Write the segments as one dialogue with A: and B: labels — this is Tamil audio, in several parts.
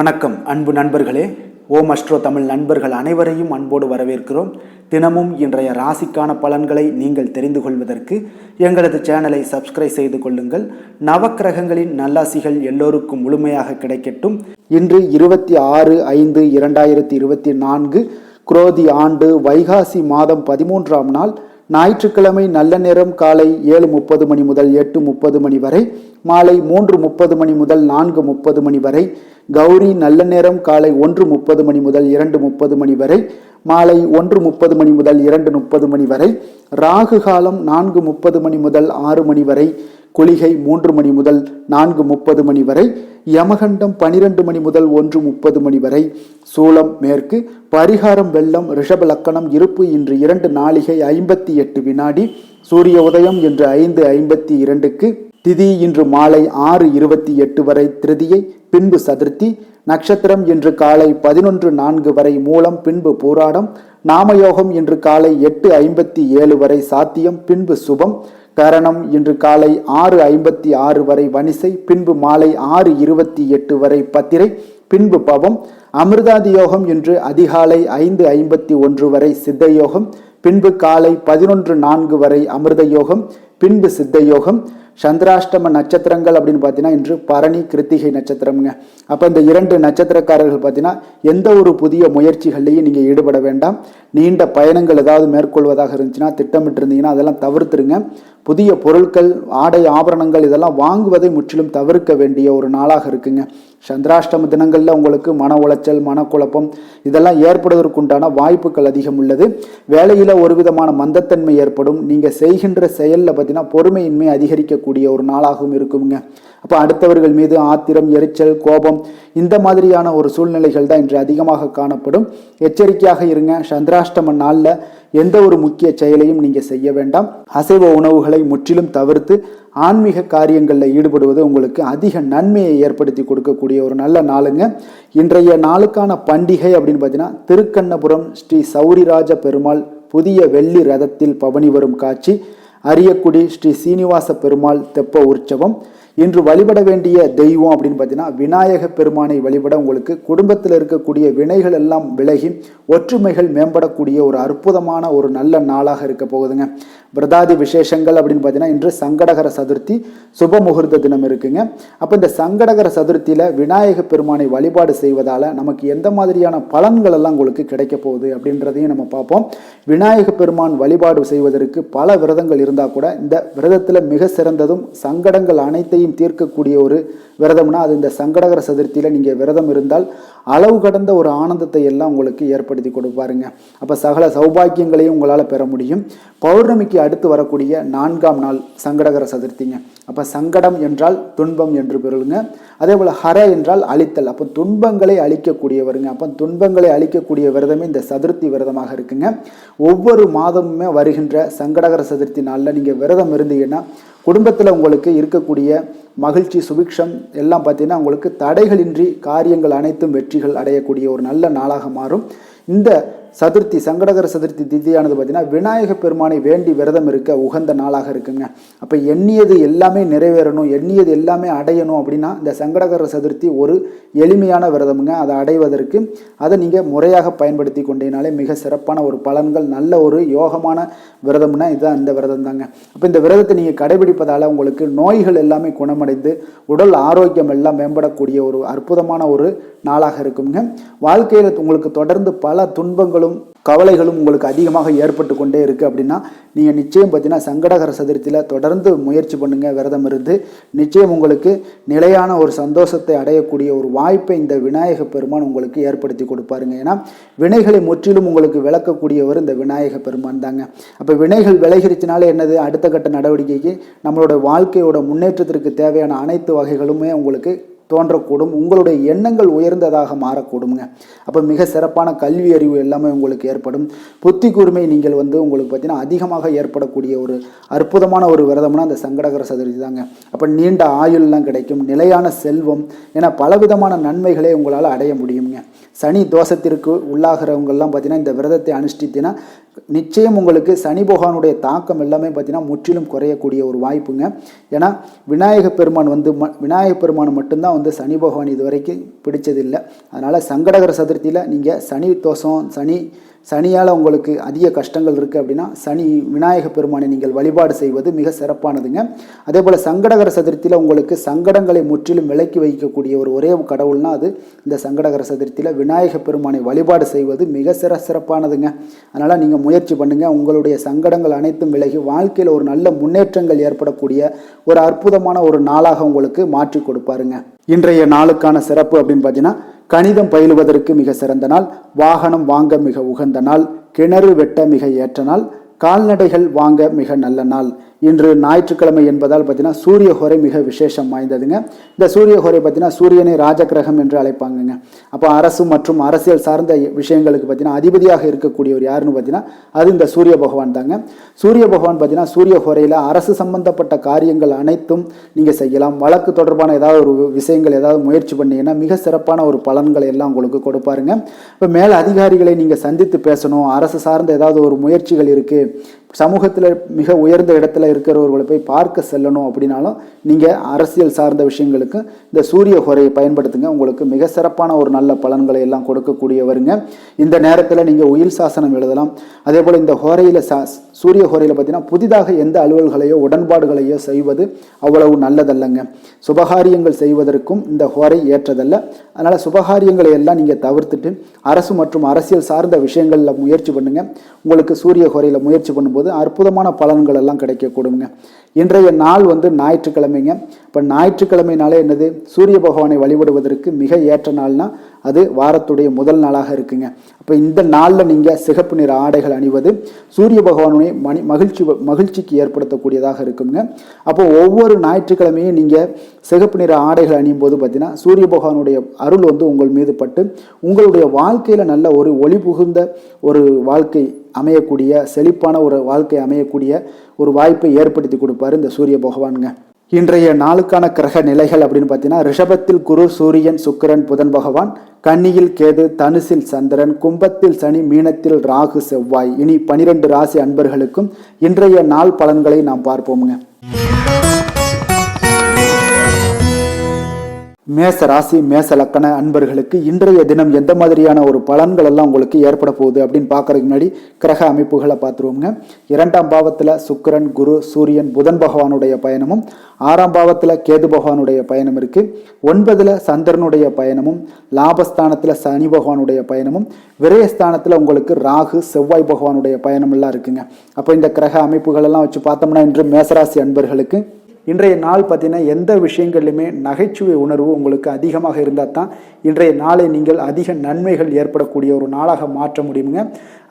A: வணக்கம் அன்பு நண்பர்களே. ஓம் அஸ்ட்ரோ தமிழ் நண்பர்கள் அனைவரையும் அன்போடு வரவேற்கிறோம். தினமும் இன்றைய ராசிக்கான பலன்களை நீங்கள் தெரிந்து கொள்வதற்கு எங்களது சேனலை சப்ஸ்கிரைப் செய்து கொள்ளுங்கள். நவக்கிரகங்களின் நல்லாசிகள் எல்லோருக்கும் முழுமையாக கிடைக்கட்டும். இன்று 26/5/2024 குரோதி ஆண்டு வைகாசி மாதம் 13ஆம் நாள் ஞாயிற்றுக்கிழமை. நல்ல நேரம் காலை 7:30 மணி முதல் 8:30 மணி வரை, மாலை 3:30 மணி முதல் 4:30 மணி வரை. கௌரி நல்ல நேரம் காலை 1:30 மணி முதல் 2:30 மணி வரை, மாலை 1:30 மணி முதல் 2:30 மணி வரை. ராகு காலம் 4:30 மணி முதல் 6 மணி வரை, குளிகை 3 மணி முதல் 4:30 மணி வரை, யமகண்டம் 12 மணி முதல் 1:30 மணி வரை. சூலம் மேற்கு. பரிகாரம் வெள்ளம். ரிஷப லக்கணம். இருப்பு இன்று 2 நாழிகை 58 வினாடி. சூரிய உதயம் இன்று 5:52க்கு. திதி இன்று மாலை 6:28 வரை திருதியை, பின்பு சதுர்த்தி. நட்சத்திரம் இன்று காலை 11:04 வரை மூலம், பின்பு பூராடம். நாமயோகம் இன்று காலை 8:57 வரை சாத்தியம், பின்பு சுபம். கரணம் இன்று காலை 6:56 வரை வனிசை, பின்பு மாலை 6:28 வரை பத்திரை, பின்பு பவம். அமிர்தாதி யோகம் இன்று அதிகாலை 5:51 வரை சித்த யோகம், பின்பு காலை 11:04 வரை அமிர்த யோகம், பின்பு சித்த யோகம். சந்திராஷ்டம நட்சத்திரங்கள் அப்படின்னு பார்த்தீங்கன்னா இன்று பரணி கிருத்திகை நட்சத்திரம்ங்க. அப்போ இந்த 2 நட்சத்திரக்காரர்கள் பார்த்தீங்கன்னா எந்த ஒரு புதிய முயற்சிகள்லையும் நீங்கள் ஈடுபட வேண்டாம். நீண்ட பயணங்கள் ஏதாவது மேற்கொள்வதாக இருந்துச்சுன்னா திட்டமிட்டு இருந்தீங்கன்னா அதெல்லாம் தவிர்த்துருங்க. புதிய பொருட்கள், ஆடை, ஆபரணங்கள் இதெல்லாம் வாங்குவதை முற்றிலும் தவிர்க்க வேண்டிய ஒரு நாளாக இருக்குங்க. சந்திராஷ்டம தினங்களில் உங்களுக்கு மன உளைச்சல், மனக்குழப்பம் இதெல்லாம் ஏற்படுவதற்குண்டான வாய்ப்புகள் அதிகம் உள்ளது. வேலையில் ஒரு விதமான மந்தத்தன்மை ஏற்படும். நீங்கள் செய்கின்ற செயலில் பார்த்தீங்கன்னா பொறுமையின்மை அதிகரிக்கக்கூடிய ஒரு நாளாகவும் இருக்குங்க. அப்போ அடுத்தவர்கள் மீது ஆத்திரம், எரிச்சல், கோபம் இந்த மாதிரியான ஒரு சூழ்நிலைகள் தான் இன்று அதிகமாக காணப்படும். எச்சரிக்கையாக இருங்க. சந்திராஷ்டம நாளில் எந்த ஒரு முக்கிய செயலையும் நீங்கள் செய்ய வேண்டாம். அசைவ உணவுகளை முற்றிலும் தவிர்த்து ஆன்மீக காரியங்களில் ஈடுபடுவது உங்களுக்கு அதிக நன்மையை ஏற்படுத்தி கொடுக்கக்கூடிய ஒரு நல்ல நாளுங்க. இன்றைய நாளுக்கான பண்டிகை அப்படின்னு பார்த்தீங்கன்னா திருக்கண்ணபுரம் ஸ்ரீ சௌரிராஜ பெருமாள் புதிய வெள்ளி ரதத்தில் பவனி வரும் காட்சி, அரியக்குடி ஸ்ரீ சீனிவாச பெருமாள் தெப்ப உற்சவம். இன்று வழிபட வேண்டிய தெய்வம் அப்படின்னு பார்த்தீங்கன்னா விநாயக பெருமானை வழிபட உங்களுக்கு குடும்பத்தில் இருக்கக்கூடிய வினைகள் எல்லாம் விலகி ஒற்றுமைகள் மேம்படக்கூடிய ஒரு அற்புதமான ஒரு நல்ல நாளாக இருக்க போகுதுங்க. விரதாதி விசேஷங்கள் அப்படின்னு பார்த்தீங்கன்னா இன்று சங்கடகர சதுர்த்தி, சுப முகூர்த்த தினம் இருக்குங்க. அப்போ இந்த சங்கடகர சதுர்த்தியில் விநாயக பெருமானை வழிபாடு செய்வதால் நமக்கு எந்த மாதிரியான பலன்கள் எல்லாம் உங்களுக்கு கிடைக்க போகுது அப்படின்றதையும் நம்ம பார்ப்போம். விநாயக பெருமான் வழிபாடு செய்வதற்கு பல விரதங்கள் இருந்தால் கூட இந்த விரதத்தில் மிக சிறந்ததும் சங்கடங்கள் அனைத்தையும் தீர்க்கக்கூடிய ஒரு விரதம்னா அது இந்த சங்கடகர சதுர்த்தியில் நீங்கள் விரதம் இருந்தால் அளவு கடந்த ஒரு ஆனந்தத்தை எல்லாம் உங்களுக்கு ஏற்படுத்தி கொடுப்பாருங்க. அப்போ சகல சௌபாக்கியங்களையும் உங்களால் பெற முடியும். பௌர்ணமிக்கு அடுத்து வரக்கூடிய 4ஆம் நாள் சங்கடகர சதுர்த்திங்க. அப்போ சங்கடம் என்றால் துன்பம் என்று பொருளுங்க. அதே போல் ஹர என்றால் அழித்தல். அப்போ துன்பங்களை அழிக்கக்கூடியவருங்க. அப்போ துன்பங்களை அழிக்கக்கூடிய விரதமே இந்த சதுர்த்தி விரதமாக இருக்குங்க. ஒவ்வொரு மாதமுமே வருகின்ற சங்கடகர சதுர்த்தி நாளில் நீங்கள் விரதம் இருந்தீங்கன்னா குடும்பத்தில் உங்களுக்கு இருக்கக்கூடிய மகிழ்ச்சி, சுபிக்ஷம் எல்லாம் பார்த்தீங்கன்னா உங்களுக்கு தடைகளின்றி காரியங்கள் அனைத்தும் வெற்றிகள் அடையக்கூடிய ஒரு நல்ல நாளாக மாறும். இந்த சதுர்த்தி சங்கடகர சதுர்த்தி திதியானது பார்த்தீங்கன்னா விநாயக பெருமானை வேண்டி விரதம் இருக்க உகந்த நாளாக இருக்குங்க. அப்போ எண்ணியது எல்லாமே நிறைவேறணும், எண்ணியது எல்லாமே அடையணும் அப்படின்னா இந்த சங்கடகர சதுர்த்தி ஒரு எளிமையான விரதமுங்க. அதை அடைவதற்கு அதை நீங்கள் முறையாக பயன்படுத்தி கொண்டீங்கனாலே மிக சிறப்பான ஒரு பலன்கள், நல்ல ஒரு யோகமான விரதம்னா இதுதான் இந்த விரதம் தாங்க. அப்போ இந்த விரதத்தை நீங்கள் கடைபிடிப்பதால் உங்களுக்கு நோய்கள் எல்லாமே குணமடைந்து உடல் ஆரோக்கியம் எல்லாம் மேம்படக்கூடிய ஒரு அற்புதமான ஒரு நாளாக இருக்குங்க. வாழ்க்கையில் உங்களுக்கு தொடர்ந்து பல துன்பங்களும் கவலைகளும் உங்களுக்கு அதிகமாக ஏற்பட்டு கொண்டே இருக்குது அப்படின்னா நீங்கள் நிச்சயம் பார்த்தீங்கன்னா சங்கடகர சதுர்த்தியில் தொடர்ந்து முயற்சி பண்ணுங்கள். விரதம் இருந்து நிச்சயம் உங்களுக்கு நிலையான ஒரு சந்தோஷத்தை அடையக்கூடிய ஒரு வாய்ப்பை இந்த விநாயக பெருமான் உங்களுக்கு ஏற்படுத்தி கொடுப்பாருங்க. ஏன்னா வினைகளை முற்றிலும் உங்களுக்கு விளக்கக்கூடியவர் இந்த விநாயக பெருமான் தாங்க. அப்போ வினைகள் விலகிருச்சினாலே என்னது, அடுத்த கட்ட நடவடிக்கைக்கு நம்மளோட வாழ்க்கையோட முன்னேற்றத்திற்கு தேவையான அனைத்து வகைகளுமே உங்களுக்கு தோன்றக்கூடும். உங்களுடைய எண்ணங்கள் உயர்ந்ததாக மாறக்கூடுங்க. அப்போ மிக சிறப்பான கல்வி அறிவு எல்லாமே உங்களுக்கு ஏற்படும். புத்தி கூர்மை நீங்கள் உங்களுக்கு பார்த்தீங்கன்னா அதிகமாக ஏற்படக்கூடிய ஒரு அற்புதமான ஒரு விரதம்னா அந்த சங்கடகர சதுர்த்தி தாங்க. அப்போ நீண்ட ஆயுள்லாம் கிடைக்கும், நிலையான செல்வம் என பலவிதமான நன்மைகளை உங்களால் அடைய முடியுங்க. சனி தோஷத்திற்கு உள்ளாகிறவங்கெல்லாம் பார்த்தீங்கன்னா இந்த விரதத்தை அனுஷ்டித்தினா நிச்சயம் உங்களுக்கு சனி பகவானுடைய தாக்கம் எல்லாமே பார்த்தீங்கன்னா முற்றிலும் குறையக்கூடிய ஒரு வாய்ப்புங்க. ஏன்னா விநாயகப் பெருமான் மட்டும்தான் வந்து சனி பகவான் இது வரைக்கும் பிடிச்சதில்லை. அதனால் சங்கடகர சதுர்த்தியில் நீங்கள் சனி தோஷம் சனியால் உங்களுக்கு அதிக கஷ்டங்கள் இருக்குது அப்படின்னா விநாயக பெருமானை நீங்கள் வழிபாடு செய்வது மிக சிறப்பானதுங்க. அதே போல் சங்கடகர சதுர்த்தியில் உங்களுக்கு சங்கடங்களை முற்றிலும் விலக்கி வைக்கக்கூடிய ஒரே கடவுள்னால் அது இந்த சங்கடகர சதுர்த்தியில் விநாயக பெருமானை வழிபாடு செய்வது மிக சிறப்பானதுங்க. அதனால் நீங்கள் முயற்சி பண்ணுங்கள். உங்களுடைய சங்கடங்கள் அனைத்தும் விலகி வாழ்க்கையில் ஒரு நல்ல முன்னேற்றங்கள் ஏற்படக்கூடிய ஒரு அற்புதமான ஒரு நாளாக உங்களுக்கு மாற்றி கொடுப்பாருங்க. இன்றைய நாளுக்கான சிறப்பு அப்படின்னு பார்த்தீங்கன்னா கணிதம் பயிலுவதற்கு மிக சிறந்த நாள், வாகனம் வாங்க மிக உகந்த நாள், கிணறு வெட்ட மிக ஏற்ற நாள், கால்நடைகள் வாங்க மிக நல்ல நாள். இன்று ஞாயிற்றுக்கிழமை என்பதால் பார்த்தீங்கன்னா சூரிய ஹோரை மிக விசேஷம் வாய்ந்ததுங்க. இந்த சூரிய ஹோரை பார்த்தீங்கன்னா சூரியனை ராஜகிரகம் என்று அழைப்பாங்கங்க. அப்போ அரசு மற்றும் அரசியல் சார்ந்த விஷயங்களுக்கு பார்த்தீங்கன்னா அதிபதியாக இருக்கக்கூடியவர் யாருன்னு பார்த்தீங்கன்னா அது இந்த சூரிய பகவான் தாங்க. சூரிய பகவான் பார்த்தீங்கன்னா சூரிய ஹோரையில் அரசு சம்பந்தப்பட்ட காரியங்கள் அனைத்தும் நீங்கள் செய்யலாம். வழக்கு தொடர்பான ஏதாவது ஒரு விஷயங்கள் ஏதாவது முயற்சி பண்ணீங்கன்னா மிக சிறப்பான ஒரு பலன்களை எல்லாம் உங்களுக்கு கொடுப்பாருங்க. இப்போ மேல் அதிகாரிகளை நீங்கள் சந்தித்து பேசணும், அரசு சார்ந்த ஏதாவது ஒரு முயற்சிகள் இருக்குது, சமூகத்தில் மிக உயர்ந்த இடத்துல இருக்கிறவர்களை போய் பார்க்க செல்லணும் அப்படின்னாலும் நீங்கள் அரசியல் சார்ந்த விஷயங்களுக்கு இந்த சூரிய ஹோரையை பயன்படுத்துங்க. உங்களுக்கு மிக சிறப்பான ஒரு நல்ல பலன்களை எல்லாம் கொடுக்கக்கூடியவருங்க. இந்த நேரத்தில் நீங்கள் உயில் சாசனம் எழுதலாம். அதே போல் இந்த ஹோரையில் சூரிய ஹோரையில் பார்த்தீங்கன்னா புதிதாக எந்த அலுவல்களையோ உடன்பாடுகளையோ செய்வது அவ்வளவு நல்லதல்லங்க. சுபகாரியங்கள் செய்வதற்கும் இந்த ஹோரை ஏற்றதல்ல. அதனால் சுபகாரியங்களை எல்லாம் நீங்கள் தவிர்த்துட்டு அரசு மற்றும் அரசியல் சார்ந்த விஷயங்களில் முயற்சி பண்ணுங்கள். உங்களுக்கு சூரிய ஹோரையில் முயற்சி பண்ணும்போது அற்புதமான பலன்கள் எல்லாம் கிடைக்கக்கூடுங்க. இன்றைய நாள் வந்து ஞாயிற்றுக்கிழமைங்க. இப்போ ஞாயிற்றுக்கிழமைனாலே என்னது, சூரிய பகவானை வழிபடுவதற்கு மிக ஏற்ற நாள்னா அது வாரத்துடைய முதல் நாளாக இருக்குங்க. அப்போ இந்த நாளில் நீங்கள் சிகப்பு நிற ஆடைகள் அணிவது சூரிய பகவானுடைய மகிழ்ச்சிக்கு ஏற்படுத்தக்கூடியதாக இருக்குங்க. அப்போ ஒவ்வொரு ஞாயிற்றுக்கிழமையும் நீங்கள் சிகப்பு நிற ஆடைகள் அணியும் போது பார்த்தீங்கன்னா சூரிய பகவானுடைய அருள் வந்து உங்கள் மீது பட்டு உங்களுடைய வாழ்க்கையில் நல்ல ஒரு ஒளி புகுந்த ஒரு வாழ்க்கை அமையக்கூடிய, செழிப்பான ஒரு வாழ்க்கை அமையக்கூடிய ஒரு வாய்ப்பை ஏற்படுத்தி கொடுப்பாரு இந்த சூரிய பகவானுங்க. இன்றைய நாளுக்கான கிரக நிலைகள் அப்படின்னு பார்த்தீங்கன்னா ரிஷபத்தில் குரு, சூரியன், சுக்கிரன், புதன் பகவான், கன்னியில் கேது, தனுசில் சந்திரன், கும்பத்தில் சனி, மீனத்தில் ராகு, செவ்வாய். இனி 12 ராசி அன்பர்களுக்கும் இன்றைய நாள் பலன்களை நாம் பார்ப்போமுங்க. மேச ராசி மேச லக்கண அன்பர்களுக்கு இன்றைய தினம் எந்த மாதிரியான ஒரு பலன்கள் எல்லாம் உங்களுக்கு ஏற்பட போகுது அப்படின்னு பார்க்கறதுக்கு முன்னாடி கிரக அமைப்புகளை பார்த்துருவோங்க. 2ஆம் பாவத்தில் சுக்கிரன், குரு, சூரியன், புதன் பகவானுடைய பயணமும், 6ஆம் பாவத்தில் கேது பகவானுடைய பயணம் இருக்கு. 9ல் சந்திரனுடைய பயணமும், லாபஸ்தானத்தில் சனி பகவானுடைய பயணமும், விரயஸ்தானத்தில் உங்களுக்கு ராகு, செவ்வாய் பகவானுடைய பயணம் எல்லாம் இருக்குங்க. அப்போ இந்த கிரக அமைப்புகள் எல்லாம் வச்சு பார்த்தோம்னா இன்று மேசராசி அன்பர்களுக்கு இன்றைய நாள் பார்த்தீங்கன்னா எந்த விஷயங்கள்லையுமே நகைச்சுவை உணர்வு உங்களுக்கு அதிகமாக இருந்தால் தான் இன்றைய நாளை நீங்கள் அதிக நன்மைகள் ஏற்படக்கூடிய ஒரு நாளாக மாற்ற முடியுங்க.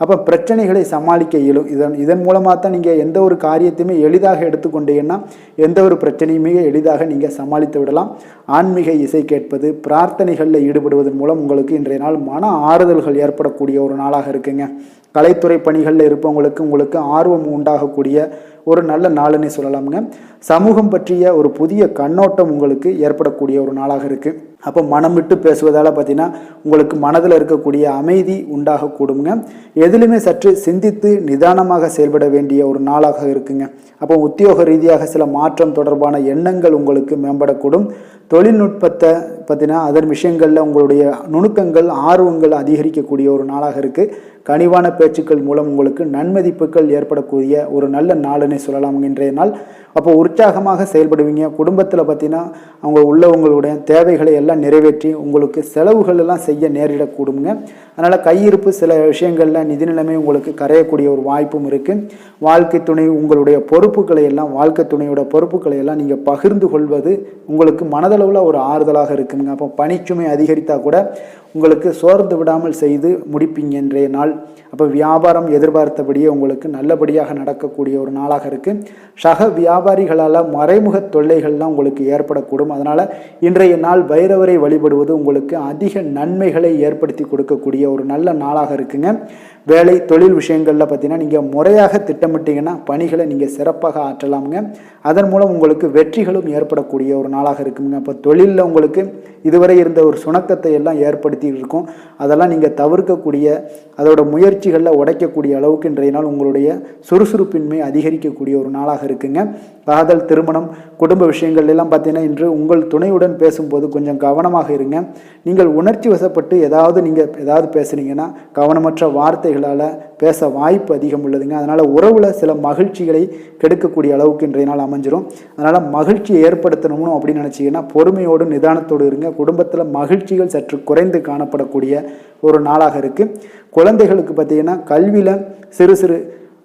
A: அப்போ பிரச்சனைகளை சமாளிக்க இயலும். இதன் மூலமாக தான் நீங்கள் எந்த ஒரு காரியத்தையுமே எளிதாக எடுத்துக்கொண்டீங்கன்னா எந்த ஒரு பிரச்சனையுமே எளிதாக நீங்கள் சமாளித்து விடலாம். ஆன்மீக இசை கேட்பது, பிரார்த்தனைகளில் ஈடுபடுவதன் மூலம் உங்களுக்கு இன்றைய நாள் மன ஆறுதல்கள் ஏற்படக்கூடிய ஒரு நாளாக இருக்குங்க. கலைத்துறை பணிகளில் இருப்பவங்களுக்கு உங்களுக்கு ஆர்வம் உண்டாகக்கூடிய ஒரு நல்ல நாளுன்னு சொல்லலாமுங்க. சமூகம் பற்றிய ஒரு புதிய கண்ணோட்டம் உங்களுக்கு ஏற்படக்கூடிய ஒரு நாளாக இருக்குது. அப்போ மனம் விட்டு பேசுவதால் பார்த்தீங்கன்னா உங்களுக்கு மனதில் இருக்கக்கூடிய அமைதி உண்டாகக்கூடுங்க. எதிலுமே சற்று சிந்தித்து நிதானமாக செயல்பட வேண்டிய ஒரு நாளாக இருக்குங்க. அப்போ உத்தியோக ரீதியாக சில மாற்றம் தொடர்பான எண்ணங்கள் உங்களுக்கு மேம்படக்கூடும். தொழில்நுட்பத்தை பார்த்தீங்கன்னா அதன் விஷயங்களில் உங்களுடைய நுணுக்கங்கள், ஆர்வங்கள் அதிகரிக்கக்கூடிய ஒரு நாளாக இருக்குது. கனிவான பேச்சுக்கள் மூலம் உங்களுக்கு நன்மதிப்புகள் ஏற்படக்கூடிய ஒரு நல்ல நாளுன்னே சொல்லலாம் இன்றைய நாள். அப்போ உற்சாகமாக செயல்படுவீங்க. குடும்பத்தில் பார்த்தீங்கன்னா உங்களுடைய தேவைகளை எல்லாம் நிறைவேற்றி உங்களுக்கு செலவுகள் எல்லாம் செய்ய நேரிடக்கூடுங்க. அதனால் கையிருப்பு சில விஷயங்களில் நிதி நிலைமை உங்களுக்கு கரையக்கூடிய ஒரு வாய்ப்பும் இருக்குது. வாழ்க்கை துணை உங்களுடைய பொறுப்புகளை எல்லாம் வாழ்க்கை துணையோட பொறுப்புகளை எல்லாம் நீங்கள் பகிர்ந்து கொள்வது உங்களுக்கு மனதளவில் ஒரு ஆறுதலாக இருக்குங்க. அப்போ பணிச்சுமை அதிகரித்தா கூட உங்களுக்கு சோர்ந்து விடாமல் செய்து முடிப்பீங்க இன்றைய நாள். அப்போ வியாபாரம் எதிர்பார்த்தபடியே உங்களுக்கு நல்லபடியாக நடக்கக்கூடிய ஒரு நாளாக இருக்குது. சக வியாபாரிகளால் மறைமுக தொல்லைகள்லாம் உங்களுக்கு ஏற்படக்கூடும். அதனால் இன்றைய நாள் பைரவரை வழிபடுவது உங்களுக்கு அதிக நன்மைகளை ஏற்படுத்தி கொடுக்கக்கூடிய ஒரு நல்ல நாளாக இருக்குங்க. வேலை தொழில் விஷயங்களில் பார்த்தீங்கன்னா நீங்கள் முறையாக திட்டமிட்டீங்கன்னா பணிகளை நீங்கள் சிறப்பாக ஆற்றலாமுங்க. அதன் மூலம் உங்களுக்கு வெற்றிகளும் ஏற்படக்கூடிய ஒரு நாளாக இருக்குங்க. அப்போ தொழிலில் உங்களுக்கு இதுவரை இருந்த ஒரு சுணக்கத்தை எல்லாம் ஏற்படுத்தி ஏற்படுத்திட்டு இருக்கும். அதெல்லாம் நீங்கள் தவிர்க்கக்கூடிய, அதோட முயற்சிகளில் உடைக்கக்கூடிய அளவுக்கு இன்றைய நாள் உங்களுடைய சுறுசுறுப்பின்மை அதிகரிக்கக்கூடிய ஒரு நாளாக இருக்குங்க. காதல், திருமணம், குடும்ப விஷயங்கள் எல்லாம் பார்த்தீங்கன்னா இன்று உங்கள் துணையுடன் பேசும்போது கொஞ்சம் கவனமாக இருங்க. நீங்கள் உணர்ச்சி வசப்பட்டு ஏதாவது பேசுனீங்கன்னா கவனமற்ற வார்த்தைகளால் பேச வாய்ப்பு அதிகம் உள்ளதுங்க. அதனால் உறவில் சில மகிழ்ச்சிகளை கெடுக்கக்கூடிய அளவுக்கு இன்றைய நாள் அமைஞ்சிரும். அதனால் மகிழ்ச்சியை ஏற்படுத்தணும்னு அப்படின்னு நினச்சிங்கன்னா பொறுமையோடு நிதானத்தோடு இருங்க. குடும்பத்தில் மகிழ்ச்சிகள் சற்று குறைந்து காணப்படக்கூடிய ஒரு நாளாக இருக்குது. குழந்தைகளுக்கு பார்த்தீங்கன்னா கல்வியில் சிறு சிறு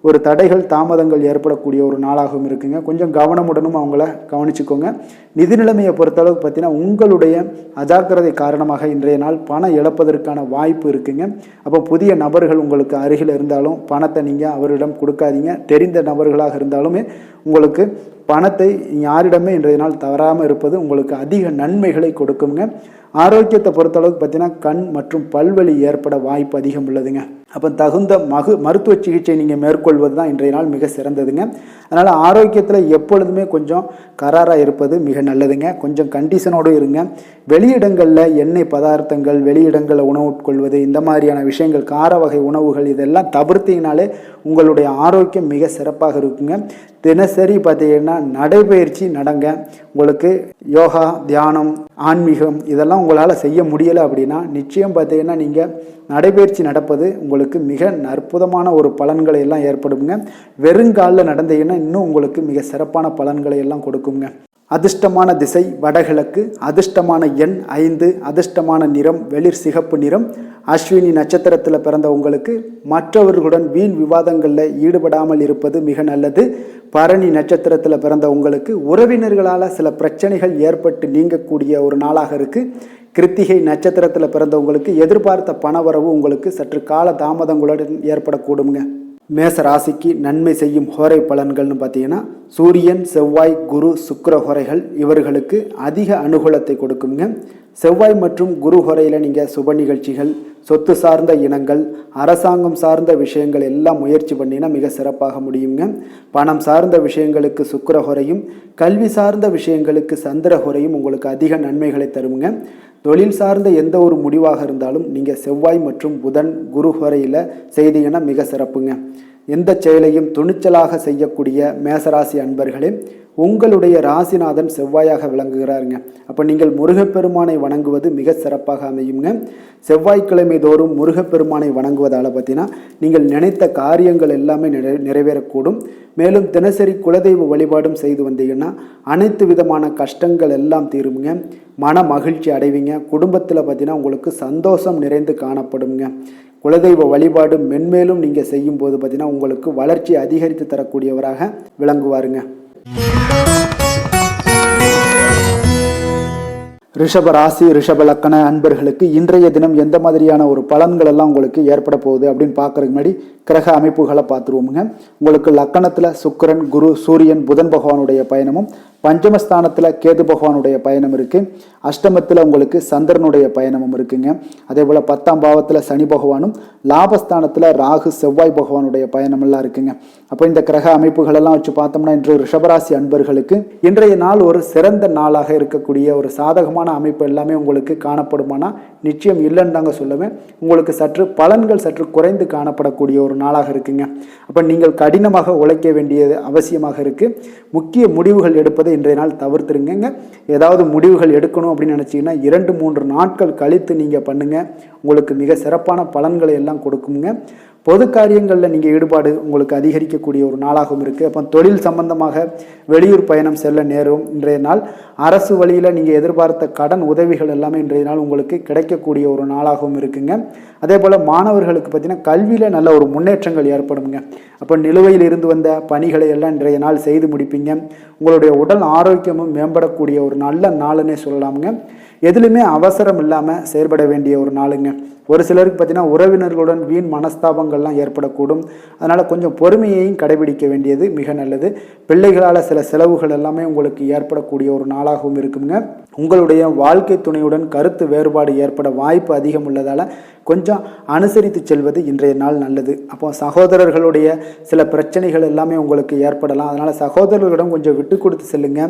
A: ஒரு தடைகள், தாமதங்கள் ஏற்படக்கூடிய ஒரு நாளாகவும் இருக்குங்க. கொஞ்சம் கவனமுடனும் அவங்கள கவனிச்சுக்கோங்க. நிதி நிலைமையை பொறுத்தளவுக்கு பார்த்தீங்கன்னா உங்களுடைய அஜாக்கிரதை காரணமாக இன்றைய நாள் பணம் இழப்பதற்கான வாய்ப்பு இருக்குங்க. அப்போ புதிய நபர்கள் உங்களுக்கு அருகில் இருந்தாலும் பணத்தை நீங்கள் அவரிடம் கொடுக்காதீங்க. தெரிந்த நபர்களாக இருந்தாலுமே உங்களுக்கு பணத்தை யாரிடமே இன்றைய நாள் தவறாமல் இருப்பது உங்களுக்கு அதிக நன்மைகளை கொடுக்குங்க. ஆரோக்கியத்தை பொறுத்தளவுக்கு பார்த்தீங்கன்னா கண் மற்றும் பல்வலி ஏற்பட வாய்ப்பு அதிகம் உள்ளதுங்க. அப்போ தகுந்த மருத்துவ சிகிச்சை நீங்கள் மேற்கொள்வது தான் இன்றைய நாள் மிக சிறந்ததுங்க. அதனால் ஆரோக்கியத்தில் எப்பொழுதுமே கொஞ்சம் கராராக இருப்பது மிக நல்லதுங்க. கொஞ்சம் கண்டிஷனோடு இருங்க. வெளியிடங்களில் எண்ணெய் பதார்த்தங்கள், வெளியிடங்களில் உணவு உட்கொள்வது, இந்த மாதிரியான விஷயங்கள், கார வகை உணவுகள் இதெல்லாம் தவிர்த்தீங்கனாலே உங்களுடைய ஆரோக்கியம் மிக சிறப்பாக இருக்குங்க. தினசரி பார்த்தீங்கன்னா நடைபயிற்சி நடங்க. உங்களுக்கு யோகா, தியானம், ஆன்மீகம் இதெல்லாம் உங்களால் செய்ய முடியலை அப்படின்னா நிச்சயம் பார்த்தீங்கன்னா நீங்கள் நடைபயிற்சி நடப்பது உங்களுக்கு மிக அற்புதமான ஒரு பலன்களை எல்லாம் ஏற்படுங்க. வெறுங்காலில் நடந்தீங்கன்னா இன்னும் உங்களுக்கு மிக சிறப்பான பலன்களை எல்லாம் கொடுக்குங்க. அதிர்ஷ்டமான திசை வடகிழக்கு, அதிர்ஷ்டமான எண் 5, அதிர்ஷ்டமான நிறம் வெளிர் சிகப்பு நிறம். அஸ்வினி நட்சத்திரத்தில் பிறந்த உங்களுக்கு மற்றவர்களுடன் வீண் விவாதங்களில் ஈடுபடாமல் இருப்பது மிக நல்லது. பரணி நட்சத்திரத்தில் பிறந்த உங்களுக்கு உறவினர்களால் சில பிரச்சனைகள் ஏற்பட்டு நீங்கக்கூடிய ஒரு நாளாக இருக்குது. கிருத்திகை நட்சத்திரத்தில் பிறந்தவங்களுக்கு எதிர்பார்த்த பணவரவு உங்களுக்கு சற்று கால தாமதங்களுடன் ஏற்படக்கூடுங்க. மேச ராசிக்கு நன்மை செய்யும் ஹோரை பலன்கள்னு பார்த்தீங்கன்னா சூரியன், செவ்வாய், குரு, சுக்கிர ஹோரைகள் இவர்களுக்கு அதிக அனுகூலத்தை கொடுக்குங்க. செவ்வாய் மற்றும் குரு ஹோரையில் நீங்கள் சுப நிகழ்ச்சிகள், சொத்து சார்ந்த இனங்கள், அரசாங்கம் சார்ந்த விஷயங்கள் எல்லாம் முயற்சி பண்ணினா மிக சிறப்பாக முடியுங்க. பணம் சார்ந்த விஷயங்களுக்கு சுக்கிர ஹோரையும், கல்வி சார்ந்த விஷயங்களுக்கு சந்திர ஹோரையும் உங்களுக்கு அதிக நன்மைகளை தருங்க. தொழில் சார்ந்த எந்த ஒரு முடிவாக இருந்தாலும் நீங்கள் செவ்வாய் மற்றும் புதன், குரு ஹோரையில் செய்தீங்கன்னா மிக சிறப்புங்க. எந்த செயலையும் துணிச்சலாக செய்யக்கூடிய மேசராசி அன்பர்களே, உங்களுடைய ராசிநாதன் செவ்வாயாக விளங்குகிறாருங்க. அப்போ நீங்கள் முருகப்பெருமானை வணங்குவது மிக சிறப்பாக அமையுங்க. செவ்வாய்க்கிழமை தோறும் முருகப்பெருமானை வணங்குவதால் பார்த்தீங்கன்னா நீங்கள் நினைத்த காரியங்கள் எல்லாமே நிறைவேறக்கூடும். மேலும் தினசரி குலதெய்வ வழிபாடும் செய்து வந்தீங்கன்னா அனைத்து விதமான கஷ்டங்கள் எல்லாம் தீருங்க. மன மகிழ்ச்சி அடைவீங்க. குடும்பத்தில் பார்த்தீங்கன்னா உங்களுக்கு சந்தோஷம் நிறைந்து காணப்படுங்க. குலதெய்வ வழிபாடு மென்மேலும் நீங்கள் செய்யும்போது பார்த்தீங்கன்னா உங்களுக்கு வளர்ச்சி அதிகரித்து தரக்கூடியவராக விளங்குவாருங்க. ரிஷப ராசி, ரிஷப லக்கண அன்பர்களுக்கு இன்றைய தினம் எந்த மாதிரியான ஒரு பலன்கள் எல்லாம் உங்களுக்கு ஏற்பட போகுது அப்படின்னு பார்க்கறதுக்கு முன்னாடி கிரக அமைப்புகளை பார்த்துருவோமுங்க. உங்களுக்கு லக்கணத்தில் சுக்கிரன், குரு, சூரியன், புதன் பகவானுடைய பயணமும், பஞ்சமஸ்தானத்தில் கேது பகவானுடைய பயணம் இருக்குது. அஷ்டமத்தில் உங்களுக்கு சந்திரனுடைய பயணமும் இருக்குங்க. அதே போல் 10ஆம் பாவத்தில் சனி பகவானும், லாபஸ்தானத்தில் ராகு, செவ்வாய் பகவானுடைய பயணமெல்லாம் இருக்குங்க. அப்போ இந்த கிரக அமைப்புகளெல்லாம் வச்சு பார்த்தோம்னா இன்று ரிஷபராசி அன்பர்களுக்கு இன்றைய நாள் ஒரு சிறந்த நாளாக இருக்கக்கூடிய ஒரு சாதகமான அமைப்பு எல்லாமே உங்களுக்கு காணப்படுமானா நிச்சயம் இல்லைன்னு தாங்க சொல்லுவேன். உங்களுக்கு பலன்கள் சற்று குறைந்து காணப்படக்கூடிய ஒரு நாளாக இருக்குங்க. அப்போ நீங்கள் கடினமாக உழைக்க வேண்டியது அவசியமாக இருக்குது. முக்கிய முடிவுகள் எடுப்பதை இன்றைய நாள் தவிர்த்துருங்க. ஏதாவது முடிவுகள் எடுக்கணும் அப்படின்னு நினச்சிங்கன்னா 2-3 நாட்கள் கழித்து நீங்கள் பண்ணுங்கள். உங்களுக்கு மிக சிறப்பான பலன்களை எல்லாம் கொடுக்குங்க. பொது காரியங்களில் நீங்கள் ஈடுபாடு உங்களுக்கு அதிகரிக்கக்கூடிய ஒரு நாளாகவும் இருக்குது. அப்போ தொழில் சம்பந்தமாக வெளியூர் பயணம் செல்ல நேரும் இன்றைய நாள். அரசு வழியில் நீங்கள் எதிர்பார்த்த கடன் உதவிகள் எல்லாமே இன்றைய நாள் உங்களுக்கு கிடைக்கக்கூடிய ஒரு நாளாகவும் இருக்குங்க. அதே போல் மாணவர்களுக்கு பார்த்தீங்கன்னா கல்வியில் நல்ல ஒரு முன்னேற்றங்கள் ஏற்படுங்க. அப்போ நிலுவையில் இருந்து வந்த பணிகளை எல்லாம் இன்றைய நாள் செய்து முடிப்பீங்க. உங்களுடைய உடல் ஆரோக்கியமும் மேம்படக்கூடிய ஒரு நல்ல நாளுன்னே சொல்லலாமுங்க. எதுலையுமே அவசரம் இல்லாமல் செயல்பட வேண்டிய ஒரு நாளுங்க. ஒரு சிலருக்கு பார்த்தீங்கன்னா உறவினர்களுடன் வீண் மனஸ்தாபங்கள்லாம் ஏற்படக்கூடும். அதனால் கொஞ்சம் பொறுமையையும் கடைபிடிக்க வேண்டியது மிக நல்லது. பிள்ளைகளால் சில செலவுகள் எல்லாமே உங்களுக்கு ஏற்படக்கூடிய ஒரு நாளாகவும் இருக்குங்க. உங்களுடைய வாழ்க்கை துணையுடன் கருத்து வேறுபாடு ஏற்பட வாய்ப்பு அதிகம் உள்ளதால் கொஞ்சம் அனுசரித்து செல்வது இன்றைய நாள் நல்லது. அப்போ சகோதரர்களுடைய சில பிரச்சனைகள் எல்லாமே உங்களுக்கு ஏற்படலாம். அதனால் சகோதரர்களிடம் கொஞ்சம் விட்டு கொடுத்து செல்லுங்க.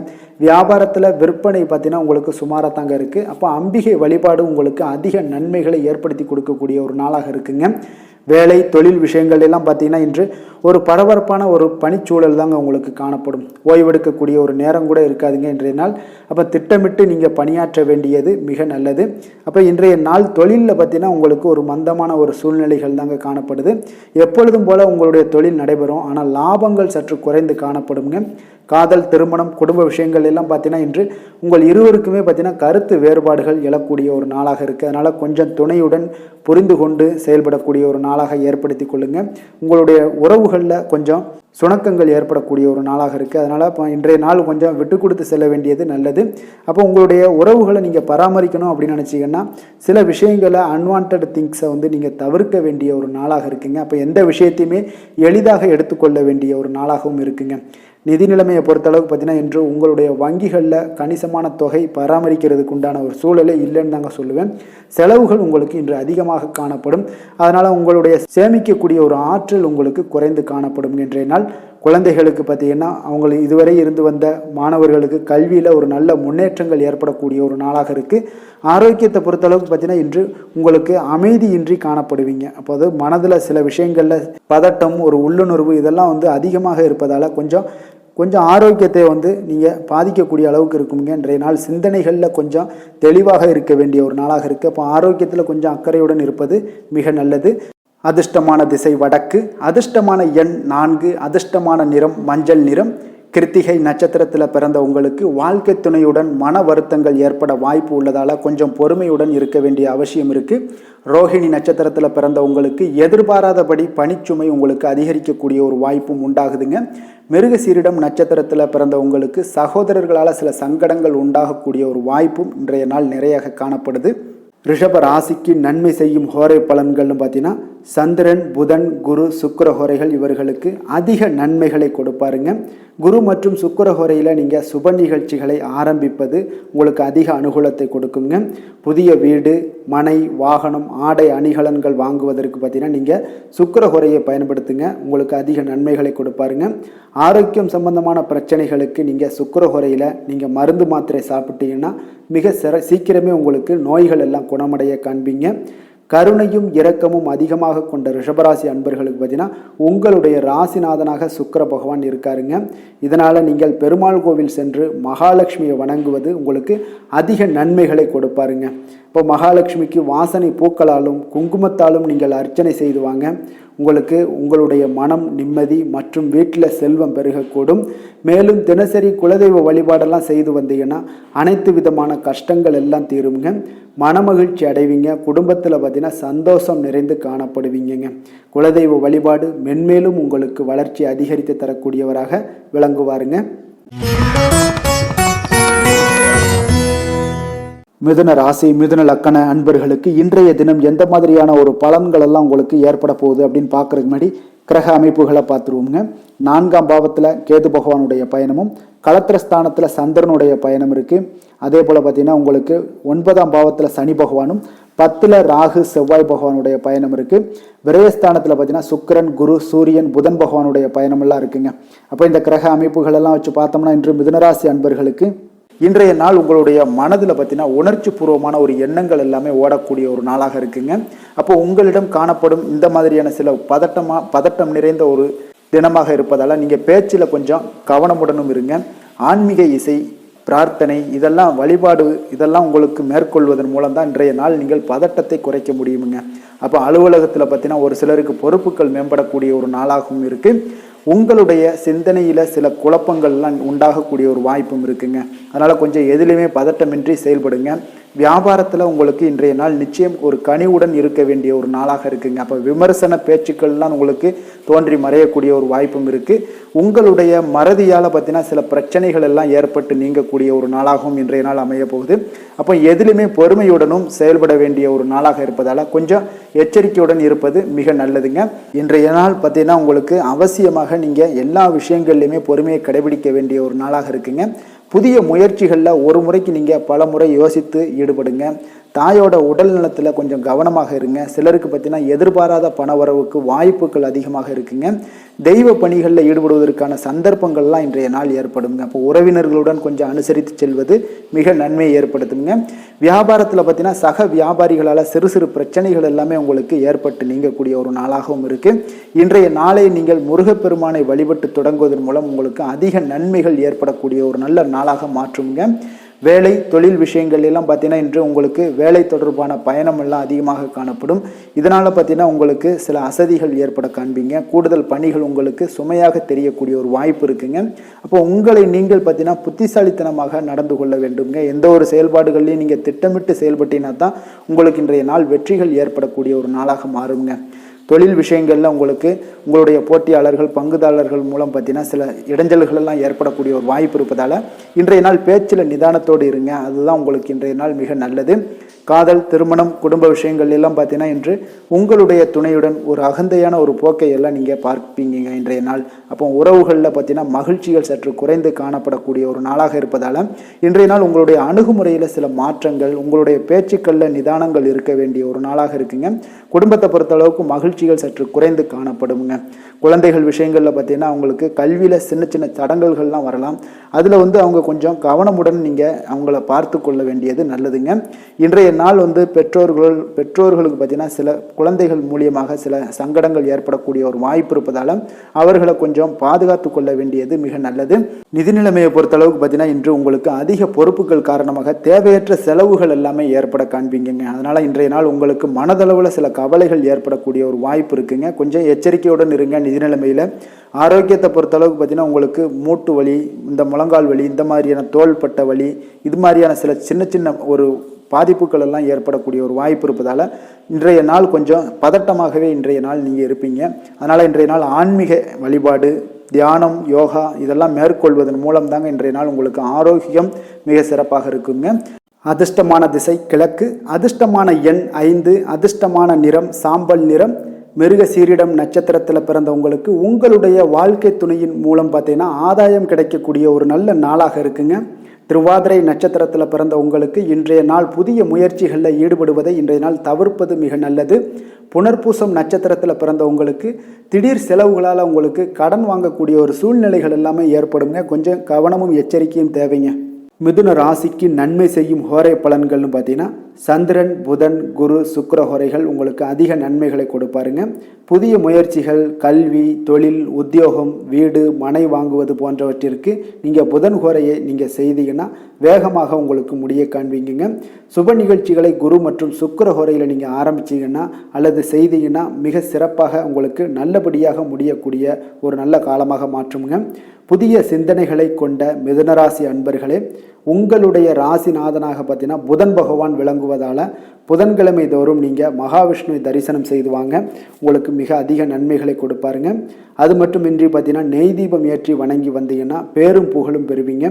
A: வியாபாரத்தில் விற்பனை பார்த்தீங்கன்னா உங்களுக்கு சுமாராக தாங்க இருக்குது. இருக்குது. அப்போ அம்பிகை வழிபாடு உங்களுக்கு அதிக நன்மைகளை ஏற்படுத்தி கொடுக்கக்கூடிய ஒரு நாளாக இருக்குங்க. வேலை தொழில் விஷயங்கள் எல்லாம் பார்த்தீங்கன்னா இன்று ஒரு பரபரப்பான ஒரு பணிச்சூழல் தாங்க உங்களுக்கு காணப்படும். ஓய்வெடுக்கக்கூடிய ஒரு நேரம் கூட இருக்காதுங்க இன்றைய நாள். அப்போ திட்டமிட்டு நீங்கள் பணியாற்ற வேண்டியது மிக நல்லது. அப்போ இன்றைய நாள் தொழிலில் பார்த்தீங்கன்னா உங்களுக்கு ஒரு மந்தமான ஒரு சூழ்நிலைகள் தாங்க காணப்படுது. எப்பொழுதும் போல் உங்களுடைய தொழில் நடைபெறும், ஆனால் லாபங்கள் சற்று குறைந்து காணப்படுங்க. காதல், திருமணம், குடும்ப விஷயங்கள் எல்லாம் பார்த்தீங்கன்னா இன்று உங்கள் இருவருக்குமே பார்த்தீங்கன்னா கருத்து வேறுபாடுகள் எழக்கூடிய ஒரு நாளாக இருக்குது. அதனால் கொஞ்சம் துணையுடன் புரிந்து கொண்டு செயல்படக்கூடிய ஒரு நாளாக ஏற்படுத்தி கொள்ளுங்க. உங்களுடைய உறவுகளில் கொஞ்சம் சுணக்கங்கள் ஏற்படக்கூடிய ஒரு நாளாக இருக்குது. அதனால் இப்போ இன்றைய நாள் கொஞ்சம் விட்டு கொடுத்து செல்ல வேண்டியது நல்லது. அப்போ உங்களுடைய உறவுகளை நீங்கள் பராமரிக்கணும் அப்படின்னு நினச்சிங்கன்னா சில விஷயங்களை அன்வான்ட் திங்ஸை நீங்கள் தவிர்க்க வேண்டிய ஒரு நாளாக இருக்குங்க. அப்போ எந்த விஷயத்தையுமே எளிதாக எடுத்துக்கொள்ள வேண்டிய ஒரு நாளாகவும் இருக்குங்க. நிதி நிலைமையை பொறுத்தளவுக்கு பார்த்தீங்கன்னா இன்று உங்களுடைய வங்கிகளில் கணிசமான தொகை பராமரிக்கிறதுக்கு உண்டான ஒரு சூழலே இல்லைன்னு தாங்க சொல்லுவேன். செலவுகள் உங்களுக்கு இன்று அதிகமாக காணப்படும். அதனால் உங்களுடைய சேமிக்கக்கூடிய ஒரு ஆற்றல் உங்களுக்கு குறைந்து காணப்படும். இன்றைய நாள் குழந்தைகளுக்கு பார்த்தீங்கன்னா அவங்களுக்கு இதுவரை இருந்து வந்த மாணவர்களுக்கு கல்வியில் ஒரு நல்ல முன்னேற்றங்கள் ஏற்படக்கூடிய ஒரு நாளாக இருக்குது. ஆரோக்கியத்தை பொறுத்தளவுக்கு பார்த்தீங்கன்னா இன்று உங்களுக்கு அமைதியின்றி காணப்படுவீங்க. அப்போது மனதில் சில விஷயங்களில் பதட்டம், ஒரு உள்ளுணர்வு இதெல்லாம் அதிகமாக இருப்பதால் கொஞ்சம் ஆரோக்கியத்தை நீங்கள் பாதிக்கக்கூடிய அளவுக்கு இருக்குங்க. இன்றைய நாள் சிந்தனைகளில் கொஞ்சம் தெளிவாக இருக்க வேண்டிய ஒரு நாளாக இருக்குது. அப்போ ஆரோக்கியத்தில் கொஞ்சம் அக்கறையுடன் இருப்பது மிக நல்லது. அதிர்ஷ்டமான திசை வடக்கு, அதிர்ஷ்டமான எண் 4, அதிர்ஷ்டமான நிறம் மஞ்சள் நிறம். கிருத்திகை நட்சத்திரத்தில் பிறந்த உங்களுக்கு வாழ்க்கை துணையுடன் மன வருத்தங்கள் ஏற்பட வாய்ப்பு உள்ளதால் கொஞ்சம் பொறுமையுடன் இருக்க வேண்டிய அவசியம் இருக்குது. ரோஹிணி நட்சத்திரத்தில் பிறந்த உங்களுக்கு எதிர்பாராதபடி பணிச்சுமை உங்களுக்கு அதிகரிக்கக்கூடிய ஒரு வாய்ப்பும் உண்டாகுதுங்க. மிருகசீரிடம் நட்சத்திரத்தில் பிறந்த உங்களுக்கு சகோதரர்களால் சில சங்கடங்கள் உண்டாகக்கூடிய ஒரு வாய்ப்பும் இன்றைய நாள் நிறைய காணப்படுது. ரிஷப ராசிக்கு நன்மை செய்யும் ஹோரை பலன்கள்னு பார்த்தீங்கன்னா சந்திரன், புதன், குரு, சுக்கிர ஹோரைகள் இவர்களுக்கு அதிக நன்மைகளை கொடுப்பாருங்க. குரு மற்றும் சுக்கிர ஹோரையில் நீங்கள் சுப நிகழ்ச்சிகளை ஆரம்பிப்பது உங்களுக்கு அதிக அனுகூலத்தை கொடுக்குங்க. புதிய வீடு, மனை, வாகனம், ஆடை அணிகலன்கள் வாங்குவதற்கு பார்த்தீங்கன்னா நீங்கள் சுக்கிர ஹோரையை பயன்படுத்துங்க. உங்களுக்கு அதிக நன்மைகளை கொடுப்பாருங்க. ஆரோக்கியம் சம்பந்தமான பிரச்சனைகளுக்கு நீங்கள் சுக்கிர ஹோரையில் நீங்கள் மருந்து மாத்திரை சாப்பிட்டீங்கன்னா மிக சீக்கிரமே உங்களுக்கு நோய்கள் எல்லாம் குணமடைய காண்பீங்க. கருணையும் இரக்கமும் அதிகமாக கொண்ட ரிஷபராசி அன்பர்களுக்கு பார்த்தீங்கன்னா உங்களுடைய ராசிநாதனாக சுக்கிர பகவான் இருக்காருங்க. இதனால் நீங்கள் பெருமாள் கோவில் சென்று மகாலட்சுமியை வணங்குவது உங்களுக்கு அதிக நன்மைகளை கொடுப்பாருங்க. இப்போ மகாலட்சுமிக்கு வாசனை பூக்களாலும் குங்குமத்தாலும் நீங்கள் அர்ச்சனை செய்து வாங்க. உங்களுக்கு உங்களுடைய மனம் நிம்மதி மற்றும் வீட்டில் செல்வம் பெருகக்கூடும். மேலும் தினசரி குலதெய்வ வழிபாடெல்லாம் செய்து வந்தீங்கன்னா அனைத்து விதமான கஷ்டங்கள் எல்லாம் தீருங்க. மனமகிழ்ச்சி அடைவீங்க. குடும்பத்தில் பார்த்தீங்கன்னா சந்தோஷம் நிறைந்து காணப்படுவீங்க. குலதெய்வ வழிபாடு மென்மேலும் உங்களுக்கு வளர்ச்சி அதிகரித்து தரக்கூடியவராக விளங்குவாருங்க. மிதுன ராசி, மிதுன லக்கண அன்பர்களுக்கு இன்றைய தினம் எந்த மாதிரியான ஒரு பலன்கள் எல்லாம் உங்களுக்கு ஏற்பட போகுது அப்படின்னு பார்க்கறதுக்கு முன்னாடி கிரக அமைப்புகளை பார்த்துருவோங்க. 4ஆம் பாவத்தில் கேது பகவானுடைய பயணமும், களத்திரஸ்தானத்தில் சந்திரனுடைய பயணம் இருக்குது. அதே போல் பார்த்தீங்கன்னா உங்களுக்கு 9ஆம் பாவத்தில் சனி பகவானும், 10ல் ராகு செவ்வாய் பகவானுடைய பயணம் இருக்குது. விரயஸ்தானத்தில் பார்த்தீங்கன்னா சுக்கிரன், குரு, சூரியன், புதன் பகவானுடைய பயணமெல்லாம் இருக்குங்க. அப்போ இந்த கிரக அமைப்புகளெல்லாம் வச்சு பார்த்தோம்னா இன்று மிதுனராசி அன்பர்களுக்கு இன்றைய நாள் உங்களுடைய மனதில் பார்த்தீங்கன்னா உணர்ச்சி பூர்வமான ஒரு எண்ணங்கள் எல்லாமே ஓடக்கூடிய ஒரு நாளாக இருக்குங்க. அப்போ உங்களிடம் காணப்படும் இந்த மாதிரியான சில பதட்டம் நிறைந்த ஒரு தினமாக இருப்பதால் நீங்கள் பேச்சில் கொஞ்சம் கவனமுடனும் இருங்க. ஆன்மீக இசை, பிரார்த்தனை, இதெல்லாம் வழிபாடு இதெல்லாம் உங்களுக்கு மேற்கொள்வதன் மூலம் தான் இன்றைய நாள் நீங்கள் பதட்டத்தை குறைக்க முடியுமுங்க. அப்போ அலுவலகத்தில் பார்த்தீங்கன்னா ஒரு சிலருக்கு பொறுப்புகள் மேம்படக்கூடிய ஒரு நாளாகவும் இருக்குது. உங்களுடைய சிந்தனையில் சில குழப்பங்கள்லாம் உண்டாகக்கூடிய ஒரு வாய்ப்பும் இருக்குங்க. அதனால் கொஞ்சம் எதிலுமே பதட்டமின்றி செயல்படுங்க. வியாபாரத்தில் உங்களுக்கு இன்றைய நாள் நிச்சயம் ஒரு கனிவுடன் இருக்க வேண்டிய ஒரு நாளாக இருக்குங்க. அப்போ விமர்சன பேச்சுக்கள்லாம் உங்களுக்கு தோன்றி மறையக்கூடிய ஒரு வாய்ப்பும் இருக்குது. உங்களுடைய மறதியால் பார்த்தீங்கன்னா சில பிரச்சனைகள் எல்லாம் ஏற்பட்டு நீங்கக்கூடிய ஒரு நாளாகவும் இன்றைய நாள் அமைய போகுது. அப்போ எதிலுமே பொறுமையுடனும் செயல்பட வேண்டிய ஒரு நாளாக இருப்பதால் கொஞ்சம் எச்சரிக்கையுடன் இருப்பது மிக நல்லதுங்க. இன்றைய நாள் பார்த்தீங்கன்னா உங்களுக்கு அவசியமாக நீங்கள் எல்லா விஷயங்கள்லையுமே பொறுமையை கடைபிடிக்க வேண்டிய ஒரு நாளாக இருக்குங்க. புதிய முயற்சிகளில் ஒரு முறைக்கு நீங்கள் பல முறை யோசித்து ஈடுபடுங்க. தாயோட உடல் நலத்தில் கொஞ்சம் கவனமாக இருங்க. சிலருக்கு பார்த்தீங்கன்னா எதிர்பாராத பணவரவுக்கு வாய்ப்புகள் அதிகமாக இருக்குங்க. தெய்வ பணிகளில் ஈடுபடுவதற்கான சந்தர்ப்பங்கள்லாம் இன்றைய நாள் ஏற்படுங்க. அப்போ உறவினர்களுடன் கொஞ்சம் அனுசரித்து செல்வது மிக நன்மையை ஏற்படுத்துங்க. வியாபாரத்தில் பார்த்தீங்கன்னா சக வியாபாரிகளால் சிறு சிறு பிரச்சனைகள் எல்லாமே உங்களுக்கு ஏற்பட்டு நீங்கக்கூடிய ஒரு நாளாகவும் இருக்குது. இன்றைய நாளை நீங்கள் முருகப்பெருமானை வழிபட்டு தொடங்குவதன் மூலம் உங்களுக்கு அதிக நன்மைகள் ஏற்படக்கூடிய ஒரு நல்ல நாளாக மாற்றுங்க. வேலை தொழில் விஷயங்கள் எல்லாம் பார்த்தீங்கன்னா இன்று உங்களுக்கு வேலை தொடர்பான பயணம் எல்லாம் அதிகமாக காணப்படும். இதனால் பார்த்தீங்கன்னா உங்களுக்கு சில அசதிகள் ஏற்பட காண்பீங்க. கூடுதல் பணிகள் உங்களுக்கு சுமையாக தெரியக்கூடிய ஒரு வாய்ப்பு இருக்குங்க. அப்போ உங்களை நீங்கள் பார்த்தீங்கன்னா புத்திசாலித்தனமாக நடந்து கொள்ள வேண்டுங்க. எந்த ஒரு செயல்பாடுகள்லையும் நீங்கள் திட்டமிட்டு செயல்பட்டீங்கன்னா தான் உங்களுக்கு இன்றைய நாள் வெற்றிகள் ஏற்படக்கூடிய ஒரு நாளாக மாறுங்க. தொழில் விஷயங்களில் உங்களுக்கு உங்களுடைய போட்டியாளர்கள் பங்குதாரர்கள் மூலம் பார்த்தீங்கன்னா சில இடைஞ்சல்கள் எல்லாம் ஏற்படக்கூடிய ஒரு வாய்ப்பு இருப்பதால் இன்றைய நாள் பேச்சில் நிதானத்தோடு இருங்க. அதுதான் உங்களுக்கு இன்றைய நாள் மிக நல்லது. காதல் திருமணம் குடும்ப விஷயங்கள் எல்லாம் பார்த்தீங்கன்னா இன்று உங்களுடைய துணையுடன் ஒரு அகந்தையான ஒரு போக்கை எல்லாம் நீங்கள் பார்ப்பீங்க இன்றைய நாள். அப்போ உறவுகளில் பார்த்தீங்கன்னா மகிழ்ச்சிகள் சற்று குறைந்து காணப்படக்கூடிய ஒரு நாளாக இருப்பதால் இன்றைய நாள் உங்களுடைய அணுகுமுறையில் சில மாற்றங்கள் உங்களுடைய பேச்சுக்களில் நிதானங்கள் இருக்க வேண்டிய ஒரு நாளாக இருக்குங்க. குடும்பத்தை பொறுத்தளவுக்கு மகிழ்ச்சிகள் சற்று குறைந்து காணப்படுங்க. குழந்தைகள் விஷயங்களில் பார்த்தீங்கன்னா அவங்களுக்கு கல்வியில் சின்ன சின்ன தடங்கல்கள்லாம் வரலாம். அதில் அவங்க கொஞ்சம் கவனமுடன் நீங்கள் அவங்கள பார்த்து கொள்ள வேண்டியது நல்லதுங்க. இன்றைய நாள் பெற்றோர்களுக்கு பார்த்தீங்கன்னா சில குழந்தைகள் மூலியமாக சில சங்கடங்கள் ஏற்படக்கூடிய ஒரு வாய்ப்பு இருப்பதால் அவர்களை கொஞ்சம் பாதுகாத்து கொள்ள வேண்டியது மிக நல்லது. நிதி நிலைமையை பொறுத்தளவுக்கு பார்த்தீங்கன்னா இன்று உங்களுக்கு அதிக பொறுப்புகள் காரணமாக தேவையற்ற செலவுகள் எல்லாமே ஏற்பட காண்பீங்க. அதனால் இன்றைய நாள் உங்களுக்கு மனதளவில் சில கவலைகள் ஏற்படக்கூடிய ஒரு வாய்ப்பு இருக்குங்க. கொஞ்சம் எச்சரிக்கையுடன் இருங்க. நிதி நிலைமையில் ஆரோக்கியத்தை பொறுத்தளவுக்கு பார்த்தீங்கன்னா உங்களுக்கு மூட்டு வலி இந்த முழங்கால் வலி இந்த மாதிரியான தோள்பட்ட வலி இது மாதிரியான சில சின்ன சின்ன ஒரு பாதிப்புகள் எல்லாம் ஏற்படக்கூடிய ஒரு வாய்ப்பு இருப்பதால் இன்றைய நாள் கொஞ்சம் பதட்டமாகவே இன்றைய நாள் நீங்கள் இருப்பீங்க. அதனால் இன்றைய நாள் ஆன்மீக வழிபாடு தியானம் யோகா இதெல்லாம் மேற்கொள்வதன் மூலம் தாங்க இன்றைய நாள் உங்களுக்கு ஆரோக்கியம் மிக சிறப்பாக இருக்குங்க. அதிர்ஷ்டமான திசை கிழக்கு, அதிர்ஷ்டமான எண் 5, அதிர்ஷ்டமான நிறம் சாம்பல் நிறம். மிருக சீரிடம் நட்சத்திரத்தில் பிறந்தவங்களுக்கு உங்களுடைய வாழ்க்கை துணையின் மூலம் பார்த்தீங்கன்னா ஆதாயம் கிடைக்கக்கூடிய ஒரு நல்ல நாளாக இருக்குங்க. திருவாதிரை நட்சத்திரத்தில் பிறந்த உங்களுக்கு இன்றைய நாள் புதிய முயற்சிகளில் ஈடுபடுவதை இன்றைய நாள் தவிர்ப்பது மிக நல்லது. புனர்பூசம் நட்சத்திரத்தில் பிறந்த உங்களுக்கு திடீர் செலவுகளால் உங்களுக்கு கடன் வாங்கக்கூடிய ஒரு சூழ்நிலைகள் எல்லாமே ஏற்படுங்க. கொஞ்சம் கவனமும் எச்சரிக்கையும் தேவைங்க. மிதுன ராசிக்கு நன்மை செய்யும் ஹோரை பலன்கள்னு பார்த்தீங்கன்னா சந்திரன் புதன் குரு சுக்கிர ஹோரைகள் உங்களுக்கு அதிக நன்மைகளை கொடுப்பாருங்க. புதிய முயற்சிகள் கல்வி தொழில் உத்தியோகம் வீடு மனை வாங்குவது போன்றவற்றிற்கு நீங்கள் புதன் ஹோரையை நீங்கள் செய்தீங்கன்னா வேகமாக உங்களுக்கு முடிய காண்பீங்க. சுப நிகழ்ச்சிகளை குரு மற்றும் சுக்கிர ஹோரையில் நீங்கள் ஆரம்பிச்சிங்கன்னா அல்லது செய்தீங்கன்னா மிக சிறப்பாக உங்களுக்கு நல்லபடியாக முடியக்கூடிய ஒரு நல்ல காலமாக மாற்றுங்க. புதிய சிந்தனைகளை கொண்ட மிதுனராசி அன்பர்களே, உங்களுடைய ராசிநாதனாக பார்த்தீங்கன்னா புதன் பகவான் விளங்குவதால் புதன்கிழமை தோறும் நீங்கள் மகாவிஷ்ணுவை தரிசனம் செய்து வாங்க. உங்களுக்கு மிக அதிக நன்மைகளை கொடுப்பாருங்க. அது மட்டுமின்றி பார்த்தீங்கன்னா நெய் தீபம் ஏற்றி வணங்கி வந்தீங்கன்னா பேரும் புகழும் பெறுவீங்க.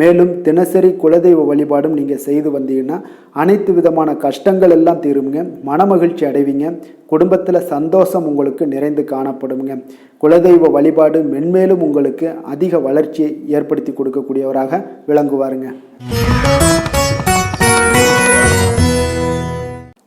A: மேலும் தினசரி குலதெய்வ வழிபாடும் நீங்கள் செய்து வந்தீங்கன்னா அனைத்து விதமான கஷ்டங்கள் எல்லாம் தீருங்க. மனமகிழ்ச்சி அடைவீங்க. குடும்பத்தில் சந்தோஷம் உங்களுக்கு நிறைந்து காணப்படுங்க. குலதெய்வ வழிபாடு மென்மேலும் உங்களுக்கு அதிக வளர்ச்சியை ஏற்படுத்தி கொடுக்கக்கூடியவராக விளங்குவாருங்க.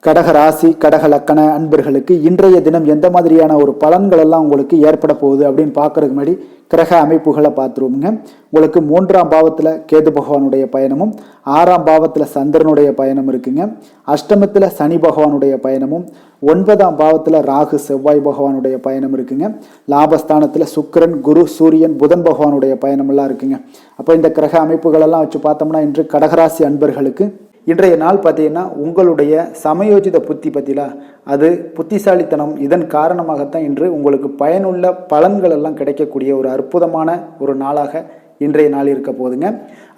A: கடக ராசி கடக லக்கண அன்பர்களுக்கு இன்றைய தினம் எந்த மாதிரியான ஒரு பலன்கள் எல்லாம் உங்களுக்கு ஏற்பட போகுது அப்படின்னு பார்க்கறதுக்கு முன்னாடி கிரக அமைப்புகளை பார்த்துருவோங்க. உங்களுக்கு 3ஆம் பாவத்தில் கேது பகவானுடைய பயணமும் 6ஆம் பாவத்தில் சந்திரனுடைய பயணம் இருக்குங்க. அஷ்டமத்தில் சனி பகவானுடைய பயணமும் 9ஆம் பாவத்தில் ராகு செவ்வாய் பகவானுடைய பயணம் இருக்குங்க. லாபஸ்தானத்தில் சுக்கிரன் குரு சூரியன் புதன் பகவானுடைய பயணமெல்லாம் இருக்குங்க. அப்போ இந்த கிரக அமைப்புகளெல்லாம் வச்சு பார்த்தோம்னா இன்று கடகராசி அன்பர்களுக்கு இன்றைய நாள் பார்த்தீங்கன்னா உங்களுடைய சமயோஜித புத்தி பற்றிலா அது புத்திசாலித்தனம் இதன் காரணமாகத்தான் இன்று உங்களுக்கு பயனுள்ள பலன்கள் எல்லாம் கிடைக்கக்கூடிய ஒரு அற்புதமான ஒரு நாளாக இன்றைய நாள் இருக்க போகுதுங்க.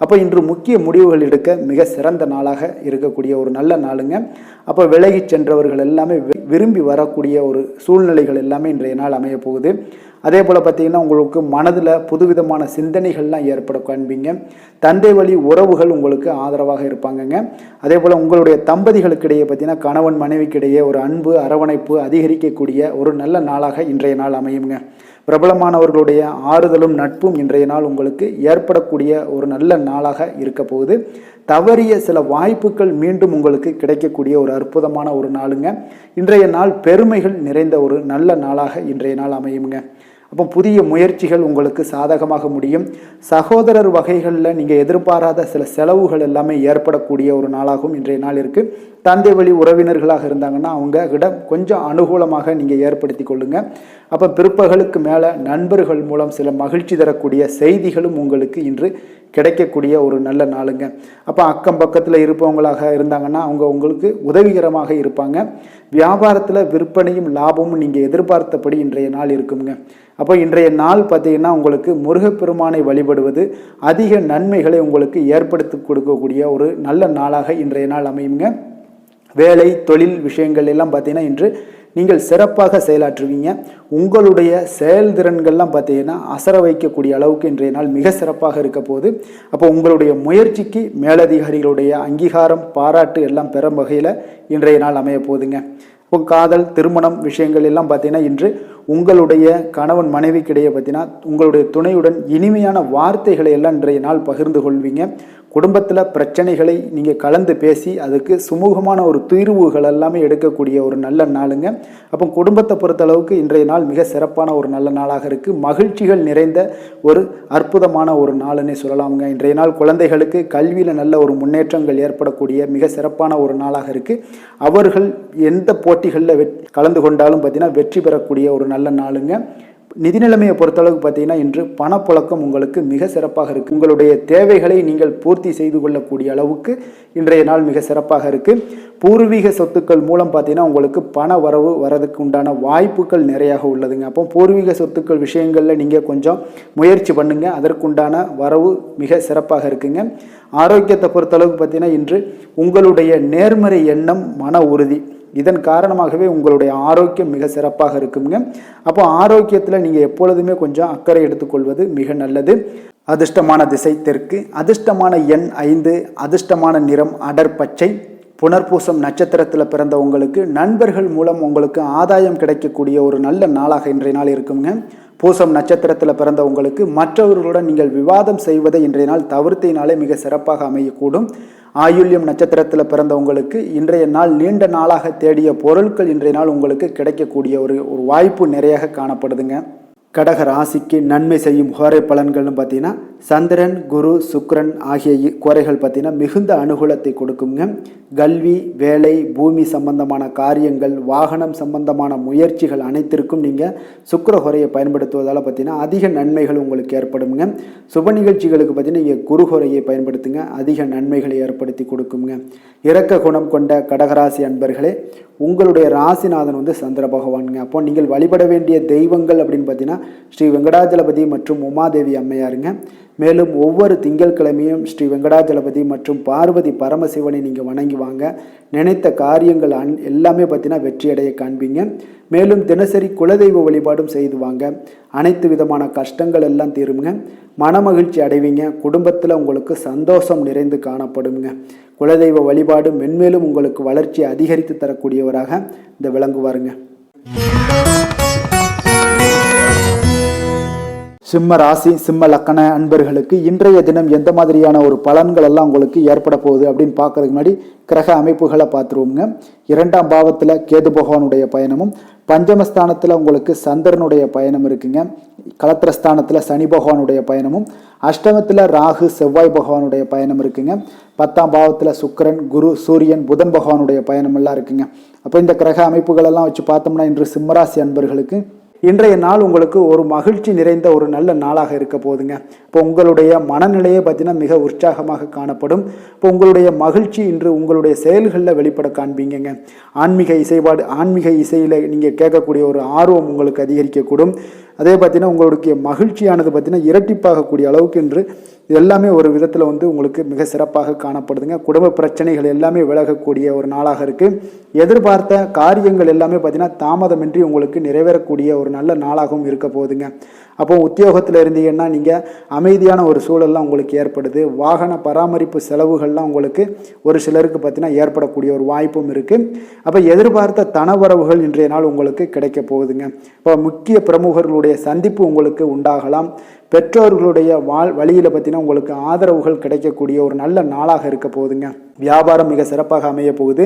A: அப்போ இன்று முக்கிய முடிவுகள் எடுக்க மிக சிறந்த நாளாக இருக்கக்கூடிய ஒரு நல்ல நாளுங்க. அப்போ விலகி சென்றவர்கள் எல்லாமே விரும்பி வரக்கூடிய ஒரு சூழ்நிலைகள் எல்லாமே இன்றைய நாள் அமைய போகுது. அதே போல் பார்த்தீங்கன்னா உங்களுக்கு மனதில் புதுவிதமான சிந்தனைகள்லாம் ஏற்பட காண்பீங்க. தந்தை வழி உறவுகள் உங்களுக்கு ஆதரவாக இருப்பாங்கங்க. அதே போல் உங்களுடைய தம்பதிகளுக்கிடையே பார்த்தீங்கன்னா கணவன் மனைவிக்கிடையே ஒரு அன்பு அரவணைப்பு அதிகரிக்கக்கூடிய ஒரு நல்ல நாளாக இன்றைய நாள் அமையுங்க. பிரபலமானவர்களுடைய ஆறுதலும் நட்பும் இன்றைய நாள் உங்களுக்கு ஏற்படக்கூடிய ஒரு நல்ல நாளாக இருக்க போகுது. தவறிய சில வாய்ப்புகள் மீண்டும் உங்களுக்கு கிடைக்கக்கூடிய ஒரு அற்புதமான ஒரு நாளுங்க. இன்றைய நாள் பெருமைகள் நிறைந்த ஒரு நல்ல நாளாக இன்றைய நாள் அமையுங்க. அப்போ புதிய முயற்சிகள் உங்களுக்கு சாதகமாக முடியும். சகோதரர் வகைகளில் நீங்கள் எதிர்பாராத சில செலவுகள் எல்லாமே ஏற்படக்கூடிய ஒரு நாளாகவும் இன்றைய நாள் இருக்குது. தந்தை வழி உறவினர்களாக இருந்தாங்கன்னா அவங்க கிட்ட கொஞ்சம் அனுகூலமாக நீங்கள் ஏற்படுத்தி கொள்ளுங்க. அப்போ பிற்பகலுக்கு மேலே நண்பர்கள் மூலம் சில மகிழ்ச்சி தரக்கூடிய செய்திகளும் உங்களுக்கு இன்று கிடைக்கக்கூடிய ஒரு நல்ல நாளுங்க. அப்போ அக்கம் பக்கத்தில் இருப்பவங்களாக இருந்தாங்கன்னா அவங்க உங்களுக்கு உதவிகரமாக இருப்பாங்க. வியாபாரத்தில் விற்பனையும் லாபமும் நீங்கள் எதிர்பார்த்தபடி இன்றைய நாள் இருக்குங்க. அப்போ இன்றைய நாள் பார்த்தீங்கன்னா உங்களுக்கு முருகப்பெருமானை வழிபடுவது அதிக நன்மைகளை உங்களுக்கு ஏற்படுத்தி கொடுக்கக்கூடிய ஒரு நல்ல நாளாக இன்றைய நாள் அமையுங்க. வேலை தொழில் விஷயங்கள் எல்லாம் பார்த்தீங்கன்னா இன்று நீங்கள் சிறப்பாக செயலாற்றுவீங்க. உங்களுடைய செயல்திறன்கள்லாம் பார்த்தீங்கன்னா அசர வைக்கக்கூடிய அளவுக்கு இன்றைய நாள் மிக சிறப்பாக இருக்க போகுது. அப்போ உங்களுடைய முயற்சிக்கு மேலதிகாரிகளுடைய அங்கீகாரம் பாராட்டு எல்லாம் பெறும் வகையில் இன்றைய நாள் அமைய போகுதுங்க. இப்போ காதல் திருமணம் விஷயங்கள் எல்லாம் பார்த்தீங்கன்னா இன்று உங்களுடைய கணவன் மனைவிக்கிடையே பார்த்தீங்கன்னா உங்களுடைய துணையுடன் இனிமையான வார்த்தைகளை எல்லாம் இன்றைய நாள் பகிர்ந்து கொள்வீங்க. குடும்பத்தில் பிரச்சனைகளை நீங்கள் கலந்து பேசி அதுக்கு சுமூகமான ஒரு தீர்வுகள் எல்லாமே எடுக்கக்கூடிய ஒரு நல்ல நாளுங்க. அப்போ குடும்பத்தை பொறுத்தளவுக்கு இன்றைய நாள் மிக சிறப்பான ஒரு நல்ல நாளாக இருக்குது. மகிழ்ச்சிகள் நிறைந்த ஒரு அற்புதமான ஒரு நாளுன்னே சொல்லலாமுங்க. இன்றைய நாள் குழந்தைகளுக்கு கல்வியில் நல்ல ஒரு முன்னேற்றங்கள் ஏற்படக்கூடிய மிக சிறப்பான ஒரு நாளாக இருக்குது. அவர்கள் எந்த போட்டிகளில் கலந்து கொண்டாலும் பார்த்தீங்கன்னா வெற்றி பெறக்கூடிய ஒரு நல்ல நாளுங்க. நிதி நிலைமையை பொறுத்தளவுக்கு பார்த்தீங்கன்னா இன்று பணப்புழக்கம் உங்களுக்கு மிக சிறப்பாக இருக்குது. உங்களுடைய தேவைகளை நீங்கள் பூர்த்தி செய்து கொள்ளக்கூடிய அளவுக்கு இன்றைய நாள் மிக சிறப்பாக இருக்குது. பூர்வீக சொத்துக்கள் மூலம் பார்த்தீங்கன்னா உங்களுக்கு பண வரவு வரதுக்கு உண்டான வாய்ப்புகள் நிறையாக உள்ளதுங்க. அப்போ பூர்வீக சொத்துக்கள் விஷயங்களில் நீங்கள் கொஞ்சம் முயற்சி பண்ணுங்க, அதற்குண்டான வரவு மிக சிறப்பாக இருக்குங்க. ஆரோக்கியத்தை பொறுத்தளவுக்கு பார்த்தீங்கன்னா இன்று உங்களுடைய நேர்மறை எண்ணம் மன உறுதி இதன் காரணமாகவே உங்களுடைய ஆரோக்கியம் மிக சிறப்பாக இருக்குங்க. அப்போ ஆரோக்கியத்தில் நீங்கள் எப்பொழுதுமே கொஞ்சம் அக்கறை எடுத்துக்கொள்வது மிக நல்லது. அதிர்ஷ்டமான திசை தெற்கு, அதிர்ஷ்டமான எண் 5, அதிர்ஷ்டமான நிறம் அடர் பச்சை. புனர்பூசம் நட்சத்திரத்தில் பிறந்த உங்களுக்கு நண்பர்கள் மூலம் உங்களுக்கு ஆதாயம் கிடைக்கக்கூடிய ஒரு நல்ல நாளாக இன்றைய நாள் இருக்குங்க. பூசம் நட்சத்திரத்தில் பிறந்த உங்களுக்கு மற்றவர்களுடன் நீங்கள் விவாதம் செய்வதை இன்றைய நாள் தவிர்த்தினாலே மிக சிறப்பாக அமையக்கூடும். ஆயுள்யம் நட்சத்திரத்தில் பிறந்த உங்களுக்கு இன்றைய நாள் நீண்ட நாளாக தேடிய பொருட்கள் இன்றைய நாள் உங்களுக்கு கிடைக்கக்கூடிய ஒரு வாய்ப்பு நிறையாக காணப்படுதுங்க. கடக ராசிக்கு நன்மை செய்யும் கோரை பலன்கள்னு பார்த்தீங்கன்னா சந்திரன் குரு சுக்கிரன் ஆகிய கோரைகள் பார்த்தீங்கன்னா மிகுந்த அனுகூலத்தை கொடுக்குங்க. கல்வி வேலை பூமி சம்பந்தமான காரியங்கள் வாகனம் சம்பந்தமான முயற்சிகள் அனைத்திற்கும் நீங்கள் சுக்கிர ஹோரையை பயன்படுத்துவதால் பார்த்தீங்கன்னா அதிக நன்மைகள் உங்களுக்கு ஏற்படுங்க. சுப நிகழ்ச்சிகளுக்கு பார்த்தீங்கன்னா நீங்கள் குரு ஹோரையை பயன்படுத்துங்க, அதிக நன்மைகளை ஏற்படுத்தி கொடுக்குங்க. இரக்க குணம் கொண்ட கடகராசி அன்பர்களே, உங்களுடைய ராசிநாதன் சந்திர பகவானுங்க. அப்போ நீங்கள் வழிபட வேண்டிய தெய்வங்கள் அப்படின்னு பார்த்தீங்கன்னா ஸ்ரீ வெங்கடாஜலபதி மற்றும் உமாதேவி அம்மையாருங்க. மேலும் ஒவ்வொரு திங்கட்கிழமையும் ஸ்ரீ வெங்கடாஜலபதி மற்றும் பார்வதி பரமசிவனை நீங்கள் வணங்கி வாங்க. நினைத்த காரியங்கள் எல்லாமே பார்த்தீங்கன்னா வெற்றியடைய காண்பீங்க. மேலும் தினசரி குலதெய்வ வழிபாடும் செய்து வாங்க. அனைத்து விதமான கஷ்டங்கள் எல்லாம் தீருங்க. மனமகிழ்ச்சி அடைவீங்க. குடும்பத்தில் உங்களுக்கு சந்தோஷம் நிறைந்து காணப்படுங்க. குலதெய்வ வழிபாடு மென்மேலும் உங்களுக்கு வளர்ச்சி அதிகரித்து தரக்கூடியவராக இந்த விளங்குவாருங்க. சிம்ம ராசி சிம்ம லக்கண அன்பர்களுக்கு இன்றைய தினம் எந்த மாதிரியான ஒரு பலன்கள் எல்லாம் உங்களுக்கு ஏற்பட போகுது அப்படின்னு பார்க்கறதுக்கு முன்னாடி கிரக அமைப்புகளை பார்த்துருவோங்க. 2ஆம் பாவத்தில் கேது பகவானுடைய பயணமும், பஞ்சமஸ்தானத்தில் உங்களுக்கு சந்திரனுடைய பயணம் இருக்குங்க. கலத்திரஸ்தானத்தில் சனி பகவானுடைய பயணமும், அஷ்டமத்தில் ராகு செவ்வாய் பகவானுடைய பயணம் இருக்குங்க. 10ஆம் பாவத்தில் சுக்கிரன் குரு சூரியன் புதன் பகவானுடைய பயணம் எல்லாம் இருக்குங்க. அப்போ இந்த கிரக அமைப்புகள் எல்லாம் வச்சு பார்த்தோம்னா இன்று சிம்மராசி அன்பர்களுக்கு இன்றைய நாள் உங்களுக்கு ஒரு மகிழ்ச்சி நிறைந்த ஒரு நல்ல நாளாக இருக்க போகுதுங்க. இப்போ உங்களுடைய மனநிலையை பார்த்தீங்கன்னா மிக உற்சாகமாக காணப்படும். இப்போ உங்களுடைய மகிழ்ச்சி இன்று உங்களுடைய செயல்களில் வெளிப்பட காண்பீங்க. ஆன்மீக இசையில் நீங்கள் கேட்கக்கூடிய ஒரு ஆர்வம் உங்களுக்கு அதிகரிக்கக்கூடும். அதே பார்த்தீங்கன்னா உங்களுடைய மகிழ்ச்சியானது பார்த்தீங்கன்னா இரட்டிப்பாகக்கூடிய அளவுக்கு இன்று எல்லாமே ஒரு விதத்தில் உங்களுக்கு மிக சிறப்பாக காணப்படுதுங்க. குடும்ப பிரச்சனைகள் எல்லாமே விலகக்கூடிய ஒரு நாளாக இருக்குது. எதிர்பார்த்த காரியங்கள் எல்லாமே பார்த்தீங்கன்னா தாமதமின்றி உங்களுக்கு நிறைவேறக்கூடிய ஒரு நல்ல நாளாகவும் இருக்க போகுதுங்க. அப்போ உத்தியோகத்தில் இருந்தீங்கன்னா நீங்கள் அமைதியான ஒரு சூழல்லாம் உங்களுக்கு ஏற்படுது. வாகன பராமரிப்பு செலவுகள்லாம் உங்களுக்கு ஒரு சிலருக்கு பார்த்தீங்கன்னா ஏற்படக்கூடிய ஒரு வாய்ப்பும் இருக்குது. அப்போ எதிர்பார்த்த தனவரவுகள் இன்றைய நாள் உங்களுக்கு கிடைக்க போகுதுங்க. இப்போ முக்கிய பிரமுகர்களுடைய நண்பர்களுடைய சந்திப்பு உங்களுக்கு உண்டாகலாம். பெற்றோர்களுடைய வழியில் பார்த்தீங்கன்னா உங்களுக்கு ஆதரவுகள் கிடைக்கக்கூடிய ஒரு நல்ல நாளாக இருக்க போகுதுங்க. வியாபாரம் மிக சிறப்பாக அமைய போகுது.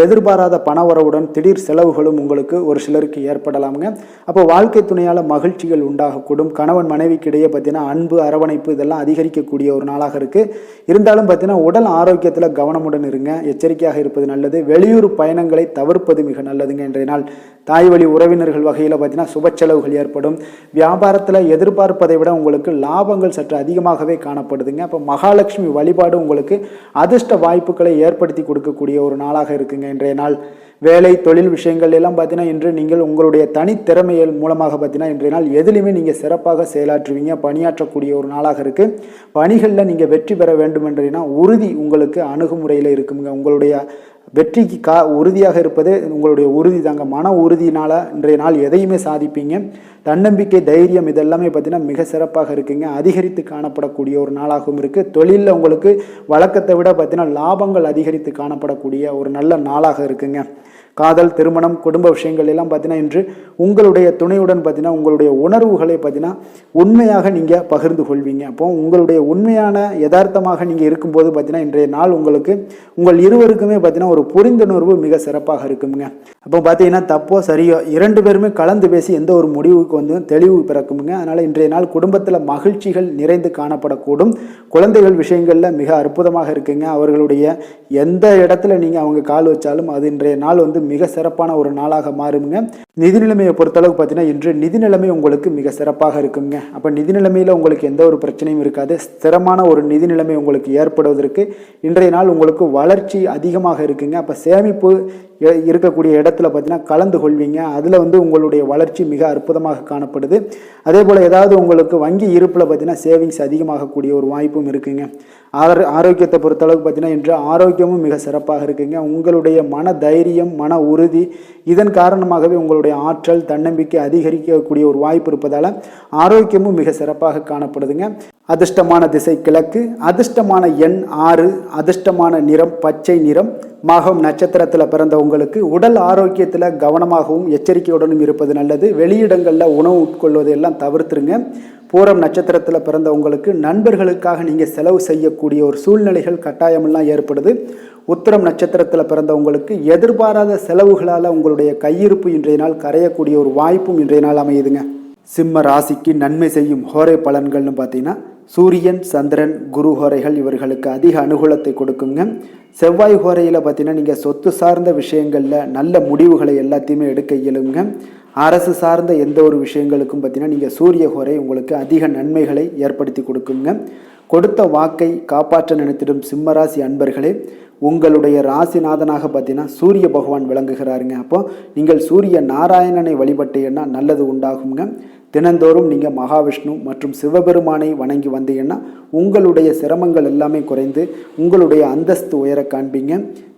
A: எதிர்பாராத பணவரவுடன் திடீர் செலவுகளும் உங்களுக்கு ஒரு சிலருக்கு ஏற்படலாமுங்க. அப்போ வாழ்க்கை துணையால் மகிழ்ச்சிகள் உண்டாகக்கூடும். கணவன் மனைவிக்கு இடையே பார்த்தீங்கன்னா அன்பு, அரவணைப்பு இதெல்லாம் அதிகரிக்கக்கூடிய ஒரு நாளாக இருக்குது. இருந்தாலும் பார்த்தீங்கன்னா உடல் ஆரோக்கியத்தில் கவனமுடன் இருங்க, எச்சரிக்கையாக இருப்பது நல்லது. வெளியூர் பயணங்களை தவிர்ப்பது மிக நல்லதுங்க. இன்றைய நாள் தாய் வழி உறவினர்கள் வகையில் பார்த்தீங்கன்னா சுப செலவுகள் ஏற்படும். வியாபாரத்தில் எதிர்பார்ப்பதை விட உங்களுக்கு லாபங்கள் சற்று அதிகமாகவே காணப்படுதுங்க. அப்போ மகாலட்சுமி வழிபாடு உங்களுக்கு அதிர்ஷ்ட வாய்ப்புகளை ஏற்படுத்தி கொடுக்கக்கூடிய ஒரு நாளாக இருக்குங்க இன்றைய நாள். வேலை தொழில் விஷயங்கள் எல்லாம் பார்த்தீங்கன்னா இன்று நீங்கள் உங்களுடைய தனித்திறமைகள் மூலமாக பார்த்தீங்கன்னா இன்றைய நாள் எதிலுமே நீங்கள் சிறப்பாக செயலாற்றுவீங்க, பணியாற்றக்கூடிய ஒரு நாளாக இருக்குது. பணிகளில் நீங்கள் வெற்றி பெற வேண்டும் என்றீங்கன்னா உறுதி உங்களுக்கு அணுகுமுறையில் இருக்குங்க. உங்களுடைய வெற்றிக்கு உறுதியாக இருப்பது உங்களுடைய உறுதி தாங்க. மன உறுதியினால் இன்றைய நாள் எதையுமே சாதிப்பீங்க. தன்னம்பிக்கை, தைரியம் இதெல்லாமே பார்த்தீங்கன்னா மிக சிறப்பாக இருக்குங்க. அதிகரித்து காணப்படக்கூடிய ஒரு நாளாகவும் இருக்குது. தொழிலில் உங்களுக்கு வழக்கத்தை விட பார்த்தீங்கன்னா லாபங்கள் அதிகரித்து காணப்படக்கூடிய ஒரு நல்ல நாளாக இருக்குங்க. காதல், திருமணம், குடும்ப விஷயங்கள் எல்லாம் பார்த்தீங்கன்னா இன்று உங்களுடைய துணையுடன் பார்த்தீங்கன்னா உங்களுடைய உணர்வுகளை பார்த்தீங்கன்னா உண்மையாக நீங்கள் பகிர்ந்து கொள்வீங்க. அப்போ உங்களுடைய உண்மையான யதார்த்தமாக நீங்கள் இருக்கும்போது பார்த்தீங்கன்னா இன்றைய நாள் உங்களுக்கு உங்கள் இருவருக்குமே பார்த்தீங்கன்னா ஒரு புரிந்துணர்வு மிக சிறப்பாக இருக்குங்க. அப்போ பார்த்தீங்கன்னா தப்போ சரியோ 2 பேருமே கலந்து பேசி எந்த ஒரு முடிவுக்கு வந்து தெளிவு பிறக்குங்க. அதனால் இன்றைய நாள் குடும்பத்தில் மகிழ்ச்சிகள் நிறைந்து காணப்படக்கூடும். குழந்தைகள் விஷயங்களில் மிக அற்புதமாக இருக்குங்க. அவர்களுடைய எந்த இடத்துல நீங்கள் அவங்க கால் வச்சாலும் அது இன்றைய நாள் வந்து மிக சிறப்பான ஒரு நாளாக மாறுங்க. நிதி நிலைமையை பொறுத்தளவுக்கு பார்த்தீங்கன்னா இன்று நிதி நிலைமை உங்களுக்கு மிக சிறப்பாக இருக்குங்க. அப்போ நிதி நிலைமையில் உங்களுக்கு எந்த ஒரு பிரச்சனையும் இருக்காது. ஸ்திரமான ஒரு நிதி நிலைமை உங்களுக்கு ஏற்படுவதற்கு இன்றைய நாள் உங்களுக்கு வளர்ச்சி அதிகமாக இருக்குங்க. அப்போ சேமிப்பு இருக்கக்கூடிய இடத்துல பார்த்தீங்கன்னா கலந்து கொள்வீங்க. அதில் வந்து உங்களுடைய வளர்ச்சி மிக அற்புதமாக காணப்படுது. அதே போல் ஏதாவது உங்களுக்கு வங்கி இருப்பில் பார்த்தீங்கன்னா சேவிங்ஸ் அதிகமாகக்கூடிய ஒரு வாய்ப்பும் இருக்குங்க. ஆரோக்கியத்தை பொறுத்தளவுக்கு பார்த்தீங்கன்னா இன்று ஆரோக்கியமும் மிக சிறப்பாக இருக்குங்க. உங்களுடைய மன தைரியம், மன உறுதி இதன் காரணமாகவே உங்களுடைய ஆற்றல், தன்னம்பிக்கை அதிகரிக்கக்கூடிய ஒரு வாய்ப்பு இருப்பதால் ஆரோக்கியமும் மிக சிறப்பாக காணப்படுதுங்க. அதிர்ஷ்டமான திசை கிழக்கு, அதிர்ஷ்டமான எண் 6, அதிர்ஷ்டமான நிறம் பச்சை நிறம். மகம் நட்சத்திரத்தில் பிறந்த உங்களுக்கு உடல் ஆரோக்கியத்தில் கவனமாகவும் எச்சரிக்கையுடனும் இருப்பது நல்லது. வெளியிடங்களில் உணவு உட்கொள்வதை எல்லாம் தவிர்த்துருங்க. பூரம் நட்சத்திரத்தில் பிறந்த உங்களுக்கு நண்பர்களுக்காக நீங்கள் செலவு செய்யக்கூடிய ஒரு சூழ்நிலைகள் கட்டாயமெல்லாம் ஏற்படுது. உத்திரம் நட்சத்திரத்தில் பிறந்த உங்களுக்கு எதிர்பாராத செலவுகளால் உங்களுடைய கையிருப்பு இன்றைய நாள் கரையக்கூடிய ஒரு வாய்ப்பும் இன்றைய நாள் அமையுதுங்க. சிம்ம ராசிக்கு நன்மை செய்யும் ஹோரை பலன்கள்னு பார்த்தீங்கன்னா சூரியன், சந்திரன், குரு ஹோரைகள் இவர்களுக்கு அதிக அனுகூலத்தை கொடுக்குங்க. செவ்வாய் ஹோரையில் பார்த்தீங்கன்னா நீங்கள் சொத்து சார்ந்த விஷயங்களில் நல்ல முடிவுகளை எல்லாத்தையுமே எடுக்க இயலுங்க. அரசு சார்ந்த எந்த ஒரு விஷயங்களுக்கும் பார்த்தீங்கன்னா நீங்கள் சூரிய ஹோரை உங்களுக்கு அதிக நன்மைகளை ஏற்படுத்தி கொடுக்குங்க. கொடுத்த வாக்கை காப்பாற்ற நினைத்திடும் சிம்மராசி அன்பர்களே, உங்களுடைய ராசிநாதனாக பார்த்தீங்கன்னா சூரிய பகவான் விளங்குகிறாருங்க. அப்போ நீங்கள் சூரிய நாராயணனை வழிபட்டீங்கன்னா நல்லது உண்டாகுங்க. தினந்தோறும் நீங்கள் மகாவிஷ்ணு மற்றும் சிவபெருமானை வணங்கி வந்தீங்கன்னா உங்களுடைய சிரமங்கள் எல்லாமே குறைந்து உங்களுடைய அந்தஸ்து உயர காண்பீங்க.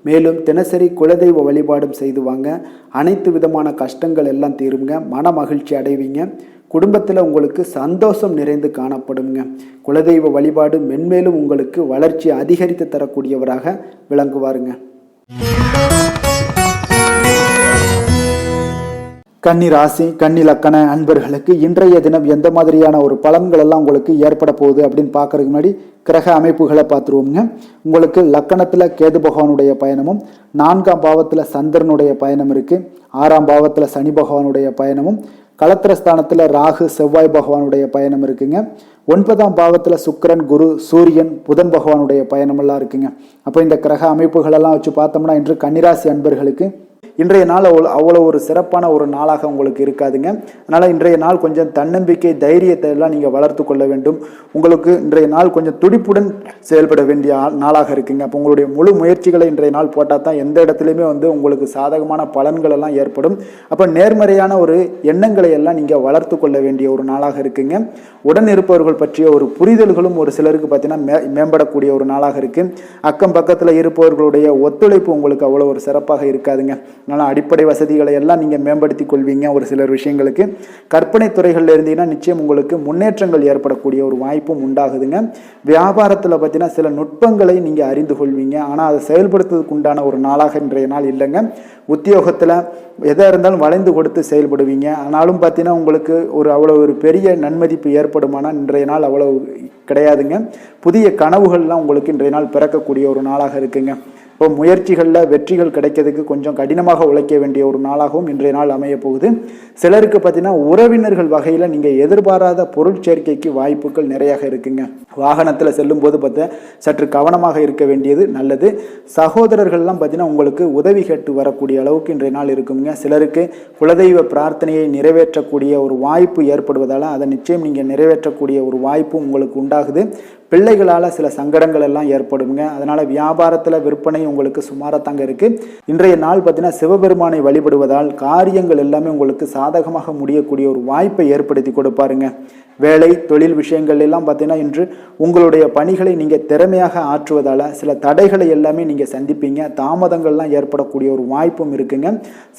A: மேலும் தினசரி குலதெய்வ வழிபாடும் செய்து வாங்க. அனைத்து விதமான கஷ்டங்கள் எல்லாம் தீருங்க. மன மகிழ்ச்சி அடைவீங்க. குடும்பத்தில் உங்களுக்கு சந்தோஷம் நிறைந்து காணப்படுங்க. குலதெய்வ வழிபாடு மென்மேலும் உங்களுக்கு வளர்ச்சி அதிகரித்து தரக்கூடியவராக விளங்குவாருங்க. கன்னி ராசி, கன்னி லக்கண அன்பர்களுக்கு இன்றைய தினம் எந்த மாதிரியான ஒரு பலன்கள் எல்லாம் உங்களுக்கு ஏற்பட போகுது அப்படின்னு பார்க்கறதுக்கு முன்னாடி கிரக அமைப்புகளை பார்த்துருவோங்க. உங்களுக்கு லக்கணத்தில் கேது பகவானுடைய பயணமும், 4ஆம் பாவத்தில் சந்திரனுடைய பயணம் இருக்குது, 6ஆம் பாவத்தில் சனி பகவானுடைய பயணமும், களத்திரஸ்தானத்தில் ராகு செவ்வாய் பகவானுடைய பயணம் இருக்குங்க. 9ஆம் பாவத்தில் சுக்கிரன், குரு, சூரியன், புதன் பகவானுடைய பயணமெல்லாம் இருக்குங்க. அப்போ இந்த கிரக அமைப்புகளெல்லாம் வச்சு பார்த்தோம்னா இன்று கன்னிராசி அன்பர்களுக்கு இன்றைய நாள் அவ்வளோ ஒரு சிறப்பான ஒரு நாளாக உங்களுக்கு இருக்காதுங்க. அதனால் இன்றைய நாள் கொஞ்சம் தன்னம்பிக்கை, தைரியத்தை எல்லாம் நீங்கள் வளர்த்து கொள்ள வேண்டும். உங்களுக்கு இன்றைய நாள் கொஞ்சம் துடிப்புடன் செயல்பட வேண்டிய நாளாக இருக்குங்க. அப்போ உங்களுடைய முழு முயற்சிகளை இன்றைய நாள் போட்டால் தான் எந்த இடத்துலையுமே வந்து உங்களுக்கு சாதகமான பலன்கள் எல்லாம் ஏற்படும். அப்போ நேர்மறையான ஒரு எண்ணங்களை எல்லாம் நீங்கள் வளர்த்து கொள்ள வேண்டிய ஒரு நாளாக இருக்குங்க. உடன் இருப்பவர்கள் பற்றிய ஒரு புரிதல்களும் ஒரு சிலருக்கு பார்த்தீங்கன்னா மேம்படக்கூடிய ஒரு நாளாக இருக்குது. அக்கம் பக்கத்தில் இருப்பவர்களுடைய ஒத்துழைப்பு உங்களுக்கு அவ்வளோ ஒரு சிறப்பாக இருக்காதுங்க. அதனால் அடிப்படை வசதிகளை எல்லாம் நீங்கள் மேம்படுத்தி கொள்வீங்க. ஒரு சிலர் விஷயங்களுக்கு கற்பனை துறைகளில் இருந்தீங்கன்னா நிச்சயம் உங்களுக்கு முன்னேற்றங்கள் ஏற்படக்கூடிய ஒரு வாய்ப்பும் உண்டாகுதுங்க. வியாபாரத்தில் பார்த்தீங்கன்னா சில நுட்பங்களை நீங்கள் அறிந்து கொள்வீங்க. ஆனால் அதை செயல்படுத்துறதுக்கு உண்டான ஒரு நாளாக இன்றைய நாள் இல்லைங்க. உத்தியோகத்தில் எதாக இருந்தாலும் வளைந்து கொடுத்து செயல்படுவீங்க. ஆனாலும் பார்த்தீங்கன்னா உங்களுக்கு அவ்வளோ ஒரு பெரிய நன்மதிப்பு ஏற்படுமானால் இன்றைய நாள் அவ்வளோ கிடையாதுங்க. புதிய கனவுகள்லாம் உங்களுக்கு இன்றைய நாள் பிறக்கக்கூடிய ஒரு நாளாக இருக்குங்க. இப்போ முயற்சிகளில் வெற்றிகள் கிடைக்கிறதுக்கு கொஞ்சம் கடினமாக உழைக்க வேண்டிய ஒரு நாளாகவும் இன்றைய நாள் அமைய போகுது. சிலருக்கு பார்த்தீங்கன்னா உறவினர்கள் வகையில் நீங்கள் எதிர்பாராத பொருள் சேர்க்கைக்கு வாய்ப்புகள் நிறையாக இருக்குங்க. வாகனத்தில் செல்லும் போது பார்த்தா சற்று கவனமாக இருக்க வேண்டியது நல்லது. சகோதரர்கள்லாம் பார்த்தீங்கன்னா உங்களுக்கு உதவி கேட்டு வரக்கூடிய அளவுக்கு இன்றைய நாள் இருக்குங்க. சிலருக்கு குலதெய்வ பிரார்த்தனையை நிறைவேற்றக்கூடிய ஒரு வாய்ப்பு ஏற்படுவதால் அதை நிச்சயம் நீங்கள் நிறைவேற்றக்கூடிய ஒரு வாய்ப்பும் உங்களுக்கு உண்டாகுது. பிள்ளைகளால் சில சங்கடங்கள் எல்லாம் ஏற்படுங்க. அதனால் வியாபாரத்தில் விற்பனை உங்களுக்கு சுமாரத்தாங்க இருக்குது. இன்றைய நாள் பார்த்தீங்கன்னா சிவபெருமானை வழிபடுவதால் காரியங்கள் எல்லாமே உங்களுக்கு சாதகமாக முடியக்கூடிய ஒரு வாய்ப்பை ஏற்படுத்தி கொடுப்பாருங்க. வேலை தொழில் விஷயங்கள் எல்லாம் பார்த்தீங்கன்னா இன்று உங்களுடைய பணிகளை நீங்கள் திறமையாக ஆற்றுவதால் சில தடைகளை எல்லாமே நீங்கள் சந்திப்பீங்க. தாமதங்கள்லாம் ஏற்படக்கூடிய ஒரு வாய்ப்பும் இருக்குங்க.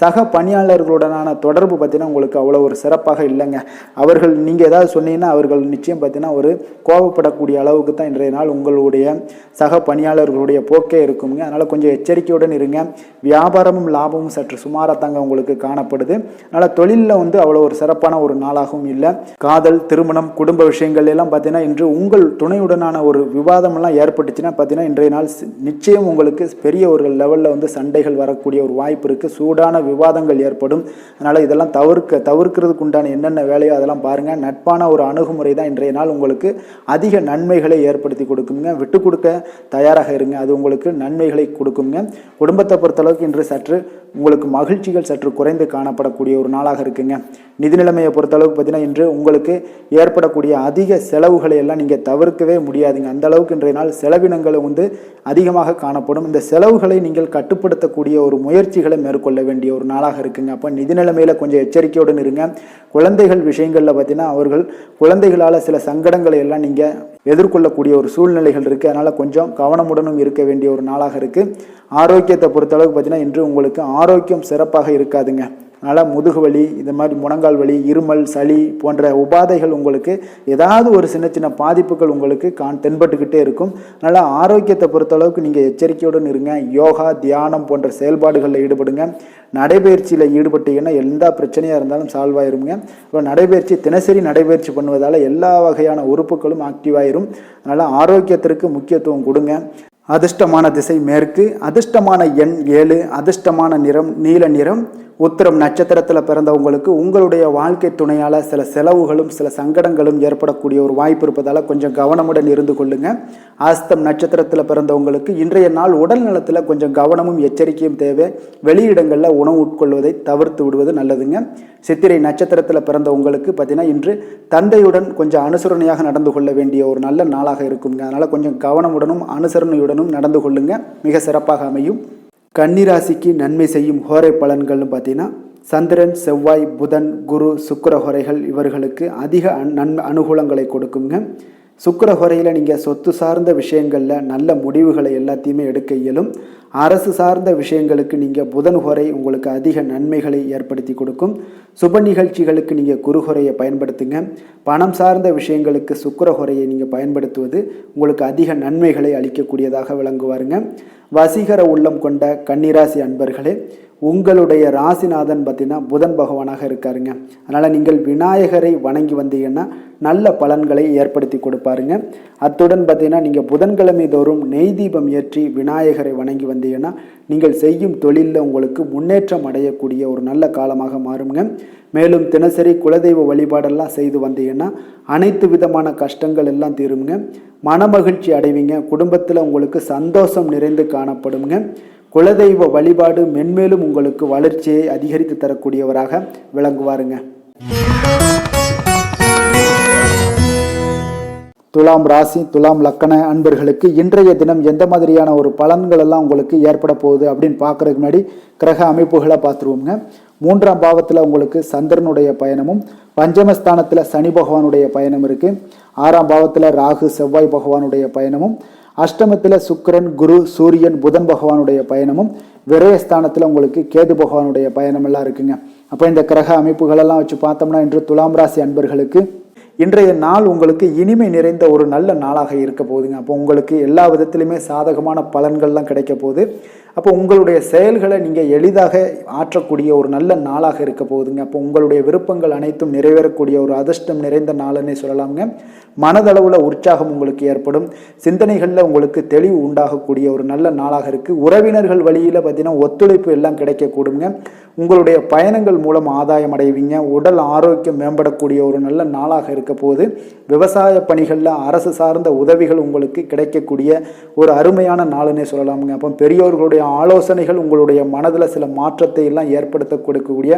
A: சக பணியாளர்களுடனான தொடர்பு பார்த்தீங்கன்னா உங்களுக்கு அவ்வளோ ஒரு சிறப்பாக இல்லைங்க. அவர்கள் நீங்கள் ஏதாவது சொன்னீங்கன்னா அவர்கள் நிச்சயம் பார்த்தீங்கன்னா ஒரு கோபப்படக்கூடிய அளவுக்கு தான் இன்றைய நாள் உங்களுடைய சக பணியாளர்களுடைய போக்கே இருக்குங்க. அதனால் கொஞ்சம் எச்சரிக்கையுடன் இருங்க. வியாபாரமும் லாபமும் சற்று சுமாரத்தாங்க உங்களுக்கு காணப்படுது. அதனால் தொழிலில் அவ்வளோ ஒரு சிறப்பான ஒரு நாளாகவும் இல்லை. காதல் திருமணம் குடும்ப விஷயங்கள் எல்லாம் பார்த்தீங்கன்னா இன்று உங்கள் துணையுடனான ஒரு விவாதமெல்லாம் ஏற்பட்டுச்சுன்னா பார்த்தீங்கன்னா இன்றைய நாள் நிச்சயம் உங்களுக்கு பெரிய ஒரு லெவலில் சண்டைகள் வரக்கூடிய ஒரு வாய்ப்பு இருக்குது. சூடான விவாதங்கள் ஏற்படும். அதனால் இதெல்லாம் தவிர்க்கிறதுக்கு உண்டான என்னென்ன வேலையோ அதெல்லாம் பாருங்கள். நட்பான ஒரு அணுகுமுறை தான் இன்றைய நாள் உங்களுக்கு அதிக நன்மைகளை ஏற்படுத்தி கொடுக்குங்க. விட்டு கொடுக்க தயாராக இருங்க. அது உங்களுக்கு நன்மைகளை கொடுக்குங்க. குடும்பத்தை பொறுத்தளவுக்கு இன்று சற்று உங்களுக்கு மகிழ்ச்சிகள் சற்று குறைந்து காணப்படக்கூடிய ஒரு நாளாக இருக்குங்க. நிதி நிலைமையை பொறுத்தளவுக்கு பார்த்தீங்கன்னா இன்று உங்களுக்கு ஏற்படக்கூடிய அதிக செலவுகளை எல்லாம் நீங்கள் தவிர்க்கவே முடியாதுங்க. அந்த அளவுக்கு இன்றைய நாள் செலவினங்களை அதிகமாக காணப்படும். இந்த செலவுகளை நீங்கள் கட்டுப்படுத்தக்கூடிய ஒரு முயற்சிகளை மேற்கொள்ள வேண்டிய ஒரு நாளாக இருக்குங்க. அப்போ நிதி நிலைமையில் கொஞ்சம் எச்சரிக்கையுடன் இருங்க. குழந்தைகள் விஷயங்களில் பார்த்தீங்கன்னா அவர்கள் குழந்தைகளால் சில சங்கடங்களை எல்லாம் நீங்கள் எதிர்கொள்ளக்கூடிய ஒரு சூழ்நிலைகள் இருக்குது. அதனால் கொஞ்சம் கவனமுடனும் இருக்க வேண்டிய ஒரு நாளாக இருக்குது. ஆரோக்கியத்தை பொறுத்தளவுக்கு பார்த்தீங்கன்னா இன்று உங்களுக்கு ஆரோக்கியம் சிறப்பாக இருக்காதுங்க. அதனால் முதுகு வலி, இந்த மாதிரி முழங்கால் வலி, இருமல், சளி போன்ற உபாதைகள் உங்களுக்கு ஏதாவது ஒரு சின்ன சின்ன பாதிப்புகள் உங்களுக்கு தென்பட்டுக்கிட்டே இருக்கும். அதனால் ஆரோக்கியத்தை பொறுத்தளவுக்கு நீங்கள் எச்சரிக்கையுடன் இருங்க. யோகா தியானம் போன்ற செயல்பாடுகளில் ஈடுபடுங்க. நடைபயிற்சியில் ஈடுபட்டீங்கன்னா எந்த பிரச்சனையாக இருந்தாலும் சால்வ் ஆயிருங்க. இப்போ நடைபயிற்சி தினசரி நடைபயிற்சி பண்ணுவதால் எல்லா வகையான உறுப்புகளும் ஆக்டிவாயிரும். அதனால் ஆரோக்கியத்திற்கு முக்கியத்துவம் கொடுங்க. அதிர்ஷ்டமான திசை மேற்கு, அதிர்ஷ்டமான எண் 7, அதிர்ஷ்டமான நிறம் நீல நிறம். உத்திரம் நட்சத்திரத்தில் பிறந்தவங்களுக்கு உங்களுடைய வாழ்க்கை துணையால் சில செலவுகளும் சில சங்கடங்களும் ஏற்படக்கூடிய ஒரு வாய்ப்பு இருப்பதால் கொஞ்சம் கவனமுடன் இருந்து கொள்ளுங்க. அஸ்தம் நட்சத்திரத்தில் பிறந்தவங்களுக்கு இன்றைய நாள் உடல் நலத்தில் கொஞ்சம் கவனமும் எச்சரிக்கையும் தேவை. வெளியிடங்களில் உணவு உட்கொள்வதை தவிர்த்து விடுவது நல்லதுங்க. சித்திரை நட்சத்திரத்தில் பிறந்தவங்களுக்கு பார்த்தீங்கன்னா இன்று தந்தையுடன் கொஞ்சம் அனுசரணையாக நடந்து கொள்ள வேண்டிய ஒரு நல்ல நாளாக இருக்குங்க. அதனால் கொஞ்சம் கவனமுடனும் அனுசரணையுடனும் நடந்து கொள்ளுங்க. மிக சிறப்பாக அமையும். கன்னிராசிக்கு நன்மை செய்யும் ஹோரை பலன்கள்னு பார்த்தீங்கன்னா சந்திரன், செவ்வாய், புதன், குரு, சுக்கிர ஹோரைகள் இவர்களுக்கு அதிக அனுகூலங்களை கொடுக்குங்க. சுக்கிர ஹோரையில் நீங்கள் சொத்து சார்ந்த விஷயங்களில் நல்ல முடிவுகளை எல்லாத்தையுமே எடுக்க இயலும். அரசு சார்ந்த விஷயங்களுக்கு நீங்கள் புதன் ஹோரை உங்களுக்கு அதிக நன்மைகளை ஏற்படுத்தி கொடுக்கும். சுப நிகழ்ச்சிகளுக்கு நீங்கள் குரு ஹோரையை பயன்படுத்துங்க. பணம் சார்ந்த விஷயங்களுக்கு சுக்கிர ஹோரையை நீங்கள் பயன்படுத்துவது உங்களுக்கு அதிக நன்மைகளை அளிக்கக்கூடியதாக விளங்குவாருங்க. வசீகர உள்ளம் கொண்ட கன்னிராசி அன்பர்களே, உங்களுடைய ராசிநாதன் பார்த்தீங்கன்னா புதன் பகவானாக இருக்காருங்க. அதனால் நீங்கள் விநாயகரை வணங்கி வந்தீங்கன்னா நல்ல பலன்களை ஏற்படுத்தி கொடுப்பாருங்க. அத்துடன் பார்த்தீங்கன்னா நீங்கள் புதன்கிழமை தோறும் நெய் தீபம் ஏற்றி விநாயகரை வணங்கி வந்தீங்கன்னா நீங்கள் செய்யும் தொழிலில் உங்களுக்கு முன்னேற்றம் அடையக்கூடிய ஒரு நல்ல காலமாக மாறுங்க. மேலும் தினசரி குலதெய்வ வழிபாடெல்லாம் செய்து வந்தீங்கன்னா அனைத்து விதமான கஷ்டங்கள் எல்லாம் தீருங்க. மனமகிழ்ச்சி அடைவீங்க. குடும்பத்தில் உங்களுக்கு சந்தோஷம் நிறைந்து காணப்படுங்க. குலதெய்வ வழிபாடு மென்மேலும் உங்களுக்கு வளர்ச்சியை அதிகரித்து தரக்கூடியவராக விளங்குவாருங்க. துலாம் ராசி துலாம் லக்கண அன்பர்களுக்கு இன்றைய தினம் எந்த மாதிரியான ஒரு பலன்கள் எல்லாம் உங்களுக்கு ஏற்பட போகுது அப்படின்னு பார்க்கறதுக்கு முன்னாடி கிரக அமைப்புகளை பார்த்துருவோங்க. 3ஆம் பாவத்தில் உங்களுக்கு சந்திரனுடைய பயணமும், பஞ்சமஸ்தானத்தில் சனி பகவானுடைய பயணம் இருக்குது. 6ஆம் பாவத்தில் ராகு செவ்வாய் பகவானுடைய பயணமும், அஷ்டமத்தில் சுக்கிரன், குரு, சூரியன், புதன் பகவானுடைய பயணமும், விரயஸ்தானத்தில் உங்களுக்கு கேது பகவானுடைய பயணம் எல்லாம் இருக்குங்க. அப்போ இந்த கிரக அமைப்புகளெல்லாம் வச்சு பார்த்தோம்னா இன்று துலாம் ராசி அன்பர்களுக்கு இன்றைய நாள் உங்களுக்கு இனிமை நிறைந்த ஒரு நல்ல நாளாக இருக்க போகுதுங்க. அப்போ உங்களுக்கு எல்லா விதத்திலுமே சாதகமான பலன்கள்லாம் கிடைக்க போகுது. அப்போ உங்களுடைய செயல்களை நீங்கள் எளிதாக ஆற்றக்கூடிய ஒரு நல்ல நாளாக இருக்க போகுதுங்க. அப்போ உங்களுடைய விருப்பங்கள் அனைத்தும் நிறைவேறக்கூடிய ஒரு அதிர்ஷ்டம் நிறைந்த நாளுன்னே சொல்லலாமுங்க. மனதளவில் உற்சாகம் உங்களுக்கு ஏற்படும். சிந்தனைகளில் உங்களுக்கு தெளிவு உண்டாகக்கூடிய ஒரு நல்ல நாளாக இருக்குது. உறவினர்கள் வழியில் பார்த்தீங்கன்னா ஒத்துழைப்பு எல்லாம் கிடைக்கக்கூடுங்க. உங்களுடைய பயணங்கள் மூலம் ஆதாயம் அடைவீங்க. உடல் ஆரோக்கியம் மேம்படக்கூடிய ஒரு நல்ல நாளாக இருக்க போது. விவசாய பணிகளில் அரசு சார்ந்த உதவிகள் உங்களுக்கு கிடைக்கக்கூடிய ஒரு அருமையான நாளுன்னே சொல்லலாமுங்க. அப்போ பெரியோர்களுடைய ஆலோசனைகள் உங்களுடைய மனதில் சில மாற்றத்தை எல்லாம் ஏற்படுத்த கொடுக்கக்கூடிய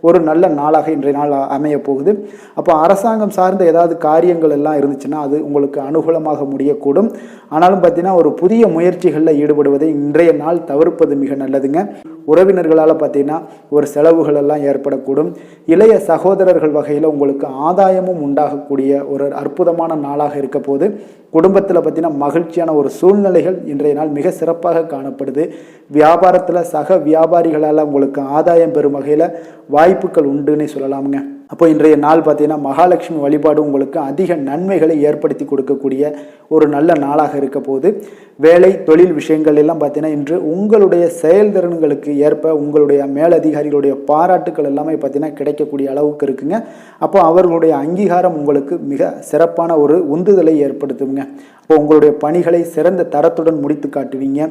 A: ஒரு நல்ல நாளாக இன்றைய நாள் அமைய போகுது. அப்போ அரசாங்கம் சார்ந்த ஏதாவது காரியங்கள் எல்லாம் இருந்துச்சுன்னா அது உங்களுக்கு அனுகூலமாக முடியக்கூடும். ஆனாலும் பார்த்தீங்கன்னா ஒரு புதிய முயற்சிகளில் ஈடுபடுவதை இன்றைய நாள் தவிர்ப்பது மிக நல்லதுங்க. உறவினர்களால் பார்த்தீங்கன்னா ஒரு செலவுகள் எல்லாம் ஏற்படக்கூடும். இளைய சகோதரர்கள் வகையில் உங்களுக்கு ஆதாயமும் உண்டாகக்கூடிய ஒரு அற்புதமான நாளாக இருக்க போது. குடும்பத்தில் பார்த்தீங்கன்னா மகிழ்ச்சியான ஒரு சூழ்நிலைகள் இன்றைய நாள் மிக சிறப்பாக காணப்படுது. வியாபாரத்தில் சக வியாபாரிகளால் உங்களுக்கு ஆதாயம் பெறும் வகையில் வாய்ப்புகள் உண்டுன்னு சொல்லலாமுங்க. அப்போ இன்றைய நாள் பார்த்தீங்கன்னா மகாலட்சுமி வழிபாடு உங்களுக்கு அதிக நன்மைகளை ஏற்படுத்தி கொடுக்கக்கூடிய ஒரு நல்ல நாளாக இருக்க போது. வேலை தொழில் விஷயங்கள் எல்லாம் பார்த்தீங்கன்னா இன்று உங்களுடைய செயல்திறன்களுக்கு ஏற்ப உங்களுடைய மேலதிகாரிகளுடைய பாராட்டுக்கள் எல்லாமே பார்த்தீங்கன்னா கிடைக்கக்கூடிய அளவுக்கு இருக்குங்க. அப்போ அவர்களுடைய அங்கீகாரம் உங்களுக்கு மிக சிறப்பான ஒரு உந்துதலை ஏற்படுத்துங்க. அப்போ உங்களுடைய பணிகளை சிறந்த தரத்துடன் முடித்து காட்டுவீங்க.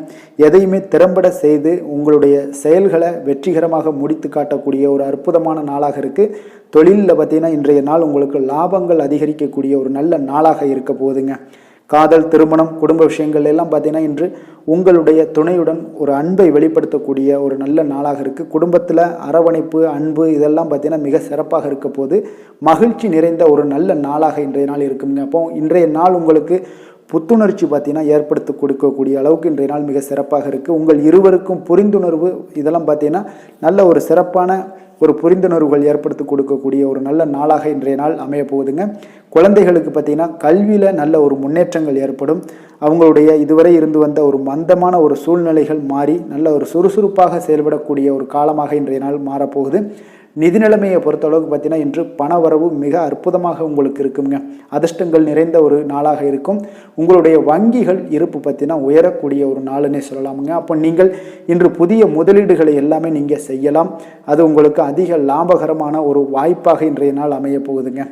A: எதையுமே திறம்பட செய்து உங்களுடைய செயல்களை வெற்றிகரமாக முடித்து காட்டக்கூடிய ஒரு அற்புதமான நாளாக இருக்குது. தொழிலில் பார்த்தீங்கன்னா இன்றைய நாள் உங்களுக்கு லாபங்கள் அதிகரிக்கக்கூடிய ஒரு நல்ல நாளாக இருக்க போகுதுங்க. காதல், திருமணம், குடும்ப விஷயங்கள் எல்லாம் பார்த்தீங்கன்னா இன்று உங்களுடைய துணையுடன் ஒரு அன்பை வெளிப்படுத்தக்கூடிய ஒரு நல்ல நாளாக இருக்குது. குடும்பத்தில் அரவணைப்பு, அன்பு இதெல்லாம் பார்த்தீங்கன்னா மிக சிறப்பாக இருக்க போது. மகிழ்ச்சி நிறைந்த ஒரு நல்ல நாளாக இன்றைய நாள் இருக்குங்க. அப்போ இன்றைய நாள் உங்களுக்கு புத்துணர்ச்சி பார்த்தீங்கன்னா ஏற்படுத்தி கொடுக்கக்கூடிய அளவுக்கு இன்றைய நாள் மிக சிறப்பாக இருக்குது. உங்கள் இருவருக்கும் புரிந்துணர்வு இதெல்லாம் பார்த்தீங்கன்னா நல்ல ஒரு சிறப்பான ஒரு புரிந்துணர்வுகள் ஏற்படுத்தி கொடுக்கக்கூடிய ஒரு நல்ல நாளாக இன்றைய நாள் அமைய போகுதுங்க. குழந்தைகளுக்கு பார்த்தீங்கன்னா கல்வியில் நல்ல ஒரு முன்னேற்றங்கள் ஏற்படும். அவங்களுடைய இதுவரை இருந்து வந்த ஒரு மந்தமான ஒரு சூழ்நிலைகள் மாறி நல்ல ஒரு சுறுசுறுப்பாக செயல்படக்கூடிய ஒரு காலமாக இன்றைய நாள் மாறப்போகுது. நிதி நிலைமையை பொறுத்தளவுக்கு பார்த்தீங்கன்னா இன்று பண வரவு மிக அற்புதமாக உங்களுக்கு இருக்குங்க. அதிர்ஷ்டங்கள் நிறைந்த ஒரு நாளாக இருக்கும். உங்களுடைய வங்கிகள் இருப்பு பார்த்தீங்கன்னா உயரக்கூடிய ஒரு நாளுன்னே சொல்லலாமுங்க. அப்போ நீங்கள் இன்று புதிய முதலீடுகளை எல்லாமே நீங்கள் செய்யலாம். அது உங்களுக்கு அதிக லாபகரமான ஒரு வாய்ப்பாக இன்றைய நாள் அமைய போகுதுங்க.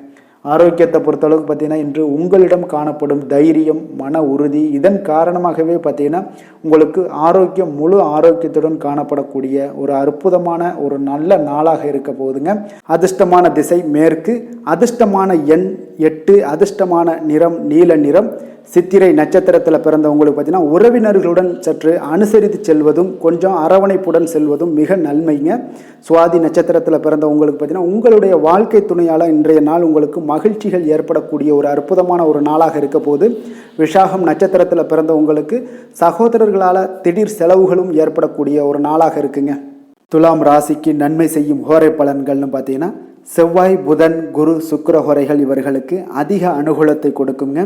A: ஆரோக்கியத்தை பொறுத்தளவுக்கு பார்த்தீங்கன்னா இன்று உங்களிடம் காணப்படும் தைரியம், மன உறுதி இதன் காரணமாகவே பார்த்தீங்கன்னா உங்களுக்கு ஆரோக்கியம் முழு ஆரோக்கியத்துடன் காணப்படக்கூடிய ஒரு அற்புதமான ஒரு நல்ல நாளாக இருக்க போகுதுங்க. அதிர்ஷ்டமான திசை மேற்கு, அதிர்ஷ்டமான எண் 8, அதிர்ஷ்டமான நிறம் நீல நிறம். சித்திரை நட்சத்திரத்தில் பிறந்தவங்களுக்கு பார்த்தீங்கன்னா உறவினர்களுடன் சற்று அனுசரித்து செல்வதும் கொஞ்சம் அரவணைப்புடன் செல்வதும் மிக நன்மைங்க. சுவாதி நட்சத்திரத்தில் பிறந்தவங்களுக்கு பார்த்தீங்கன்னா உங்களுடைய வாழ்க்கை துணையால் இன்றைய நாள் உங்களுக்கு மகிழ்ச்சிகள் ஏற்படக்கூடிய ஒரு அற்புதமான ஒரு நாளாக இருக்க போது. விஷாகம் நட்சத்திரத்தில் பிறந்தவங்களுக்கு சகோதரர்களால் திடீர் செலவுகளும் ஏற்படக்கூடிய ஒரு நாளாக இருக்குங்க. துலாம் ராசிக்கு நன்மை செய்யும் ஹோரை பலன்கள்னு பார்த்தீங்கன்னா செவ்வாய், புதன், குரு, சுக்கிர ஹோரைகள் இவர்களுக்கு அதிக அனுகூலத்தை கொடுக்குங்க.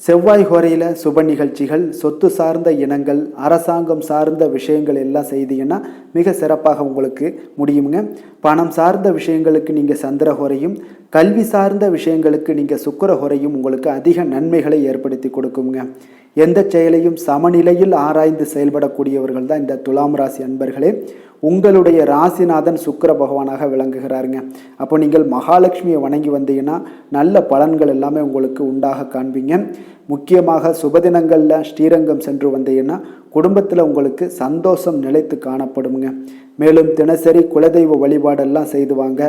A: செவ்வாய் ஹோரையில் சுப நிகழ்ச்சிகள், சொத்து சார்ந்த இனங்கள், அரசாங்கம் சார்ந்த விஷயங்கள் எல்லாம் செய்தீங்கன்னா மிக சிறப்பாக உங்களுக்கு முடியுங்க. பணம் சார்ந்த விஷயங்களுக்கு நீங்கள் சந்திர ஹோரையும், கல்வி சார்ந்த விஷயங்களுக்கு நீங்கள் சுக்கிர ஹோரையும் உங்களுக்கு அதிக நன்மைகளை ஏற்படுத்தி கொடுக்குங்க. எந்த செயலையும் சமநிலையில் ஆராய்ந்து செயல்படக்கூடியவர்கள் தான் இந்த துலாம் ராசி அன்பர்களே. உங்களுடைய ராசிநாதன் சுக்கிர பகவானாக விளங்குகிறாருங்க. அப்போ நீங்கள் மகாலட்சுமியை வணங்கி வந்தீங்கன்னா நல்ல பலன்கள் எல்லாமே உங்களுக்கு உண்டாக காண்பீங்க. முக்கியமாக சுபதினங்களில் ஸ்ரீரங்கம் சென்று வந்தீங்கன்னா குடும்பத்தில் உங்களுக்கு சந்தோஷம் நிலைத்து காணப்படுங்க. மேலும் தினசரி குலதெய்வ வழிபாடெல்லாம் செய்து வாங்க.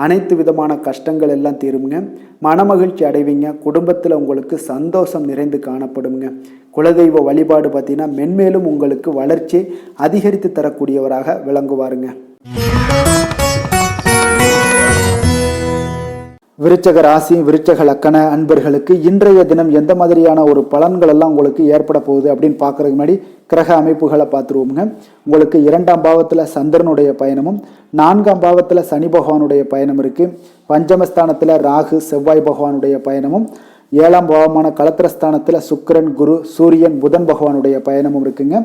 A: அனைத்து விதமான கஷ்டங்கள் எல்லாம் தீருங்க. மனமகிழ்ச்சி அடைவீங்க. குடும்பத்தில் உங்களுக்கு சந்தோஷம் நிறைந்து காணப்படுங்க. குலதெய்வ வழிபாடு பார்த்தீங்கன்னா மென்மேலும் உங்களுக்கு வளர்ச்சி அதிகரித்து தரக்கூடியவராக விளங்குவாருங்க. விருச்சக ராசி, விருச்சக லக்கண அன்பர்களுக்கு இன்றைய தினம் எந்த மாதிரியான ஒரு பலன்கள் எல்லாம் உங்களுக்கு ஏற்பட போகுது அப்படின்னு பார்க்கறதுக்கு முன்னாடி கிரக அமைப்புகளை பார்த்துருவோங்க. உங்களுக்கு 2ஆம் பாவத்தில் சந்திரனுடைய பயணமும், 4ஆம் பாவத்தில் சனி பகவானுடைய பயணம் இருக்குது. பஞ்சமஸ்தானத்தில் ராகு, செவ்வாய் பகவானுடைய பயணமும், 7ஆம் பாவமான கலத்திரஸ்தானத்தில் சுக்கிரன், குரு, சூரியன், புதன் பகவானுடைய பயணமும் இருக்குங்க.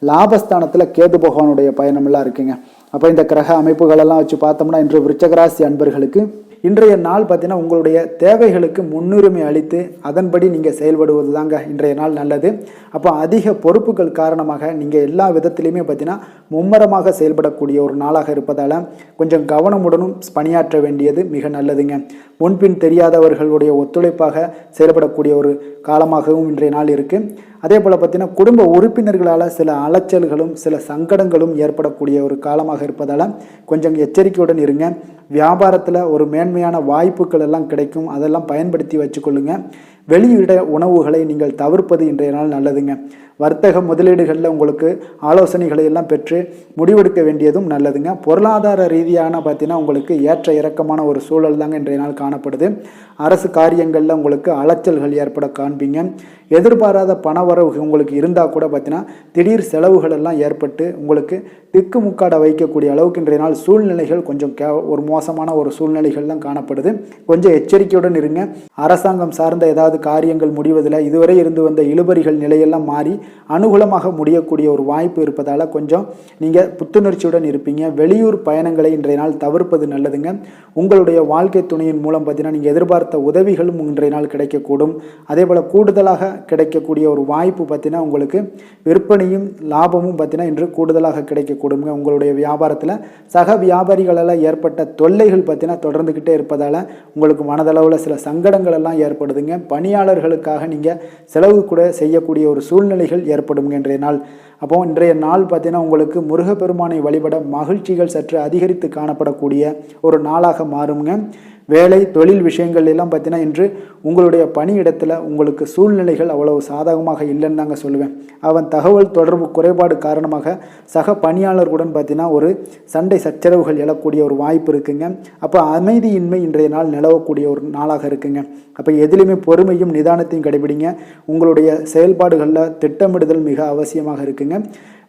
A: லாபஸ்தானத்தில் கேது பகவானுடைய பயணமெல்லாம் இருக்குங்க. அப்போ இந்த கிரக அமைப்புகளெல்லாம் வச்சு பார்த்தோம்னா இன்று விருச்சகராசி அன்பர்களுக்கு இன்றைய நாள் பார்த்தீங்கன்னா உங்களுடைய தேவைகளுக்கு முன்னுரிமை அளித்து அதன்படி நீங்கள் செயல்படுவது தாங்க இன்றைய நாள் நல்லது. அப்போ அதிக பொறுப்புகள் காரணமாக நீங்கள் எல்லா விதத்திலையுமே பார்த்தீங்கன்னா மும்மரமாக செயல்படக்கூடிய ஒரு நாளாக இருப்பதால் கொஞ்சம் கவனமுடனும் பணியாற்ற வேண்டியது மிக நல்லதுங்க. முன்பின் தெரியாதவர்களுடைய ஒத்துழைப்பாக செயல்படக்கூடிய ஒரு காலமாகவும் இன்றைய நாள் இருக்குது. அதே போல் பார்த்தீங்கன்னா குடும்ப உறுப்பினர்களால் சில அலைச்சல்களும் சில சங்கடங்களும் ஏற்படக்கூடிய ஒரு காலமாக இருப்பதால் கொஞ்சம் எச்சரிக்கையுடன் இருங்க. வியாபாரத்தில் ஒரு மேன்மையான வாய்ப்புகள் எல்லாம் கிடைக்கும், அதெல்லாம் பயன்படுத்தி வச்சுக்கொள்ளுங்க. வெளியிட உணவுகளை நீங்கள் தவிர்ப்பது இன்றைய நாள் நல்லதுங்க. வர்த்தக முதலீடுகளில் உங்களுக்கு ஆலோசனைகளை எல்லாம் பெற்று முடிவெடுக்க வேண்டியதும் நல்லதுங்க. பொருளாதார ரீதியான பார்த்தீங்கன்னா உங்களுக்கு ஏற்ற இறக்கமான ஒரு சூழல் தாங்க இன்றைய நாள் காணப்படுது. அரசு காரியங்களில் உங்களுக்கு அலைச்சல்கள் ஏற்பட காண்பீங்க. எதிர்பாராத பணவரவு உங்களுக்கு இருந்தால் கூட பார்த்தீங்கன்னா திடீர் செலவுகள் எல்லாம் ஏற்பட்டு உங்களுக்கு திக்குமுக்காட வைக்கக்கூடிய அளவுக்கு இன்றைய நாள் சூழ்நிலைகள் கொஞ்சம் ஒரு மோசமான ஒரு சூழ்நிலைகள் தான் காணப்படுது. கொஞ்சம் எச்சரிக்கையுடன் இருங்க. அரசாங்கம் சார்ந்த ஏதாவது காரியங்கள் முடிவதில் இதுவரை இருந்து வந்த இழுபறிகள் நிலையெல்லாம் மாறி அனுகூலமாக முடியக்கூடிய ஒரு வாய்ப்பு இருப்பதால் கொஞ்சம் நீங்கள் புத்துணர்ச்சியுடன் இருப்பீங்க. வெளியூர் பயணங்களை இன்றைய நாள் தவிர்ப்பது நல்லதுங்க. உங்களுடைய வாழ்க்கை துணையின் மூலம் பார்த்தீங்கன்னா நீங்கள் எதிர்பார்த்த உதவிகளும் இன்றைய நாள் கிடைக்கக்கூடும். அதே போல் கூடுதலாக கிடைக்கக்கூடிய ஒரு வாய்ப்பு பார்த்தீங்கன்னா உங்களுக்கு விற்பனையும் லாபமும் பார்த்தீங்கன்னா இன்று கூடுதலாக கிடைக்கக்கூடுங்க. உங்களுடைய வியாபாரத்தில் சக வியாபாரிகளால் ஏற்பட்ட தொல்லைகள் பார்த்தீங்கன்னா தொடர்ந்துக்கிட்டே இருப்பதால் உங்களுக்கு மனதளவில் சில சங்கடங்கள் எல்லாம் ஏற்படுதுங்க. பணியாளர்களுக்காக நீங்கள் செலவு கூட செய்யக்கூடிய ஒரு சூழ்நிலைகள் ஏற்படும் இன்றைய நாள். அப்போ இன்றைய நாள் பார்த்தீங்கன்னா உங்களுக்கு முருகப்பெருமானை வழிபட மகிழ்ச்சிகள் சற்று அதிகரித்து காணப்படக்கூடிய ஒரு நாளாக மாறுங்க. வேலை தொழில் விஷயங்கள் எல்லாம் பார்த்தீங்கன்னா இன்று உங்களுடைய பணியிடத்தில் உங்களுக்கு சூழ்நிலைகள் அவ்வளவு சாதகமாக இல்லைன்னு தாங்க சொல்லுவேன். அவன் தகவல் தொடர்பு குறைபாடு காரணமாக சக பணியாளர்களுடன் பார்த்தீங்கன்னா ஒரு சண்டை சச்சரவுகள் எழக்கூடிய ஒரு வாய்ப்பு இருக்குங்க. அப்போ அமைதியின்மை இன்றைய நாள் நிலவக்கூடிய ஒரு நாளாக இருக்குங்க. அப்போ எதிலுமே பொறுமையும் நிதானத்தையும் கடைபிடிங்க. உங்களுடைய செயல்பாடுகளில் திட்டமிடுதல் மிக அவசியமாக இருக்குங்க.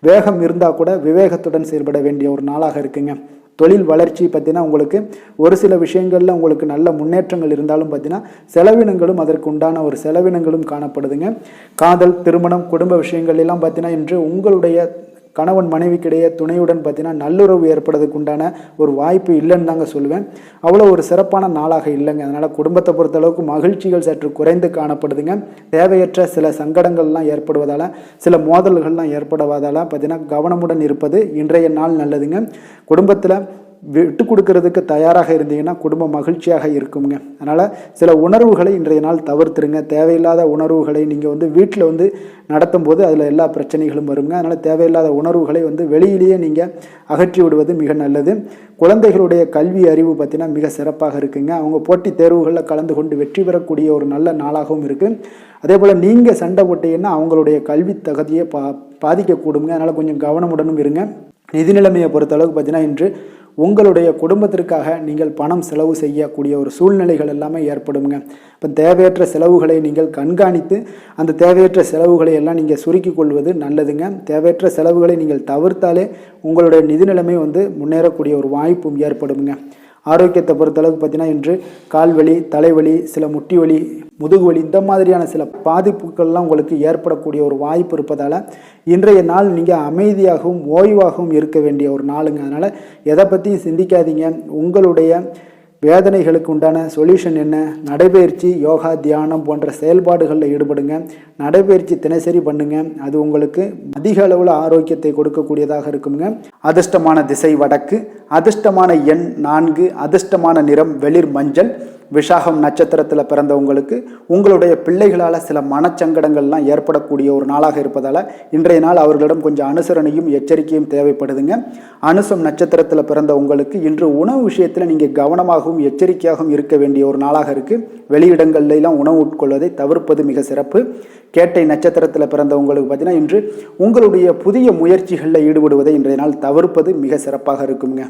A: வேகம் இருந்தால் கூட விவேகத்துடன் செயல்பட வேண்டிய ஒரு நாளாக இருக்குங்க. தொழில் வளர்ச்சி பார்த்தீங்கன்னா உங்களுக்கு ஒரு சில விஷயங்களில் உங்களுக்கு நல்ல முன்னேற்றங்கள் இருந்தாலும் பார்த்தீங்கன்னா செலவினங்களும் அதற்கு உண்டான ஒரு செலவினங்களும் காணப்படுதுங்க. காதல், திருமணம், குடும்ப விஷயங்கள் எல்லாம் பார்த்தீங்கன்னா இன்று உங்களுடைய கணவன் மனைவிக்கிடையே துணையுடன் பார்த்தீங்கன்னா நல்லுறவு ஏற்படுறதுக்கு உண்டான ஒரு வாய்ப்பு இல்லைன்னு தாங்க சொல்லுவேன். அவ்வளோ ஒரு சிறப்பான நாளாக இல்லைங்க. அதனால் குடும்பத்தை பொறுத்தளவுக்கு மகிழ்ச்சிகள் சற்று குறைந்து காணப்படுதுங்க. தேவையற்ற சில சங்கடங்கள்லாம் ஏற்படுவதால் சில மோதல்கள்லாம் ஏற்படுவதால் பார்த்தீங்கன்னா கவனமுடன் இருப்பது இன்றைய நாள் நல்லதுங்க. குடும்பத்தில் விட்டு கொடுக்கறதுக்கு தயாராக இருந்தீங்கன்னா குடும்பம் மகிழ்ச்சியாக இருக்குங்க. அதனால் சில உணர்வுகளை இன்றைய நாள் தவிர்த்துருங்க. தேவையில்லாத உணர்வுகளை நீங்கள் வீட்டில் நடத்தும் போது அதில் எல்லா பிரச்சனைகளும் வருங்க. அதனால் தேவையில்லாத உணர்வுகளை வெளியிலேயே நீங்கள் அகற்றி விடுவது மிக நல்லது. குழந்தைகளுடைய கல்வி அறிவு பார்த்தீங்கன்னா மிக சிறப்பாக இருக்குங்க. அவங்க போட்டித் தேர்வுகளில் கலந்து கொண்டு வெற்றி பெறக்கூடிய ஒரு நல்ல நாளாகவும் இருக்குது. அதே போல் நீங்கள் சண்டை போட்டீங்கன்னா அவங்களுடைய கல்வி தகுதியை பாதிக்கக்கூடுங்க. அதனால் கொஞ்சம் கவனமுடனும் இருங்க. நிதி நிலைமையை பொறுத்தளவுக்கு பார்த்தீங்கன்னா இன்று உங்களுடைய குடும்பத்திற்காக நீங்கள் பணம் செலவு செய்யக்கூடிய ஒரு சூழ்நிலைகள் எல்லாமே ஏற்படுங்க. இப்போ தேவையற்ற செலவுகளை நீங்கள் கண்காணித்து அந்த தேவையற்ற செலவுகளை எல்லாம் நீங்கள் சுருக்கி கொள்வது நல்லதுங்க. தேவையற்ற செலவுகளை நீங்கள் தவிர்த்தாலே உங்களுடைய நிதி நிலைமை முன்னேறக்கூடிய ஒரு வாய்ப்பும் ஏற்படுங்க. ஆரோக்கியத்தை பொறுத்தளவுக்கு பார்த்தீங்கன்னா இன்று கால்வலி, தலைவலி, சில முட்டி வலி, முதுகுவலி இந்த மாதிரியான சில பாதிப்புகள்லாம் உங்களுக்கு ஏற்படக்கூடிய ஒரு வாய்ப்பு இருப்பதால் இன்றைய நாள் நீங்கள் அமைதியாகவும் ஓய்வாகவும் இருக்க வேண்டிய ஒரு நாளுங்க. அதனால் எதை பற்றியும் சிந்திக்காதீங்க. உங்களுடைய வேதனைகளுக்கு உண்டான சொல்யூஷன் என்ன? நடைபயிற்சி, யோகா, தியானம் போன்ற செயல்பாடுகளில் ஈடுபடுங்க. நடைபயிற்சி தினசரி பண்ணுங்க. அது உங்களுக்கு அதிக அளவில் ஆரோக்கியத்தை கொடுக்கக்கூடியதாக இருக்குங்க. அதிர்ஷ்டமான திசை வடக்கு, அதிர்ஷ்டமான எண் 4, அதிர்ஷ்டமான நிறம் வெளிர் மஞ்சள். விஷாகம் நட்சத்திரத்தில் பிறந்தவங்களுக்கு உங்களுடைய பிள்ளைகளால் சில மனச்சங்கடங்கள்லாம் ஏற்படக்கூடிய ஒரு நாளாக இருப்பதால் இன்றைய நாள் அவர்களிடம் கொஞ்சம் அனுசரணையும் எச்சரிக்கையும் தேவைப்படுதுங்க. அனுசம் நட்சத்திரத்தில் பிறந்த உங்களுக்கு இன்று உணவு விஷயத்தில் நீங்கள் கவனமாகவும் எச்சரிக்கையாகவும் இருக்க வேண்டிய ஒரு நாளாக இருக்குது. வெளியிடங்கள்லாம் உணவு உட்கொள்வதை தவிர்ப்பது மிக சிறப்பு. கேட்டை நட்சத்திரத்தில் பிறந்தவங்களுக்கு பார்த்தீங்கன்னா இன்று உங்களுடைய புதிய முயற்சிகளில் ஈடுபடுவதை இன்றைய நாள் தவிர்ப்பது மிக சிறப்பாக இருக்குங்க.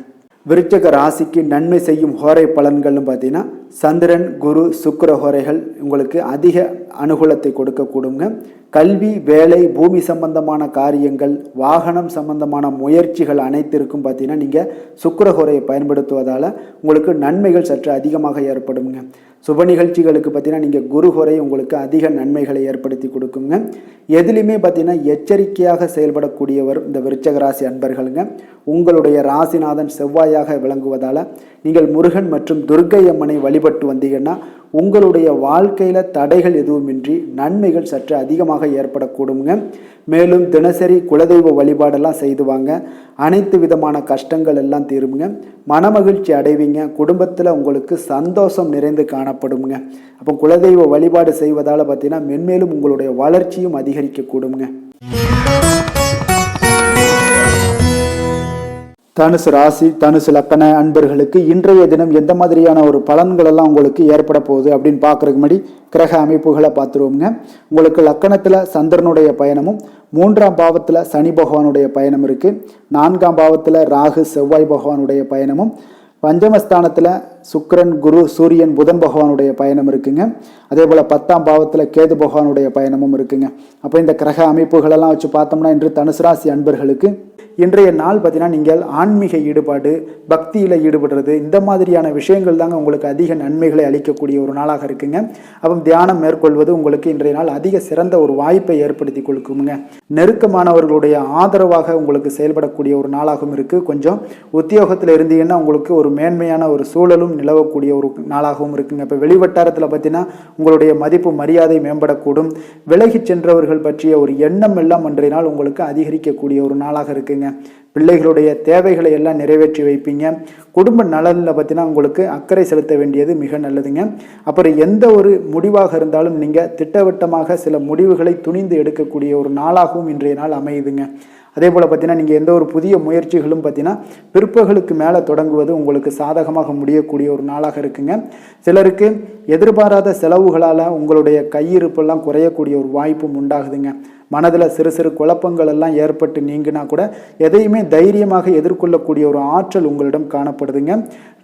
A: விருச்சிக ராசிக்கு நன்மை செய்யும் ஹோரை பலன்கள்னு பார்த்தீங்கன்னா சந்திரன், குரு, சுக்கிர ஹோரைகள் உங்களுக்கு அதிக அனுகூலத்தை கொடுக்கக்கூடுங்க. கல்வி, வேலை, பூமி சம்பந்தமான காரியங்கள், வாகனம் சம்பந்தமான முயற்சிகள் அனைத்திற்கும் பார்த்தீங்கன்னா நீங்கள் சுக்கிர ஹோரையை பயன்படுத்துவதால் உங்களுக்கு நன்மைகள் சற்று அதிகமாக ஏற்படுங்க. சுப நிகழ்ச்சிகளுக்கு பார்த்தீங்கன்னா நீங்கள் குரு ஹோரை உங்களுக்கு அதிக நன்மைகளை ஏற்படுத்தி கொடுக்குங்க. எதுலையுமே பார்த்தீங்கன்னா எச்சரிக்கையாக செயல்படக்கூடியவர் இந்த விருச்சிக ராசி அன்பர்களுங்க. உங்களுடைய ராசிநாதன் செவ்வாயாக விளங்குவதால் நீங்கள் முருகன் மற்றும் துர்க்கை அம்மனை வழிபட்டு வந்தீங்கன்னா உங்களுடைய வாழ்க்கையில் தடைகள் எதுவுமின்றி நன்மைகள் சற்று அதிகமாக ஏற்படக்கூடுங்க. மேலும் தினசரி குலதெய்வ வழிபாடெல்லாம் செய்து வாங்க. அனைத்து விதமான கஷ்டங்கள் எல்லாம் தீருங்க. மனமகிழ்ச்சி அடைவீங்க. குடும்பத்தில் உங்களுக்கு சந்தோஷம் நிறைந்து காணப்படுங்க. அப்போ குலதெய்வ வழிபாடு செய்வதால் பார்த்தீங்கன்னா மென்மேலும் உங்களுடைய வளர்ச்சியும் அதிகரிக்கக்கூடுங்க. தனுசு ராசி, தனுசு லக்கண அன்பர்களுக்கு இன்றைய தினம் எந்த மாதிரியான ஒரு பலன்கள் எல்லாம் உங்களுக்கு ஏற்பட போகுது அப்படின்னு பார்க்கறதுக்கு முன்னாடி கிரக அமைப்புகளை பார்த்துருவோங்க. உங்களுக்கு லக்கணத்தில் சந்திரனுடைய பயணமும், 3ஆம் பாவத்தில் சனி பகவானுடைய பயணம் இருக்குது. 4ஆம் பாவத்தில் ராகு செவ்வாய் பகவானுடைய பயணமும், பஞ்சமஸ்தானத்தில் சுக்கிரன், குரு, சூரியன், புதன் பகவானுடைய பயணம் இருக்குங்க. அதே போல் 10ஆம் பாவத்தில் கேது பகவானுடைய பயணமும் இருக்குங்க. அப்போ இந்த கிரக அமைப்புகளெல்லாம் வச்சு பார்த்தோம்னா இன்று தனுசு ராசி அன்பர்களுக்கு இன்றைய நாள் பார்த்தீங்கன்னா நீங்கள் ஆன்மீக ஈடுபாடு, பக்தியில் ஈடுபடுறது, இந்த மாதிரியான விஷயங்கள் தாங்க உங்களுக்கு அதிக நன்மைகளை அளிக்கக்கூடிய ஒரு நாளாக இருக்குங்க. அப்போ தியானம் மேற்கொள்வது உங்களுக்கு இன்றைய நாள் அதிக சிறந்த ஒரு வாய்ப்பை ஏற்படுத்தி கொடுக்குங்க. நெருக்கமானவர்களுடைய ஆதரவாக உங்களுக்கு செயல்படக்கூடிய ஒரு நாளாகவும் இருக்குது. கொஞ்சம் உத்தியோகத்தில் இருந்தீங்கன்னா உங்களுக்கு ஒரு மேன்மையான ஒரு சூழலும் நிலவக்கூடிய ஒரு நாளாகவும் இருக்குங்க. இப்போ வெளிவட்டாரத்தில் பார்த்தீங்கன்னா உங்களுடைய மதிப்பு மரியாதை மேம்படக்கூடும். விலகி சென்றவர்கள் பற்றிய ஒரு எண்ணம் எல்லாம் இன்றைய நாள் உங்களுக்கு அதிகரிக்கக்கூடிய ஒரு நாளாக இருக்குங்க. பிள்ளைகளுடைய தேவைகளை எல்லாம் நிறைவேற்றி வைப்பீங்க. குடும்ப நலனில் பார்த்தீங்கன்னா உங்களுக்கு அக்கறை செலுத்த வேண்டியது மிக நல்லதுங்க. அப்புறம் எந்த ஒரு முடிவாக இருந்தாலும் நீங்கள் திட்டவட்டமாக சில முடிவுகளை துணிந்து எடுக்கக்கூடிய ஒரு நாளாகவும் இன்றைய நாள் அமையுதுங்க. அதே போல் பார்த்தீங்கன்னா நீங்கள் எந்த ஒரு புதிய முயற்சிகளும் பார்த்தீங்கன்னா பிற்பகலுக்கு மேலே தொடங்குவது உங்களுக்கு சாதகமாக முடியக்கூடிய ஒரு நாளாக இருக்குங்க. சிலருக்கு எதிர்பாராத செலவுகளால் உங்களுடைய கையிருப்பெல்லாம் குறையக்கூடிய ஒரு வாய்ப்பும் உண்டாகுதுங்க. மனதில் சிறு சிறு குழப்பங்கள் எல்லாம் ஏற்பட்டு நீங்கினா கூட எதையுமே தைரியமாக எதிர்கொள்ளக்கூடிய ஒரு ஆற்றல் உங்களிடம் காணப்படுதுங்க.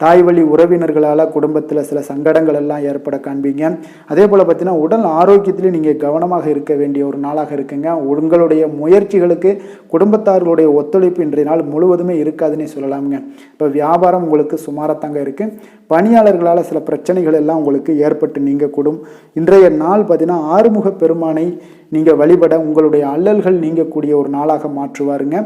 A: தாய் வழி உறவினர்களால் குடும்பத்தில் சில சங்கடங்கள் எல்லாம் ஏற்பட காண்பீங்க. அதே போல் பார்த்தீங்கன்னா உடல் ஆரோக்கியத்திலையும் நீங்கள் கவனமாக இருக்க வேண்டிய ஒரு நாளாக இருக்குங்க. உங்களுடைய முயற்சிகளுக்கு குடும்பத்தார்களுடைய ஒத்துழைப்பு இன்றைய நாள் முழுவதுமே இருக்காதுன்னே சொல்லலாமுங்க. இப்போ வியாபாரம் உங்களுக்கு சுமாரத்தாங்க இருக்குது. பணியாளர்களால் சில பிரச்சனைகள் எல்லாம் உங்களுக்கு ஏற்பட்டு நீங்கக்கூடும். இன்றைய நாள் பார்த்தீங்கன்னா ஆறுமுக பெருமானை நீங்கள் வழிபட உங்களுடைய அல்லல்கள் நீங்கக்கூடிய ஒரு நாளாக மாற்றுவாருங்க.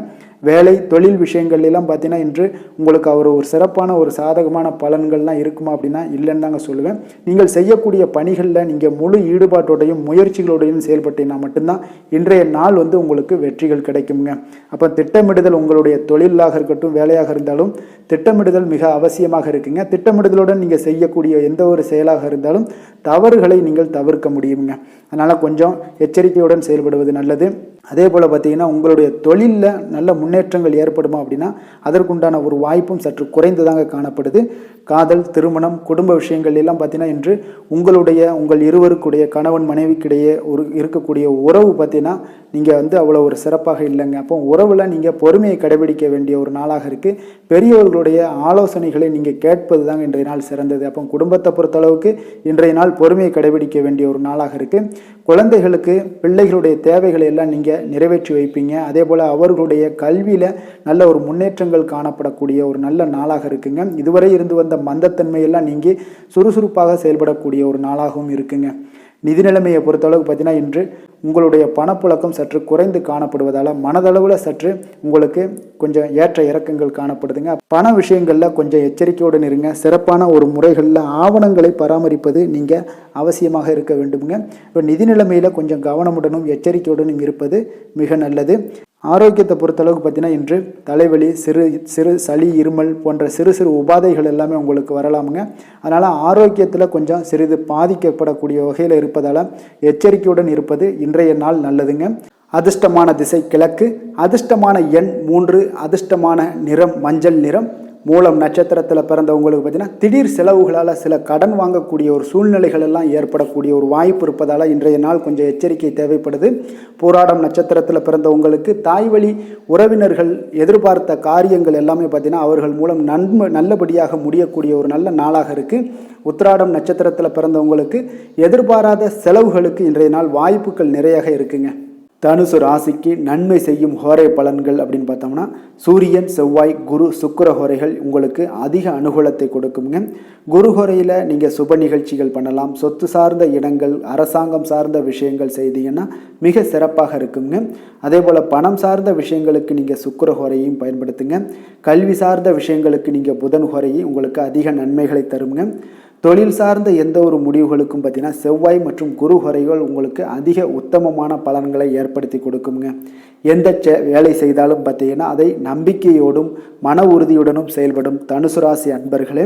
A: வேலை, தொழில் விஷயங்கள் எல்லாம் பார்த்தீங்கன்னா இன்று உங்களுக்கு அவர் ஒரு சிறப்பான ஒரு சாதகமான பலன்கள்லாம் இருக்குமா அப்படின்னா இல்லைன்னு தாங்க சொல்லுவேன். நீங்கள் செய்யக்கூடிய பணிகளில் நீங்கள் முழு ஈடுபாட்டோடையும் முயற்சிகளோடையும் செயல்பட்டீங்கன்னா மட்டும்தான் இன்றைய நாள் உங்களுக்கு வெற்றிகள் கிடைக்குங்க. அப்போ திட்டமிடுதல் உங்களுடைய தொழிலாக இருக்கட்டும், வேலையாக இருந்தாலும் திட்டமிடுதல் மிக அவசியமாக இருக்குங்க. திட்டமிடுதலுடன் நீங்கள் செய்யக்கூடிய எந்த ஒரு செயலாக இருந்தாலும் தவறுகளை நீங்கள் தவிர்க்க முடியுங்க. அதனால் கொஞ்சம் எச்சரிக்கையுடன் செயல்படுவது நல்லது. அதே போல் பார்த்தீங்கன்னா உங்களுடைய தொழிலில் நல்ல முன்னேற்றங்கள் ஏற்படுமா அப்படின்னா அதற்குண்டான ஒரு வாய்ப்பும் சற்று குறைந்துதாங்க காணப்படுது. காதல், திருமணம், குடும்ப விஷயங்கள் எல்லாம் பார்த்தீங்கன்னா இன்று உங்கள் இருவருக்குடைய கணவன் மனைவிக்கிடையே இருக்கக்கூடிய உறவு பார்த்தீங்கன்னா நீங்கள் அவ்வளோ ஒரு சிறப்பாக இல்லைங்க. அப்போ உறவில் நீங்கள் பொறுமையை கடைபிடிக்க வேண்டிய ஒரு நாளாக இருக்குது. பெரியவர்களுடைய ஆலோசனைகளை நீங்கள் கேட்பது தாங்க இன்றைய நாள் சிறந்தது. அப்போ குடும்பத்தை பொறுத்தளவுக்கு இன்றைய நாள் பொறுமையை கடைபிடிக்க வேண்டிய ஒரு நாளாக இருக்குது. குழந்தைகளுக்கு பிள்ளைகளுடைய தேவைகளை எல்லாம் நீங்கள் நிறைவேற்றி வைப்பீங்க. அதே போல் அவர்களுடைய கல்வியில் நல்ல ஒரு முன்னேற்றங்கள் காணப்படக்கூடிய ஒரு நல்ல நாளாக இருக்குங்க. இதுவரை இருந்து வந்த மந்தத்தன்மையெல்லாம் நீங்கி சுறுசுறுப்பாக செயல்படக்கூடிய ஒரு நாளாகவும் இருக்குங்க. நிதி நிலைமையை பொறுத்தளவுக்கு பார்த்தீங்கன்னா இன்று உங்களுடைய பணப்புழக்கம் சற்று குறைந்து காணப்படுவதால் மனதளவில் சற்று உங்களுக்கு கொஞ்சம் ஏற்ற இறக்கங்கள் காணப்படுதுங்க. பண விஷயங்களில் கொஞ்சம் எச்சரிக்கையுடன் இருங்க. சிறப்பான ஒரு முறைகளில் ஆவணங்களை பராமரிப்பது நீங்கள் அவசியமாக இருக்க வேண்டுங்க. இப்போ நிதி நிலைமையில் கொஞ்சம் கவனமுடனும் எச்சரிக்கையுடனும் இருப்பது மிக நல்லது. ஆரோக்கியத்தை பொறுத்தளவுக்கு பார்த்தீங்கன்னா இன்று தலைவலி, சிறு சளி, இருமல் போன்ற சிறு சிறு உபாதைகள் எல்லாமே உங்களுக்கு வரலாமுங்க. அதனால் ஆரோக்கியத்தில் கொஞ்சம் சிறிது பாதிக்கப்படக்கூடிய வகையில் இருப்பதால் எச்சரிக்கையுடன் இருப்பது இன்றைய நாள் நல்லதுங்க. அதிர்ஷ்டமான திசை கிழக்கு, அதிர்ஷ்டமான எண் 3, அதிர்ஷ்டமான நிறம் மஞ்சள் நிறம், மூலம் நட்சத்திரத்தில் பிறந்தவங்களுக்கு பார்த்தீங்கன்னா திடீர் செலவுகளால் சில கடன் வாங்கக்கூடிய ஒரு சூழ்நிலைகள் எல்லாம் ஏற்படக்கூடிய ஒரு வாய்ப்பு இருப்பதால் இன்றைய நாள் கொஞ்சம் எச்சரிக்கை தேவைப்படுது. பூராடம் நட்சத்திரத்தில் பிறந்தவங்களுக்கு தாய்வழி உறவினர்கள் எதிர்பார்த்த காரியங்கள் எல்லாமே பார்த்தீங்கன்னா அவர்கள் மூலம் நல்லபடியாக முடியக்கூடிய ஒரு நல்ல நாளாக இருக்குது. உத்திராடம் நட்சத்திரத்தில் பிறந்தவங்களுக்கு எதிர்பாராத செலவுகளுக்கு இன்றைய நாள் வாய்ப்புகள் நிறையாக இருக்குங்க. தனுசு ராசிக்கு நன்மை செய்யும் ஹோரை பலன்கள் அப்படின்னு பார்த்தோம்னா சூரியன், செவ்வாய், குரு, சுக்கிர ஹோரைகள் உங்களுக்கு அதிக அனுகூலத்தை கொடுக்குங்க. குரு ஹோரையில் நீங்கள் சுப நிகழ்ச்சிகள் பண்ணலாம். சொத்து சார்ந்த இடங்கள், அரசாங்கம் சார்ந்த விஷயங்கள் செய்தீங்கன்னா மிக சிறப்பாக இருக்குங்க. அதே போல் பணம் சார்ந்த விஷயங்களுக்கு நீங்கள் சுக்கிர ஹோரையும் பயன்படுத்துங்க. கல்வி சார்ந்த விஷயங்களுக்கு நீங்கள் புதன் ஹோரையும் உங்களுக்கு அதிக நன்மைகளை தருங்க. தொழில் சார்ந்த எந்த ஒரு முடிவுகளுக்கும் பார்த்தீங்கன்னா செவ்வாய் மற்றும் குரு ஹோரைகள் உங்களுக்கு அதிக உத்தமமான பலன்களை ஏற்படுத்தி கொடுக்குங்க. எந்த வேலை செய்தாலும் பார்த்தீங்கன்னா அதை நம்பிக்கையோடும் மன உறுதியுடனும் செயல்படும் தனுசு ராசி அன்பர்களே,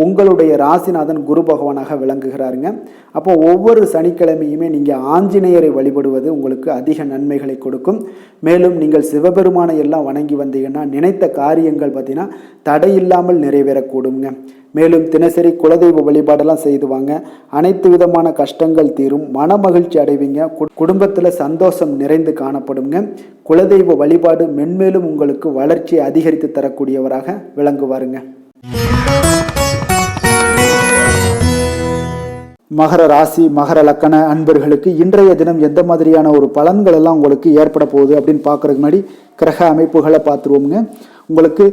A: உங்களுடைய ராசிநாதன் குரு பகவானாக விளங்குகிறாருங்க. அப்போ ஒவ்வொரு சனிக்கிழமையுமே நீங்கள் ஆஞ்சநேயரை வழிபடுவது உங்களுக்கு அதிக நன்மைகளை கொடுக்கும். மேலும் நீங்கள் சிவபெருமானை எல்லாம் வணங்கி வந்தீங்கன்னா நினைத்த காரியங்கள் பார்த்தீங்கன்னா தடையில்லாமல் நிறைவேறக்கூடுங்க. மேலும் தினசரி குலதெய்வ வழிபாடெல்லாம் செய்துவாங்க. அனைத்து விதமான கஷ்டங்கள் தீரும், மன மகிழ்ச்சி அடைவீங்க, குடும்பத்தில் சந்தோஷம் நிறைந்து காணப்படுங்க. குலதெய்வ வழிபாடு மென்மேலும் உங்களுக்கு வளர்ச்சியை அதிகரித்து தரக்கூடியவராக விளங்குவாருங்க. மகர ராசி மகர லக்கண அன்பர்களுக்கு இன்றைய தினம் எந்த மாதிரியான ஒரு பலன்கள் எல்லாம் உங்களுக்கு ஏற்பட போகுது அப்படின்னு பார்க்கறதுக்கு முன்னாடி கிரக அமைப்புகளை பார்த்துருவோங்க. உங்களுக்கு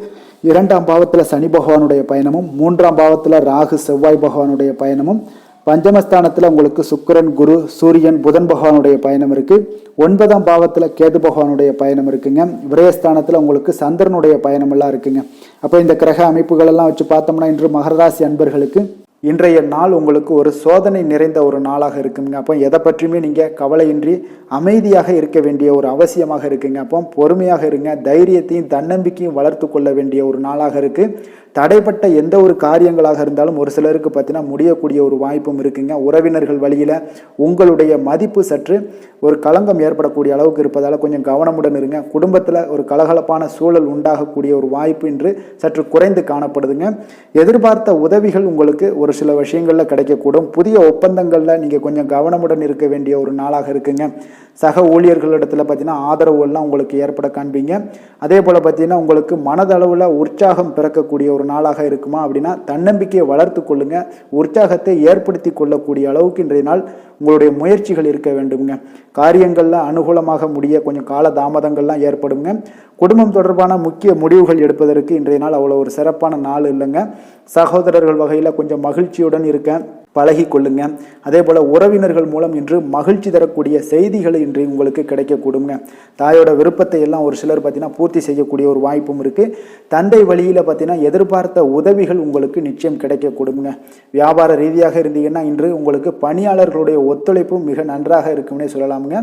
A: 2ஆம் பாவத்தில் சனி பகவானுடைய பயணமும், 3ஆம் பாவத்தில் ராகு செவ்வாய் பகவானுடைய பயணமும், பஞ்சமஸ்தானத்தில் உங்களுக்கு சுக்கிரன், குரு, சூரியன், புதன் பகவானுடைய பயணம் இருக்குது. 9ஆம் பாவத்தில் கேது பகவானுடைய பயணம் இருக்குங்க. விரயஸ்தானத்தில் உங்களுக்கு சந்திரனுடைய பயணம் எல்லாம் இருக்குங்க. அப்போ இந்த கிரக அமைப்புகள் எல்லாம் வச்சு பார்த்தோம்னா இன்று மகர ராசி அன்பர்களுக்கு இன்றைய நாள் உங்களுக்கு ஒரு சோதனை நிறைந்த ஒரு நாளாக இருக்குங்க. அப்போ எதை பற்றியுமே நீங்கள் கவலையின்றி அமைதியாக இருக்க வேண்டிய ஒரு அவசியமாக இருக்குங்க. அப்போ பொறுமையாக இருங்க. தைரியத்தையும் தன்னம்பிக்கையும் வளர்த்து கொள்ள வேண்டிய ஒரு நாளாக இருக்குது. தடைப்பட்ட எந்த ஒரு காரியங்களாக இருந்தாலும் ஒரு சிலருக்கு பார்த்தீங்கன்னா முடியக்கூடிய ஒரு வாய்ப்பும் இருக்குங்க. உறவினர்கள் வழியில் உங்களுடைய மதிப்பு சற்று ஒரு களங்கம் ஏற்படக்கூடிய அளவுக்கு இருப்பதால் கொஞ்சம் கவனமுடன் இருங்க. குடும்பத்தில் ஒரு கலகலப்பான சூழல் உண்டாகக்கூடிய ஒரு வாய்ப்பு இன்று சற்று குறைந்து காணப்படுதுங்க. எதிர்பார்த்த உதவிகள் உங்களுக்கு ஒரு சில விஷயங்களில் கிடைக்கக்கூடும். புதிய ஒப்பந்தங்களில் நீங்கள் கொஞ்சம் கவனமுடன் இருக்க வேண்டிய ஒரு நாளாக இருக்குங்க. சக ஊழியர்களிடத்தில் பார்த்தீங்கன்னா ஆதரவு எல்லாம் உங்களுக்கு ஏற்பட காண்பீங்க. அதே போல் பார்த்தீங்கன்னா உங்களுக்கு மனதளவில் உற்சாகம் பிறக்கக்கூடிய ஒரு நாளாக இருக்குமா அப்படின்னா தன்னம்பிக்கையை வளர்த்து கொள்ளுங்க. உற்சாகத்தை ஏற்படுத்தி கொள்ளக்கூடிய அளவுக்கு இன்றைய நாள் உங்களுடைய முயற்சிகள் இருக்க வேண்டுங்க. காரியங்களில் அனுகூலமாக முடிய கொஞ்சம் கால தாமதங்கள்லாம் ஏற்படுங்க. குடும்பம் தொடர்பான முக்கிய முடிவுகள் எடுப்பதற்கு இன்றைய நாள் அவ்வளோ ஒரு சிறப்பான நாள் இல்லைங்க. சகோதரர்கள் வகையில் கொஞ்சம் மகிழ்ச்சியுடன் இருக்க பழகி கொள்ளுங்க. அதே போல் உறவினர்கள் மூலம் இன்று மகிழ்ச்சி தரக்கூடிய செய்திகள் இன்று உங்களுக்கு கிடைக்கக்கூடுங்க. தாயோட விருப்பத்தை எல்லாம் ஒரு சிலர் பார்த்தீங்கன்னா பூர்த்தி செய்யக்கூடிய ஒரு வாய்ப்பும் இருக்குது. தந்தை வழியில் பார்த்தீங்கன்னா எதிர்பார்த்த உதவிகள் உங்களுக்கு நிச்சயம் கிடைக்கக்கூடுங்க. வியாபார ரீதியாக இருந்தீங்கன்னா இன்று உங்களுக்கு பணியாளர்களுடைய ஒத்துழைப்பும் மிக நன்றாக இருக்கும்னே சொல்லலாமுங்க.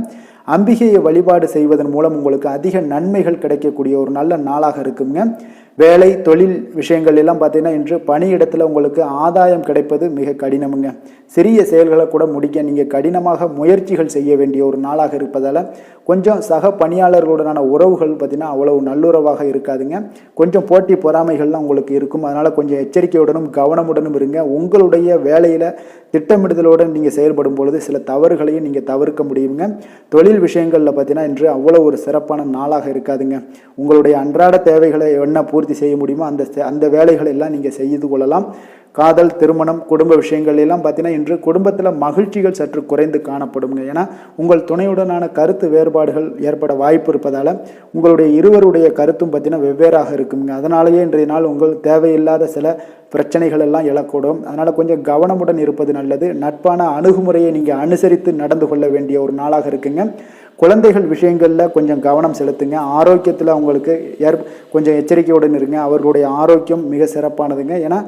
A: அம்பிகையை வழிபாடு செய்வதன் மூலம் உங்களுக்கு அதிக நன்மைகள் கிடைக்கக்கூடிய ஒரு நல்ல நாளாக இருக்குங்க. வேலை தொழில் விஷயங்கள் எல்லாம் பார்த்தீங்கன்னா இன்று பணியிடத்தில் உங்களுக்கு ஆதாயம் கிடைப்பது மிக கடினமுங்க. சிறிய செயல்களை கூட முடிக்க நீங்கள் கடினமாக முயற்சிகள் செய்ய வேண்டிய ஒரு நாளாக இருப்பதால் கொஞ்சம் சக பணியாளர்களுடனான உறவுகள் பார்த்தீங்கன்னா அவ்வளவு நல்லுறவாக இருக்காதுங்க. கொஞ்சம் போட்டி பொறாமைகள்லாம் உங்களுக்கு இருக்கும். அதனால் கொஞ்சம் எச்சரிக்கையுடனும் கவனமுடனும் இருங்க. உங்களுடைய வேலையில் திட்டமிடுதலுடன் நீங்கள் செயல்படும் பொழுது சில தவறுகளையும் நீங்கள் தவிர்க்க முடியுங்க. தொழில் விஷயங்களில் பார்த்தீங்கன்னா இன்று அவ்வளோ ஒரு சிறப்பான நாளாக இருக்காதுங்க. உங்களுடைய அன்றாட தேவைகளை என்ன பூர்த்தி செய்ய முடியுமோ அந்த வேலைகளை எல்லாம் நீங்கள் செய்து கொள்ளலாம். காதல், திருமணம், குடும்ப விஷயங்கள் எல்லாம் பார்த்தீங்கன்னா இன்று குடும்பத்தில் மகிழ்ச்சிகள் சற்று குறைந்து காணப்படுங்க. ஏன்னா உங்கள் துணையுடனான கருத்து வேறுபாடுகள் ஏற்பட வாய்ப்பு இருப்பதால் உங்களுடைய இருவருடைய கருத்தும் பார்த்தீங்கன்னா வெவ்வேறாக இருக்குங்க. அதனாலேயே இன்றைய நாள் உங்கள் தேவையில்லாத சில பிரச்சனைகள் எல்லாம் எழக்கூடும். அதனால் கொஞ்சம் கவனமுடன் இருப்பது நல்லது. நட்பான அணுகுமுறையை நீங்கள் அனுசரித்து நடந்து கொள்ள வேண்டிய ஒரு நாளாக இருக்குங்க. குழந்தைகள் விஷயங்களில் கொஞ்சம் கவனம் செலுத்துங்க. ஆரோக்கியத்தில் அவங்களுக்கு கொஞ்சம் எச்சரிக்கையுடன் இருங்க. அவர்களுடைய ஆரோக்கியம் மிக சிறப்பானதுங்க. ஏன்னா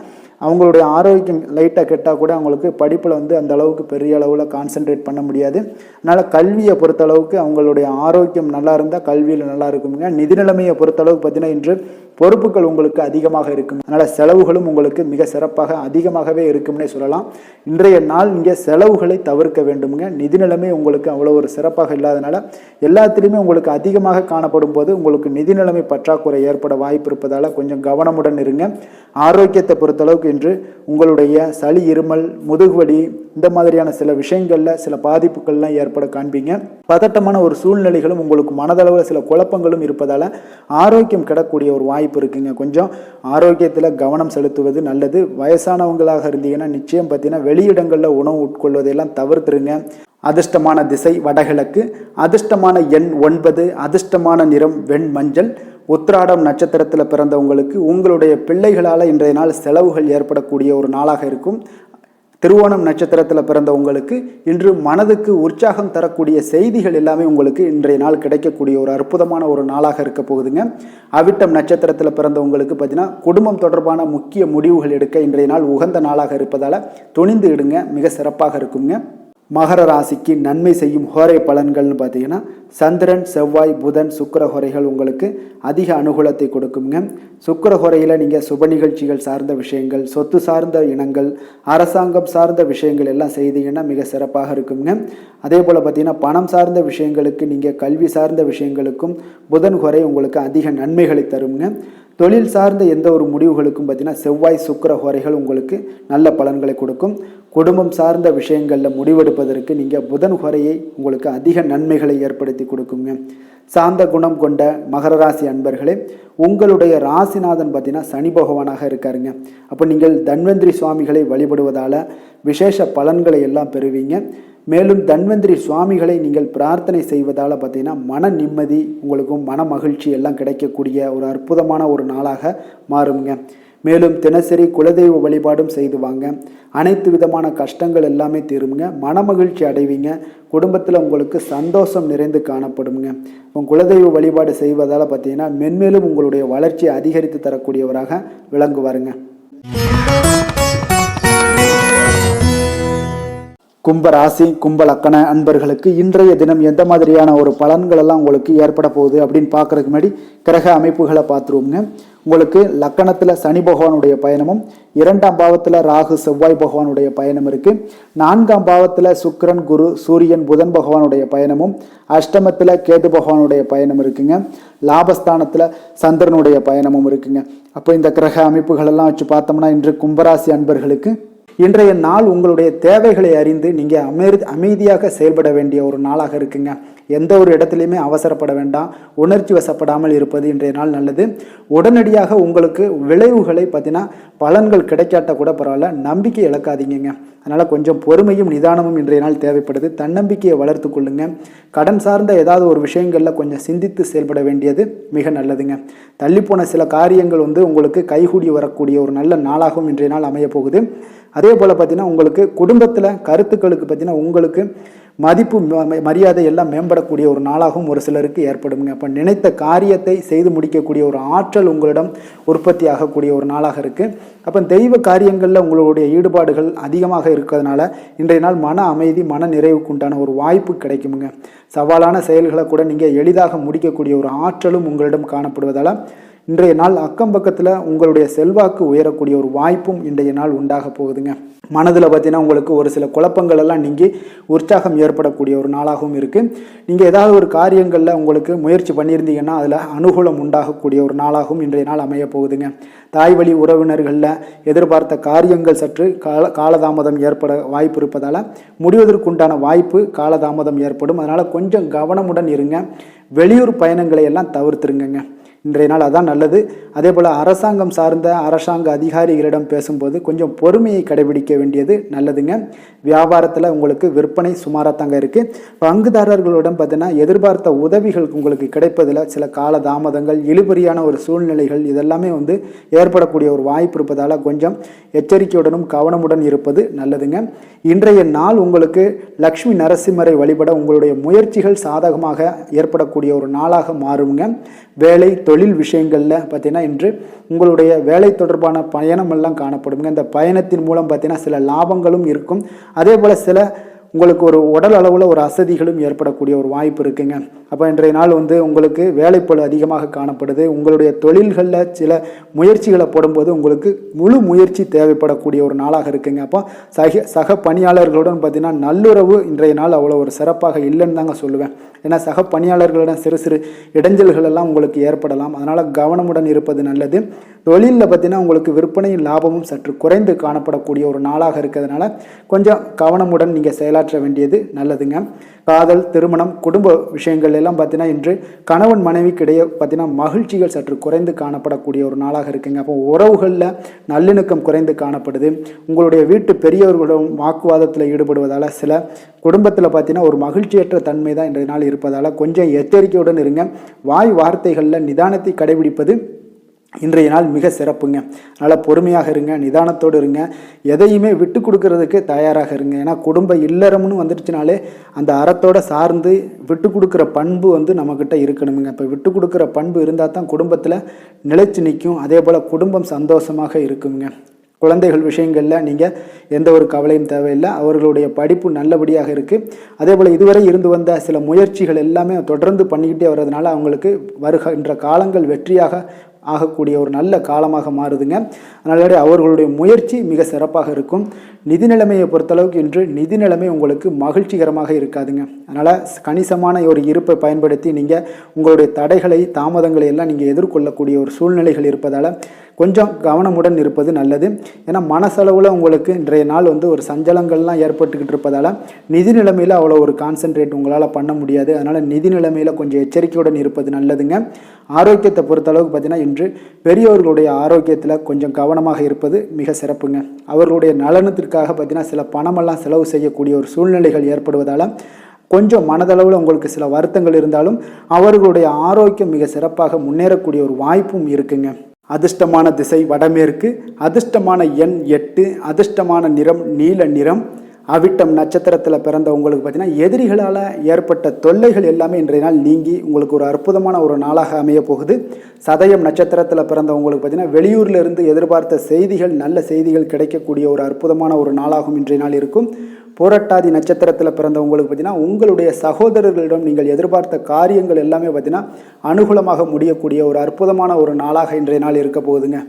A: அவங்களுடைய ஆரோக்கியம் லைட்டாக கெட்டால் கூட அவங்களுக்கு படிப்பில் வந்து அந்த அளவுக்கு பெரிய அளவில் கான்சென்ட்ரேட் பண்ண முடியாது. அதனால் கல்வியை பொறுத்தளவுக்கு அவங்களுடைய ஆரோக்கியம் நல்லா இருந்தால் கல்வியில் நல்லா இருக்குங்க. நிதி நிலைமையை பொறுத்தளவுக்கு பார்த்தீங்கன்னா இன்று பொறுப்புகள் உங்களுக்கு அதிகமாக இருக்கும். அதனால் செலவுகளும் உங்களுக்கு மிக சிறப்பாக அதிகமாகவே இருக்கும்னே சொல்லலாம். இன்றைய நாள் நீங்கள் செலவுகளை தவிர்க்க வேண்டுமுங்க. நிதி நிலைமை உங்களுக்கு அவ்வளோ ஒரு சிறப்பாக இல்லாதனால எல்லாத்திலையுமே உங்களுக்கு அதிகமாக காணப்படும் போது உங்களுக்கு நிதி நிலைமை பற்றாக்குறை ஏற்பட வாய்ப்பு இருப்பதால் கொஞ்சம் கவனமுடன் இருங்க. ஆரோக்கியத்தை பொறுத்தளவுக்கு இன்று உங்களுடைய சளி, இருமல், முதுகுவலி இந்த மாதிரியான சில விஷயங்களில் சில பாதிப்புகள்லாம் ஏற்பட காண்பீங்க. பதட்டமான ஒரு சூழ்நிலைகளும் உங்களுக்கு மனதளவில் சில குழப்பங்களும் இருப்பதால் ஆரோக்கியம் கிடக்கூடிய ஒரு வாய்ப்பு இருக்குங்க. கொஞ்சம் ஆரோக்கியத்தில் கவனம் செலுத்துவது நல்லது. வயசானவங்களாக இருந்தீங்கன்னா நிச்சயம் பார்த்தீங்கன்னா வெளியிடங்களில் உணவு உட்கொள்வதையெல்லாம் தவிர்த்துருங்க. அதிர்ஷ்டமான திசை வடகிழக்கு, அதிர்ஷ்டமான எண் 9, அதிர்ஷ்டமான நிறம் வெண் மஞ்சள். உத்திராடம் நட்சத்திரத்தில் பிறந்தவங்களுக்கு உங்களுடைய பிள்ளைகளால் இன்றைய நாள் செலவுகள் ஏற்படக்கூடிய ஒரு நாளாக இருக்கும். திருவோணம் நட்சத்திரத்தில் பிறந்தவங்களுக்கு இன்று மனதுக்கு உற்சாகம் தரக்கூடிய செய்திகள் எல்லாமே உங்களுக்கு இன்றைய நாள் கிடைக்கக்கூடிய ஒரு அற்புதமான ஒரு நாளாக இருக்க போகுதுங்க. அவிட்டம் நட்சத்திரத்தில் பிறந்தவங்களுக்கு பார்த்தீங்கன்னா குடும்பம் தொடர்பான முக்கிய முடிவுகள் எடுக்க இன்றைய நாள் உகந்த நாளாக இருப்பதால் துணிந்து இடுங்க, மிக சிறப்பாக இருக்குங்க. மகர ராசிக்கு நன்மை செய்யும் ஹோரை பலன்கள்னு பார்த்தீங்கன்னா சந்திரன், செவ்வாய், புதன், சுக்கிர ஹோரைகள் உங்களுக்கு அதிக அனுகூலத்தை கொடுக்குங்க. சுக்கிர ஹோரையில் நீங்கள் சுப நிகழ்ச்சிகள் சார்ந்த விஷயங்கள், சொத்து சார்ந்த இனங்கள், அரசாங்கம் சார்ந்த விஷயங்கள் எல்லாம் செய்தீங்கன்னா மிக சிறப்பாக இருக்குங்க. அதே போல் பார்த்தீங்கன்னா பணம் சார்ந்த விஷயங்களுக்கு, நீங்கள் கல்வி சார்ந்த விஷயங்களுக்கும் புதன் ஹோரை உங்களுக்கு அதிக நன்மைகளை தருங்க. தொழில் சார்ந்த எந்த ஒரு முடிவுகளுக்கும் பார்த்தீங்கன்னா செவ்வாய், சுக்கிர ஹோரைகள் உங்களுக்கு நல்ல பலன்களை கொடுக்கும். குடும்பம் சார்ந்த விஷயங்களில் முடிவெடுப்பதற்கு நீங்கள் புதன் ஹோரையை உங்களுக்கு அதிக நன்மைகளை ஏற்படுத்தி கொடுக்குங்க. சாந்த குணம் கொண்ட மகர ராசி அன்பர்களே, உங்களுடைய ராசிநாதன் பார்த்தீங்கன்னா சனி பகவானாக இருக்காருங்க. அப்போ நீங்கள் தன்வந்திரி சுவாமிகளை வழிபடுவதால் விசேஷ பலன்களை எல்லாம் பெறுவீங்க. மேலும் தன்வந்திரி சுவாமிகளை நீங்கள் பிரார்த்தனை செய்வதால் பார்த்தீங்கன்னா மன நிம்மதி, உங்களுக்கும் மன மகிழ்ச்சி எல்லாம் கிடைக்கக்கூடிய ஒரு அற்புதமான ஒரு நாளாக மாறுங்க. மேலும் தினசரி குலதெய்வ வழிபாடும் செய்து வாங்க. அனைத்து விதமான கஷ்டங்கள் எல்லாமே தீருங்க, மன மகிழ்ச்சி அடைவீங்க. குடும்பத்தில் உங்களுக்கு சந்தோஷம் நிறைந்து காணப்படுங்க. உங்கள் குலதெய்வ வழிபாடு செய்வதால் பார்த்தீங்கன்னா மென்மேலும் உங்களுடைய வளர்ச்சியை அதிகரித்து தரக்கூடியவராக விளங்குவாருங்க. கும்ப ராசி, கும்ப லக்கண அன்பர்களுக்கு இன்றைய தினம் எந்த மாதிரியான ஒரு பலன்கள் எல்லாம் உங்களுக்கு ஏற்பட போகுது அப்படின்னு பார்க்கறதுக்கு முன்னாடி கிரக அமைப்புகளை பார்த்துருவோங்க. உங்களுக்கு லக்கணத்தில் சனி பகவானுடைய பயணமும், 2ஆம் பாவத்தில் ராகு, செவ்வாய் பகவானுடைய பயணம் இருக்கு. 4ஆம் பாவத்தில் சுக்கிரன், குரு, சூரியன், புதன் பகவானுடைய பயணமும், அஷ்டமத்தில் கேது பகவானுடைய பயணம் இருக்குங்க. லாபஸ்தானத்தில் சந்திரனுடைய பயணமும் இருக்குங்க. அப்போ இந்த கிரக அமைப்புகள் எல்லாம் வச்சு பார்த்தோம்னா இன்று கும்பராசி அன்பர்களுக்கு இன்றைய நாள் உங்களுடைய தேவைகளை அறிந்து நீங்கள் அமைதியாக செயல்பட வேண்டிய ஒரு நாளாக இருக்குங்க. எந்த ஒரு இடத்துலையுமே அவசரப்பட வேண்டாம், உணர்ச்சி வசப்படாமல் இருப்பது இன்றைய நாள் நல்லது. உடனடியாக உங்களுக்கு விளைவுகளை பார்த்தீங்கன்னா பலன்கள் கிடைக்காட்ட கூட பரவாயில்ல, நம்பிக்கை இழக்காதீங்க. அதனால் கொஞ்சம் பொறுமையும் நிதானமும் இன்றைய நாள் தேவைப்படுது. தன்னம்பிக்கையை வளர்த்து கொள்ளுங்க. கடன் சார்ந்த ஏதாவது ஒரு விஷயங்களில் கொஞ்சம் சிந்தித்து செயல்பட வேண்டியது மிக நல்லதுங்க. தள்ளிப்போன சில காரியங்கள் உங்களுக்கு கைகூடி வரக்கூடிய ஒரு நல்ல நாளாகவும் இன்றைய நாள் அமைய போகுது. அதே போல் பார்த்தீங்கன்னா உங்களுக்கு குடும்பத்தில் கருத்துக்களுக்கு பார்த்தீங்கன்னா உங்களுக்கு மதிப்பு, மரியாதை எல்லாம் மேம்படக்கூடிய ஒரு நாளாகவும் ஒரு சிலருக்கு ஏற்படுங்க. அப்போ நினைத்த காரியத்தை செய்து முடிக்கக்கூடிய ஒரு ஆற்றல் உங்களிடம் உற்பத்தி ஆகக்கூடிய ஒரு நாளாக இருக்குது. அப்போ தெய்வ காரியங்களில் உங்களுடைய ஈடுபாடுகள் அதிகமாக இருக்கிறதுனால இன்றைய நாள் மன அமைதி, மன நிறைவுக்கு உண்டான ஒரு வாய்ப்பு கிடைக்குமுங்க. சவாலான செயல்களை கூட நீங்கள் எளிதாக முடிக்கக்கூடிய ஒரு ஆற்றலும் உங்களிடம் காணப்படுவதால் இன்றைய நாள் அக்கம் பக்கத்தில் உங்களுடைய செல்வாக்கு உயரக்கூடிய ஒரு வாய்ப்பும் இன்றைய நாள் உண்டாக போகுதுங்க. மனதில் பார்த்தீங்கன்னா உங்களுக்கு ஒரு சில குழப்பங்கள் எல்லாம் நீங்கி உற்சாகம் ஏற்படக்கூடிய ஒரு நாளாகவும் இருக்குது. நீங்கள் ஏதாவது ஒரு காரியங்களில் உங்களுக்கு முயற்சி பண்ணியிருந்தீங்கன்னா அதில் அனுகூலம் உண்டாகக்கூடிய ஒரு நாளாகவும் இன்றைய நாள் அமைய போகுதுங்க. தாய் வழி உறவினர்களில் எதிர்பார்த்த காரியங்கள் சற்று காலதாமதம் ஏற்பட வாய்ப்பு இருப்பதால் முடிவதற்குண்டான வாய்ப்பு காலதாமதம் ஏற்படும். அதனால் கொஞ்சம் கவனமுடன் இருங்க. வெளியூர் பயணங்களை எல்லாம் தவிர்த்துருங்க. இன்றைய நாள் அதான் நல்லது. அதே போல் அரசாங்கம் சார்ந்த அரசாங்க அதிகாரிகளிடம் பேசும்போது கொஞ்சம் பொறுமையை கடைபிடிக்க வேண்டியது நல்லதுங்க. வியாபாரத்தில் உங்களுக்கு விற்பனை சுமாராக தாங்க இருக்குது. பங்குதாரர்களிடம் பார்த்தீங்கன்னா எதிர்பார்த்த உதவிகள் உங்களுக்கு கிடைப்பதில் சில கால தாமதங்கள், இழுபறியான ஒரு சூழ்நிலைகள் இதெல்லாமே ஏற்படக்கூடிய ஒரு வாய்ப்பு இருப்பதால் கொஞ்சம் எச்சரிக்கையுடனும் கவனமுடன் இருப்பது நல்லதுங்க. இன்றைய நாள் உங்களுக்கு லக்ஷ்மி நரசிம்மரை வழிபட உங்களுடைய முயற்சிகள் சாதகமாக ஏற்படக்கூடிய ஒரு நாளாக மாறுங்க. வேலை, தொழில் விஷயங்களில் பார்த்தீங்கன்னா இன்று உங்களுடைய வேலை தொடர்பான பயணம் எல்லாம் காணப்படுங்க. இந்த பயணத்தின் மூலம் பார்த்தீங்கன்னா சில லாபங்களும் இருக்கும். அதே போல் சில உங்களுக்கு ஒரு உடல் அளவில் ஒரு அசதிகளும் ஏற்படக்கூடிய ஒரு வாய்ப்பு இருக்குங்க. அப்போ இன்றைய நாள் உங்களுக்கு வேலைப்பளு அதிகமாக காணப்படுது. உங்களுடைய தொழில்களில் சில முயற்சிகளை போடும்போது உங்களுக்கு முழு முயற்சி தேவைப்படக்கூடிய ஒரு நாளாக இருக்குங்க. அப்போ சக பணியாளர்களுடன் பார்த்தீங்கன்னா நல்லுறவு இன்றைய நாள் அவ்வளோ ஒரு சிறப்பாக இல்லைன்னு தாங்க சொல்லுவேன். ஏன்னா சக பணியாளர்களிடம் சிறு சிறு இடைஞ்சல்கள் எல்லாம் உங்களுக்கு ஏற்படலாம். அதனால் கவனமுடன் இருப்பது நல்லது. தொழிலில் பார்த்தீங்கன்னா உங்களுக்கு விற்பனையும் லாபமும் சற்று குறைந்து காணப்படக்கூடிய ஒரு நாளாக இருக்கிறதுனால கொஞ்சம் கவனமுடன் நீங்கள் செயலாற்ற வேண்டியது நல்லதுங்க. காதல், திருமணம், குடும்ப விஷயங்கள் எல்லாம் பார்த்தீங்கன்னா இன்று கணவன் மனைவிக்கிடையே பார்த்தீங்கன்னா மகிழ்ச்சிகள் சற்று குறைந்து காணப்படக்கூடிய ஒரு நாளாக இருக்குங்க. அப்போ உறவுகளில் நல்லிணக்கம் குறைந்து காணப்படுது. உங்களுடைய வீட்டு பெரியவர்களும் வாக்குவாதத்தில் ஈடுபடுவதால் சில குடும்பத்தில் பார்த்தீங்கன்னா ஒரு மகிழ்ச்சியற்ற தன்மை தான் இன்றைய நாள் இருப்பதால் கொஞ்சம் எச்சரிக்கையுடன் இருங்க. வாய் வார்த்தைகளில் நிதானத்தை கடைபிடிப்பது இன்றைய நாள் மிக சிறப்புங்க. அதனால் பொறுமையாக இருங்க, நிதானத்தோடு இருங்க, எதையுமே விட்டு கொடுக்கறதுக்கு தயாராக இருங்க. ஏன்னா குடும்ப இல்லறம்னு வந்துடுச்சுனாலே அந்த அறத்தோடு சார்ந்து விட்டு கொடுக்குற பண்பு நம்மக்கிட்ட இருக்கணுமுங்க. இப்போ விட்டு கொடுக்குற பண்பு இருந்தால் தான் குடும்பத்தில் நிலைச்சு நிற்கும். அதே போல் குடும்பம் சந்தோஷமாக இருக்குங்க. குழந்தைகள் விஷயங்களில் நீங்கள் எந்த ஒரு கவலையும் தேவையில்லை. அவர்களுடைய படிப்பு நல்லபடியாக இருக்குது. அதே போல் இதுவரை இருந்து வந்த சில முயற்சிகள் எல்லாமே தொடர்ந்து பண்ணிக்கிட்டே வர்றதுனால அவங்களுக்கு வருகின்ற காலங்கள் வெற்றியாக ஆகக்கூடிய ஒரு நல்ல காலமாக மாறுதுங்க. அதனால அவர்களுடைய முயற்சி மிக சிறப்பாக இருக்கும். நிதி நிலைமையை பொறுத்தளவுக்கு இன்று நிதி நிலைமை உங்களுக்கு மகிழ்ச்சிகரமாக இருக்காதுங்க. அதனால் கணிசமான ஒரு இருப்பை பயன்படுத்தி நீங்கள் உங்களுடைய தடைகளை, தாமதங்களை எல்லாம் நீங்கள் எதிர்கொள்ளக்கூடிய ஒரு சூழ்நிலைகள் இருப்பதால் கொஞ்சம் கவனமுடன் இருப்பது நல்லது. ஏன்னா மனசளவில் உங்களுக்கு இன்றைய நாள் ஒரு சஞ்சலங்கள்லாம் ஏற்பட்டுக்கிட்டு இருப்பதால் நிதி நிலைமையில் அவ்வளோ ஒரு கான்சன்ட்ரேட் உங்களால் பண்ண முடியாது. அதனால் நிதி நிலைமையில் கொஞ்சம் எச்சரிக்கையுடன் இருப்பது நல்லதுங்க. ஆரோக்கியத்தை பொறுத்தளவுக்கு பார்த்தீங்கன்னா இன்று பெரியவர்களுடைய ஆரோக்கியத்தில் கொஞ்சம் கவனமாக இருப்பது மிக சிறப்புங்க. அவர்களுடைய நலனத்திற்காக பார்த்தீங்கன்னா சில பணமெல்லாம் செலவு செய்யக்கூடிய ஒரு சூழ்நிலைகள் ஏற்படுவதால் கொஞ்சம் மனதளவில் உங்களுக்கு சில வருத்தங்கள் இருந்தாலும் அவர்களுடைய ஆரோக்கியம் மிக சிறப்பாக முன்னேறக்கூடிய ஒரு வாய்ப்பும் இருக்குங்க. அதிர்ஷ்டமான திசை வடமேற்கு, அதிர்ஷ்டமான எண் 8, அதிர்ஷ்டமான நிறம் நீல நிறம். அவிட்டம் நட்சத்திரத்தில் பிறந்த உங்களுக்கு பார்த்தீங்கன்னா எதிரிகளால் ஏற்பட்ட தொல்லைகள் எல்லாமே இன்றைய நாள் நீங்கி உங்களுக்கு ஒரு அற்புதமான ஒரு நாளாக அமைய போகுது. சதயம் நட்சத்திரத்தில் பிறந்த உங்களுக்கு பார்த்தீங்கன்னா வெளியூரில் இருந்து எதிர்பார்த்த செய்திகள், நல்ல செய்திகள் கிடைக்கக்கூடிய ஒரு அற்புதமான ஒரு நாளாகவும் இன்றைய நாள் இருக்கும். புரட்டாதி நட்சத்திரத்தில் பிறந்த உங்களுக்கு பார்த்தீங்கன்னா உங்களுடைய சகோதரர்களிடம் நீங்கள் எதிர்பார்த்த காரியங்கள் எல்லாமே பார்த்தீங்கன்னா அனுகூலமாக முடியக்கூடிய ஒரு அற்புதமான ஒரு நாளாக இன்றைய நாள் இருக்க போகுதுங்க.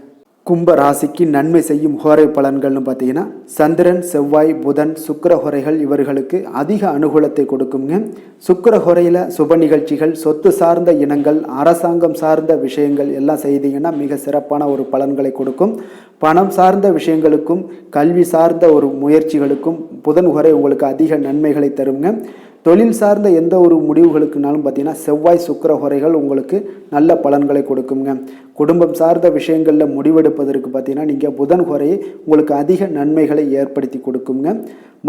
A: கும்ப ராசிக்கு நன்மை செய்யும் ஹோரை பலன்கள்னு பார்த்தீங்கன்னா சந்திரன், செவ்வாய், புதன், சுக்கிர ஹோரைகள் இவர்களுக்கு அதிக அனுகூலத்தை கொடுக்குங்க. சுக்கிர ஹோரையில் சுப நிகழ்ச்சிகள், சொத்து சார்ந்த இனங்கள், அரசாங்கம் சார்ந்த விஷயங்கள் எல்லாம் செய்தீங்கன்னா மிக சிறப்பான ஒரு பலன்களை கொடுக்கும். பணம் சார்ந்த விஷயங்களுக்கும் கல்வி சார்ந்த ஒரு முயற்சிகளுக்கும் புதன் ஹோரை உங்களுக்கு அதிக நன்மைகளை தருங்க. தொழில் சார்ந்த எந்த ஒரு முடிவுகளுக்குனாலும் பார்த்தீங்கன்னா செவ்வாய், சுக்கிர ஹோரைகள் உங்களுக்கு நல்ல பலன்களை கொடுக்குங்க. குடும்பம் சார்ந்த விஷயங்களில் முடிவெடுப்பதற்கு பார்த்தீங்கன்னா நீங்கள் புதன் ஹோரையை உங்களுக்கு அதிக நன்மைகளை ஏற்படுத்தி கொடுக்குங்க.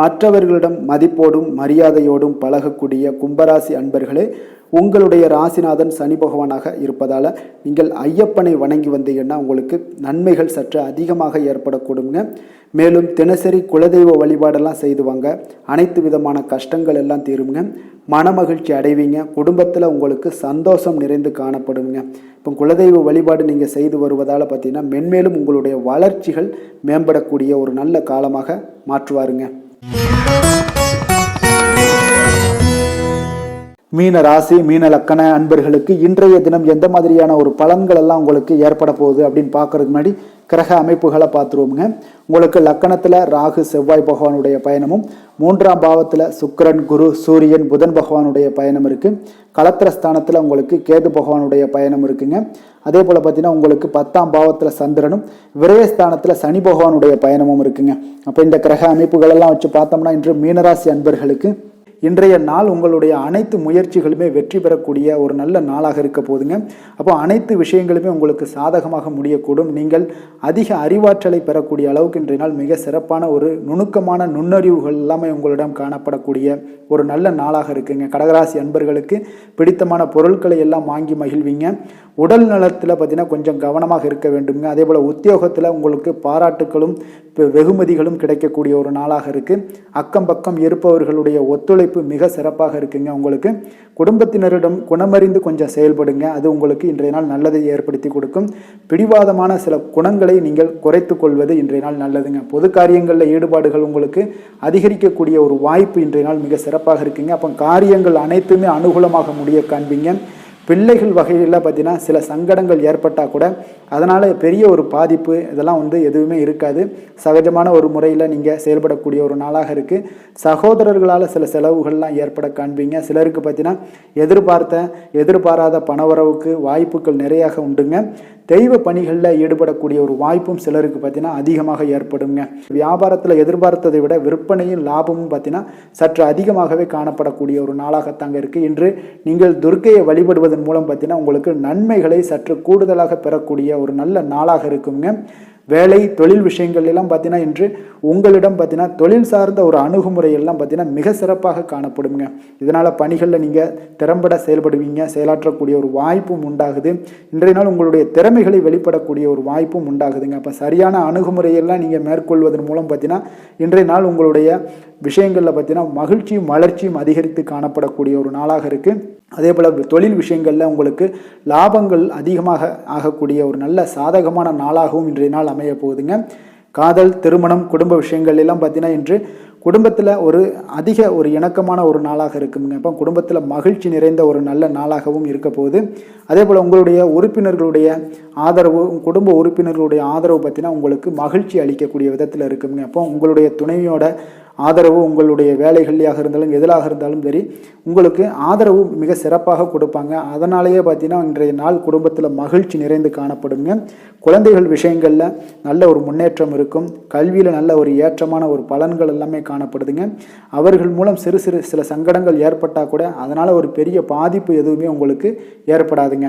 A: மற்றவர்களிடம் மதிப்போடும் மரியாதையோடும் பழகக்கூடிய கும்பராசி அன்பர்களே, உங்களுடைய ராசிநாதன் சனி பகவானாக இருப்பதால் நீங்கள் ஐயப்பனை வணங்கி வந்தீங்கன்னா உங்களுக்கு நன்மைகள் சற்று அதிகமாக ஏற்படக்கூடுங்க. மேலும் தினசரி குலதெய்வ வழிபாடெல்லாம் செய்துவாங்க. அனைத்து விதமான கஷ்டங்கள் எல்லாம் தீருங்க. மனமகிழ்ச்சி அடைவீங்க. குடும்பத்தில் உங்களுக்கு சந்தோஷம் நிறைந்து காணப்படுங்க. இப்போ குலதெய்வ வழிபாடு நீங்கள் செய்து வருவதால் பார்த்தீங்கன்னா மென்மேலும் உங்களுடைய வளர்ச்சிகள் மேம்படக்கூடிய ஒரு நல்ல காலமாக மாற்றுவாருங்க. மீன ராசி, மீன லக்கண அன்பர்களுக்கு இன்றைய தினம் எந்த மாதிரியான ஒரு பலன்கள் எல்லாம் உங்களுக்கு ஏற்பட போகுது அப்படின்னு பார்க்கறதுக்கு முன்னாடி கிரக அமைப்புகளை பார்த்துருவோமுங்க. உங்களுக்கு லக்கணத்தில் ராகு, செவ்வாய் பகவானுடைய பயணமும், 3ஆம் பாவத்தில் சுக்கிரன், குரு, சூரியன், புதன் பகவானுடைய பயணம் இருக்குது. களத்திரஸ்தானத்தில் உங்களுக்கு கேது பகவானுடைய பயணம் இருக்குங்க. அதே போல் பார்த்தீங்கன்னா உங்களுக்கு 10ஆம் பாவத்தில் சந்திரனும், விரயஸ்தானத்தில் சனி பகவானுடைய பயணமும் இருக்குங்க. அப்போ இந்த கிரக அமைப்புகளெல்லாம் வச்சு பார்த்தோம்னா இன்று மீனராசி அன்பர்களுக்கு இன்றைய நாள் உங்களுடைய அனைத்து முயற்சிகளுமே வெற்றி பெறக்கூடிய ஒரு நல்ல நாளாக இருக்க போதுங்க. அப்போ அனைத்து விஷயங்களுமே உங்களுக்கு சாதகமாக முடியக்கூடும். நீங்கள் அதிக அறிவாற்றலை பெறக்கூடிய அளவுக்கு இன்றைய நாள் மிக சிறப்பான ஒரு நுணுக்கமான நுண்ணறிவுகள் எல்லாமே உங்களிடம் காணப்படக்கூடிய ஒரு நல்ல நாளாக இருக்குங்க. கடகராசி அன்பர்களுக்கு பிடித்தமான பொருட்களை எல்லாம் வாங்கி மகிழ்வீங்க. உடல் நலத்தில் பார்த்தீங்கன்னா கொஞ்சம் கவனமாக இருக்க வேண்டுங்க. அதே போல் உத்தியோகத்தில் உங்களுக்கு பாராட்டுகளும் வெகுமதிகளும் கிடைக்கக்கூடிய ஒரு நாளாக இருக்குது. அக்கம் பக்கம் இருப்பவர்களுடைய ஒத்துழைப்பு ஒத்துழைப்பு மிக சிறப்பாக இருக்குங்க. உங்களுக்கு குடும்பத்தினரிடம் குணமறிந்து கொஞ்சம் செயல்படுங்க. அது உங்களுக்கு இன்றைய நாள் நல்லதை ஏற்படுத்தி கொடுக்கும். பிடிவாதமான சில குணங்களை நீங்கள் குறைத்து கொள்வது இன்றைய நாள் நல்லதுங்க. பொது காரியங்களில் ஈடுபாடுகள் உங்களுக்கு அதிகரிக்கக்கூடிய ஒரு வாய்ப்பு இன்றைய நாள் மிக சிறப்பாக இருக்குங்க. அப்போ காரியங்கள் அனைத்துமே அனுகூலமாக முடிய காண்பீங்க. பிள்ளைகள் வகையில் பார்த்தீங்கன்னா சில சங்கடங்கள் ஏற்பட்டால் கூட அதனால் பெரிய ஒரு பாதிப்பு இதெல்லாம் எதுவுமே இருக்காது. சகஜமான ஒரு முறையில் நீங்கள் செயல்படக்கூடிய ஒரு நாளாக இருக்குது. சகோதரர்களால் சில செலவுகள்லாம் ஏற்பட காண்பீங்க. சிலருக்கு பார்த்தீங்கன்னா எதிர்பாராத பணவரவுக்கு வாய்ப்புகள் நிறையாக உண்டுங்க. தெய்வ பணிகளில் ஈடுபடக்கூடிய ஒரு வாய்ப்பும் சிலருக்கு பார்த்தீங்கன்னா அதிகமாக ஏற்படுங்க. வியாபாரத்தில் எதிர்பார்த்ததை விட விற்பனையும் லாபமும் பார்த்தீங்கன்னா சற்று அதிகமாகவே காணப்படக்கூடிய ஒரு நாளாகத்தாங்க இருக்குது. இன்று நீங்கள் துர்க்கையை வழிபடுவதன் மூலம் பார்த்தீங்கன்னா உங்களுக்கு நன்மைகளை சற்று கூடுதலாக பெறக்கூடிய ஒரு நல்ல நாளாக இருக்குங்க. வேலை தொழில் விஷயங்கள் எல்லாம் பார்த்தீங்கன்னா இன்று உங்களிடம் பார்த்தீங்கன்னா தொழில் சார்ந்த ஒரு அணுகுமுறை எல்லாம் பார்த்தீங்கன்னா மிக சிறப்பாக காணப்படுங்க. இதனால் பணிகளில் நீங்கள் திறம்பட செயல்படுவீங்க. செயலாற்றக்கூடிய ஒரு வாய்ப்பும் உண்டாகுது. இன்றைய நாள் உங்களுடைய திறமைகளை வெளிப்படக்கூடிய ஒரு வாய்ப்பும் உண்டாகுதுங்க. அப்போ சரியான அணுகுமுறையெல்லாம் நீங்கள் மேற்கொள்வதன் மூலம் பார்த்தீங்கன்னா இன்றைய நாள் உங்களுடைய விஷயங்களில் பார்த்தீங்கன்னா மகிழ்ச்சியும் வளர்ச்சியும் அதிகரித்து காணப்படக்கூடிய ஒரு நாளாக இருக்குது. அதே போல் தொழில் விஷயங்களில் உங்களுக்கு லாபங்கள் அதிகமாக ஆகக்கூடிய ஒரு நல்ல சாதகமான நாளாகவும் இன்றைய நாள் அமைய போகுதுங்க. காதல், திருமணம், குடும்ப விஷயங்கள் எல்லாம் பார்த்தீங்கன்னா இன்று குடும்பத்தில் அதிக ஒரு இணக்கமான ஒரு நாளாக இருக்குங்க. அப்போ குடும்பத்தில் மகிழ்ச்சி நிறைந்த ஒரு நல்ல நாளாகவும் இருக்க போகுது. அதே போல் உங்களுடைய உறுப்பினர்களுடைய ஆதரவு, குடும்ப உறுப்பினர்களுடைய ஆதரவு பார்த்தீங்கன்னா உங்களுக்கு மகிழ்ச்சி அளிக்கக்கூடிய விதத்தில் இருக்குங்க. அப்போ உங்களுடைய துணைவியோட ஆதரவு உங்களுடைய வேலைகள்லையாக இருந்தாலும் எதிலாக இருந்தாலும் சரி உங்களுக்கு ஆதரவு மிக சிறப்பாக கொடுப்பாங்க. அதனாலேயே பார்த்தீங்கன்னா இன்றைய நாள் குடும்பத்தில் மகிழ்ச்சி நிறைந்து காணப்படுங்க. குழந்தைகள் விஷயங்களில் நல்ல ஒரு முன்னேற்றம் இருக்கும். கல்வியில் நல்ல ஒரு ஏற்றமான ஒரு பலன்கள் எல்லாமே காணப்படுதுங்க. அவர்கள் மூலம் சில சங்கடங்கள் ஏற்பட்டால் கூட அதனால் ஒரு பெரிய பாதிப்பு எதுவுமே உங்களுக்கு ஏற்படாதுங்க.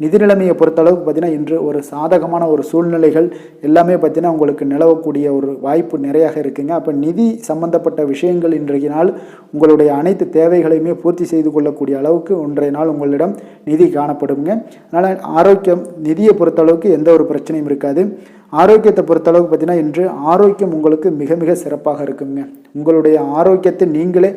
A: நிதி நிலைமையை பொறுத்தளவுக்கு பார்த்தீங்கன்னா இன்று ஒரு சாதகமான ஒரு சூழ்நிலைகள் எல்லாமே பார்த்தீங்கன்னா உங்களுக்கு நிலவக்கூடிய ஒரு வாய்ப்பு நிறையாக இருக்குங்க. அப்போ நிதி சம்பந்தப்பட்ட விஷயங்கள் இன்றைய நாள் உங்களுடைய அனைத்து தேவைகளையுமே பூர்த்தி செய்து கொள்ளக்கூடிய அளவுக்கு இன்றைய நாள் உங்களிடம் நிதி காணப்படுங்க. அதனால் ஆரோக்கியம், நிதியை பொறுத்தளவுக்கு எந்த ஒரு பிரச்சனையும் இருக்காது. ஆரோக்கியத்தை பொறுத்தளவுக்கு பார்த்தீங்கன்னா இன்று ஆரோக்கியம் உங்களுக்கு மிக மிக சிறப்பாக இருக்குங்க. உங்களுடைய ஆரோக்கியத்தை நீங்களே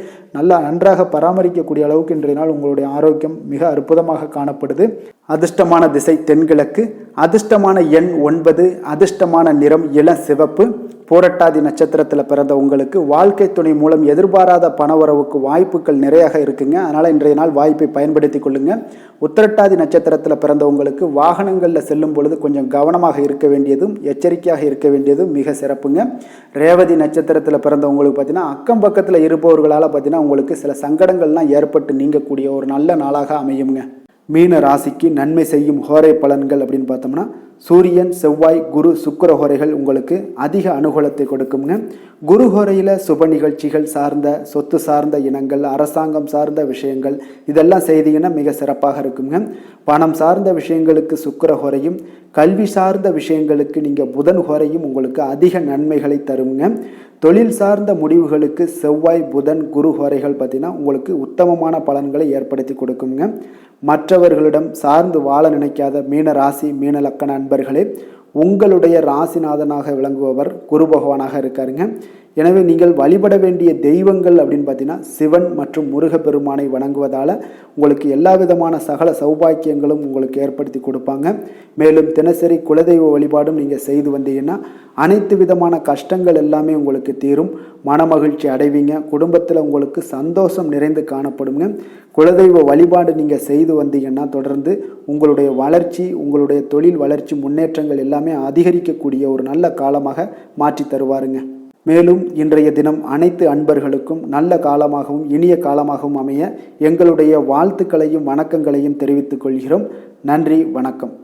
A: நன்றாக பராமரிக்கக்கூடிய அளவுக்கு இன்றைய நாள் உங்களுடைய ஆரோக்கியம் மிக அற்புதமாக காணப்படுது. அதிர்ஷ்டமான திசை தென்கிழக்கு, அதிர்ஷ்டமான எண் 9, அதிர்ஷ்டமான நிறம் இளம் சிவப்பு. பூரட்டாதி நட்சத்திரத்தில் பிறந்த உங்களுக்கு வாழ்க்கை துணை மூலம் எதிர்பாராத பணவரவுக்கு வாய்ப்புகள் நிறையாக இருக்குங்க. அதனால் இன்றைய நாள் வாய்ப்பை பயன்படுத்தி கொள்ளுங்க. உத்திரட்டாதி நட்சத்திரத்தில் பிறந்த உங்களுக்கு வாகனங்களில் செல்லும் பொழுது கொஞ்சம் கவனமாக இருக்க வேண்டியதும் எச்சரிக்கையாக இருக்க வேண்டியதும் மிக சிறப்புங்க. ரேவதி நட்சத்திரத்தில் பிறந்த உங்களுக்கு பார்த்தீங்கன்னா அக்கம் பக்கத்தில் இருப்பவர்களால் பார்த்தீங்கன்னா உங்களுக்கு சில சங்கடங்கள்லாம் ஏற்பட்டு நீங்கக்கூடிய ஒரு நல்ல நாளாக அமையுங்க. மீன ராசிக்கு நன்மை செய்யும் ஹோரை பலன்கள் அப்படின்னு பார்த்தோம்னா சூரியன், செவ்வாய், குரு, சுக்கிர ஹோரைகள் உங்களுக்கு அதிக அனுகூலத்தை கொடுக்குங்க. குரு ஹோரையில் சுப நிகழ்ச்சிகள் சார்ந்த, சொத்து சார்ந்த இனங்கள், அரசாங்கம் சார்ந்த விஷயங்கள் இதெல்லாம் செய்தீங்கன்னா மிக சிறப்பாக இருக்குங்க. பணம் சார்ந்த விஷயங்களுக்கு சுக்கிர ஹோரையும், கல்வி சார்ந்த விஷயங்களுக்கு நீங்கள் புதன் ஹோரையும் உங்களுக்கு அதிக நன்மைகளை தருங்க. தொழில் சார்ந்த முடிவுகளுக்கு செவ்வாய், புதன், குரு ஹோரைகள் பார்த்தீங்கன்னா உங்களுக்கு உத்தமமான பலன்களை ஏற்படுத்தி கொடுக்குங்க. மற்றவர்களிடம் சார்ந்து வாழ நினைக்காத மீன ராசி, மீன லக்கண அன்பர்களே, உங்களுடைய ராசிநாதனாக விளங்குபவர் குரு பகவானாக இருக்காருங்க. எனவே நீங்கள் வழிபட வேண்டிய தெய்வங்கள் அப்படின்னு பார்த்தீங்கன்னா சிவன் மற்றும் முருகப்பெருமானை வணங்குவதால் உங்களுக்கு எல்லா விதமான சகல சௌபாக்கியங்களும் உங்களுக்கு ஏற்படுத்தி கொடுப்பாங்க. மேலும் தினசரி குலதெய்வ வழிபாடும் நீங்கள் செய்து வந்தீங்கன்னா அனைத்து விதமான கஷ்டங்கள் எல்லாமே உங்களுக்கு தீரும். மனமகிழ்ச்சி அடைவீங்க. குடும்பத்தில் உங்களுக்கு சந்தோஷம் நிறைந்து காணப்படுங்க. குலதெய்வ வழிபாடு நீங்கள் செய்து வந்தீங்கன்னா தொடர்ந்து உங்களுடைய வளர்ச்சி, உங்களுடைய தொழில் வளர்ச்சி, முன்னேற்றங்கள் எல்லாமே அதிகரிக்கக்கூடிய ஒரு நல்ல காலமாக மாற்றி தருவாருங்க. மேலும் இன்றைய தினம் அனைத்து அன்பர்களுக்கும் நல்ல காலமாகவும் இனிய காலமாகவும் அமைய எங்களுடைய வாழ்த்துக்களையும் வணக்கங்களையும் தெரிவித்துக் கொள்கிறோம். நன்றி, வணக்கம்.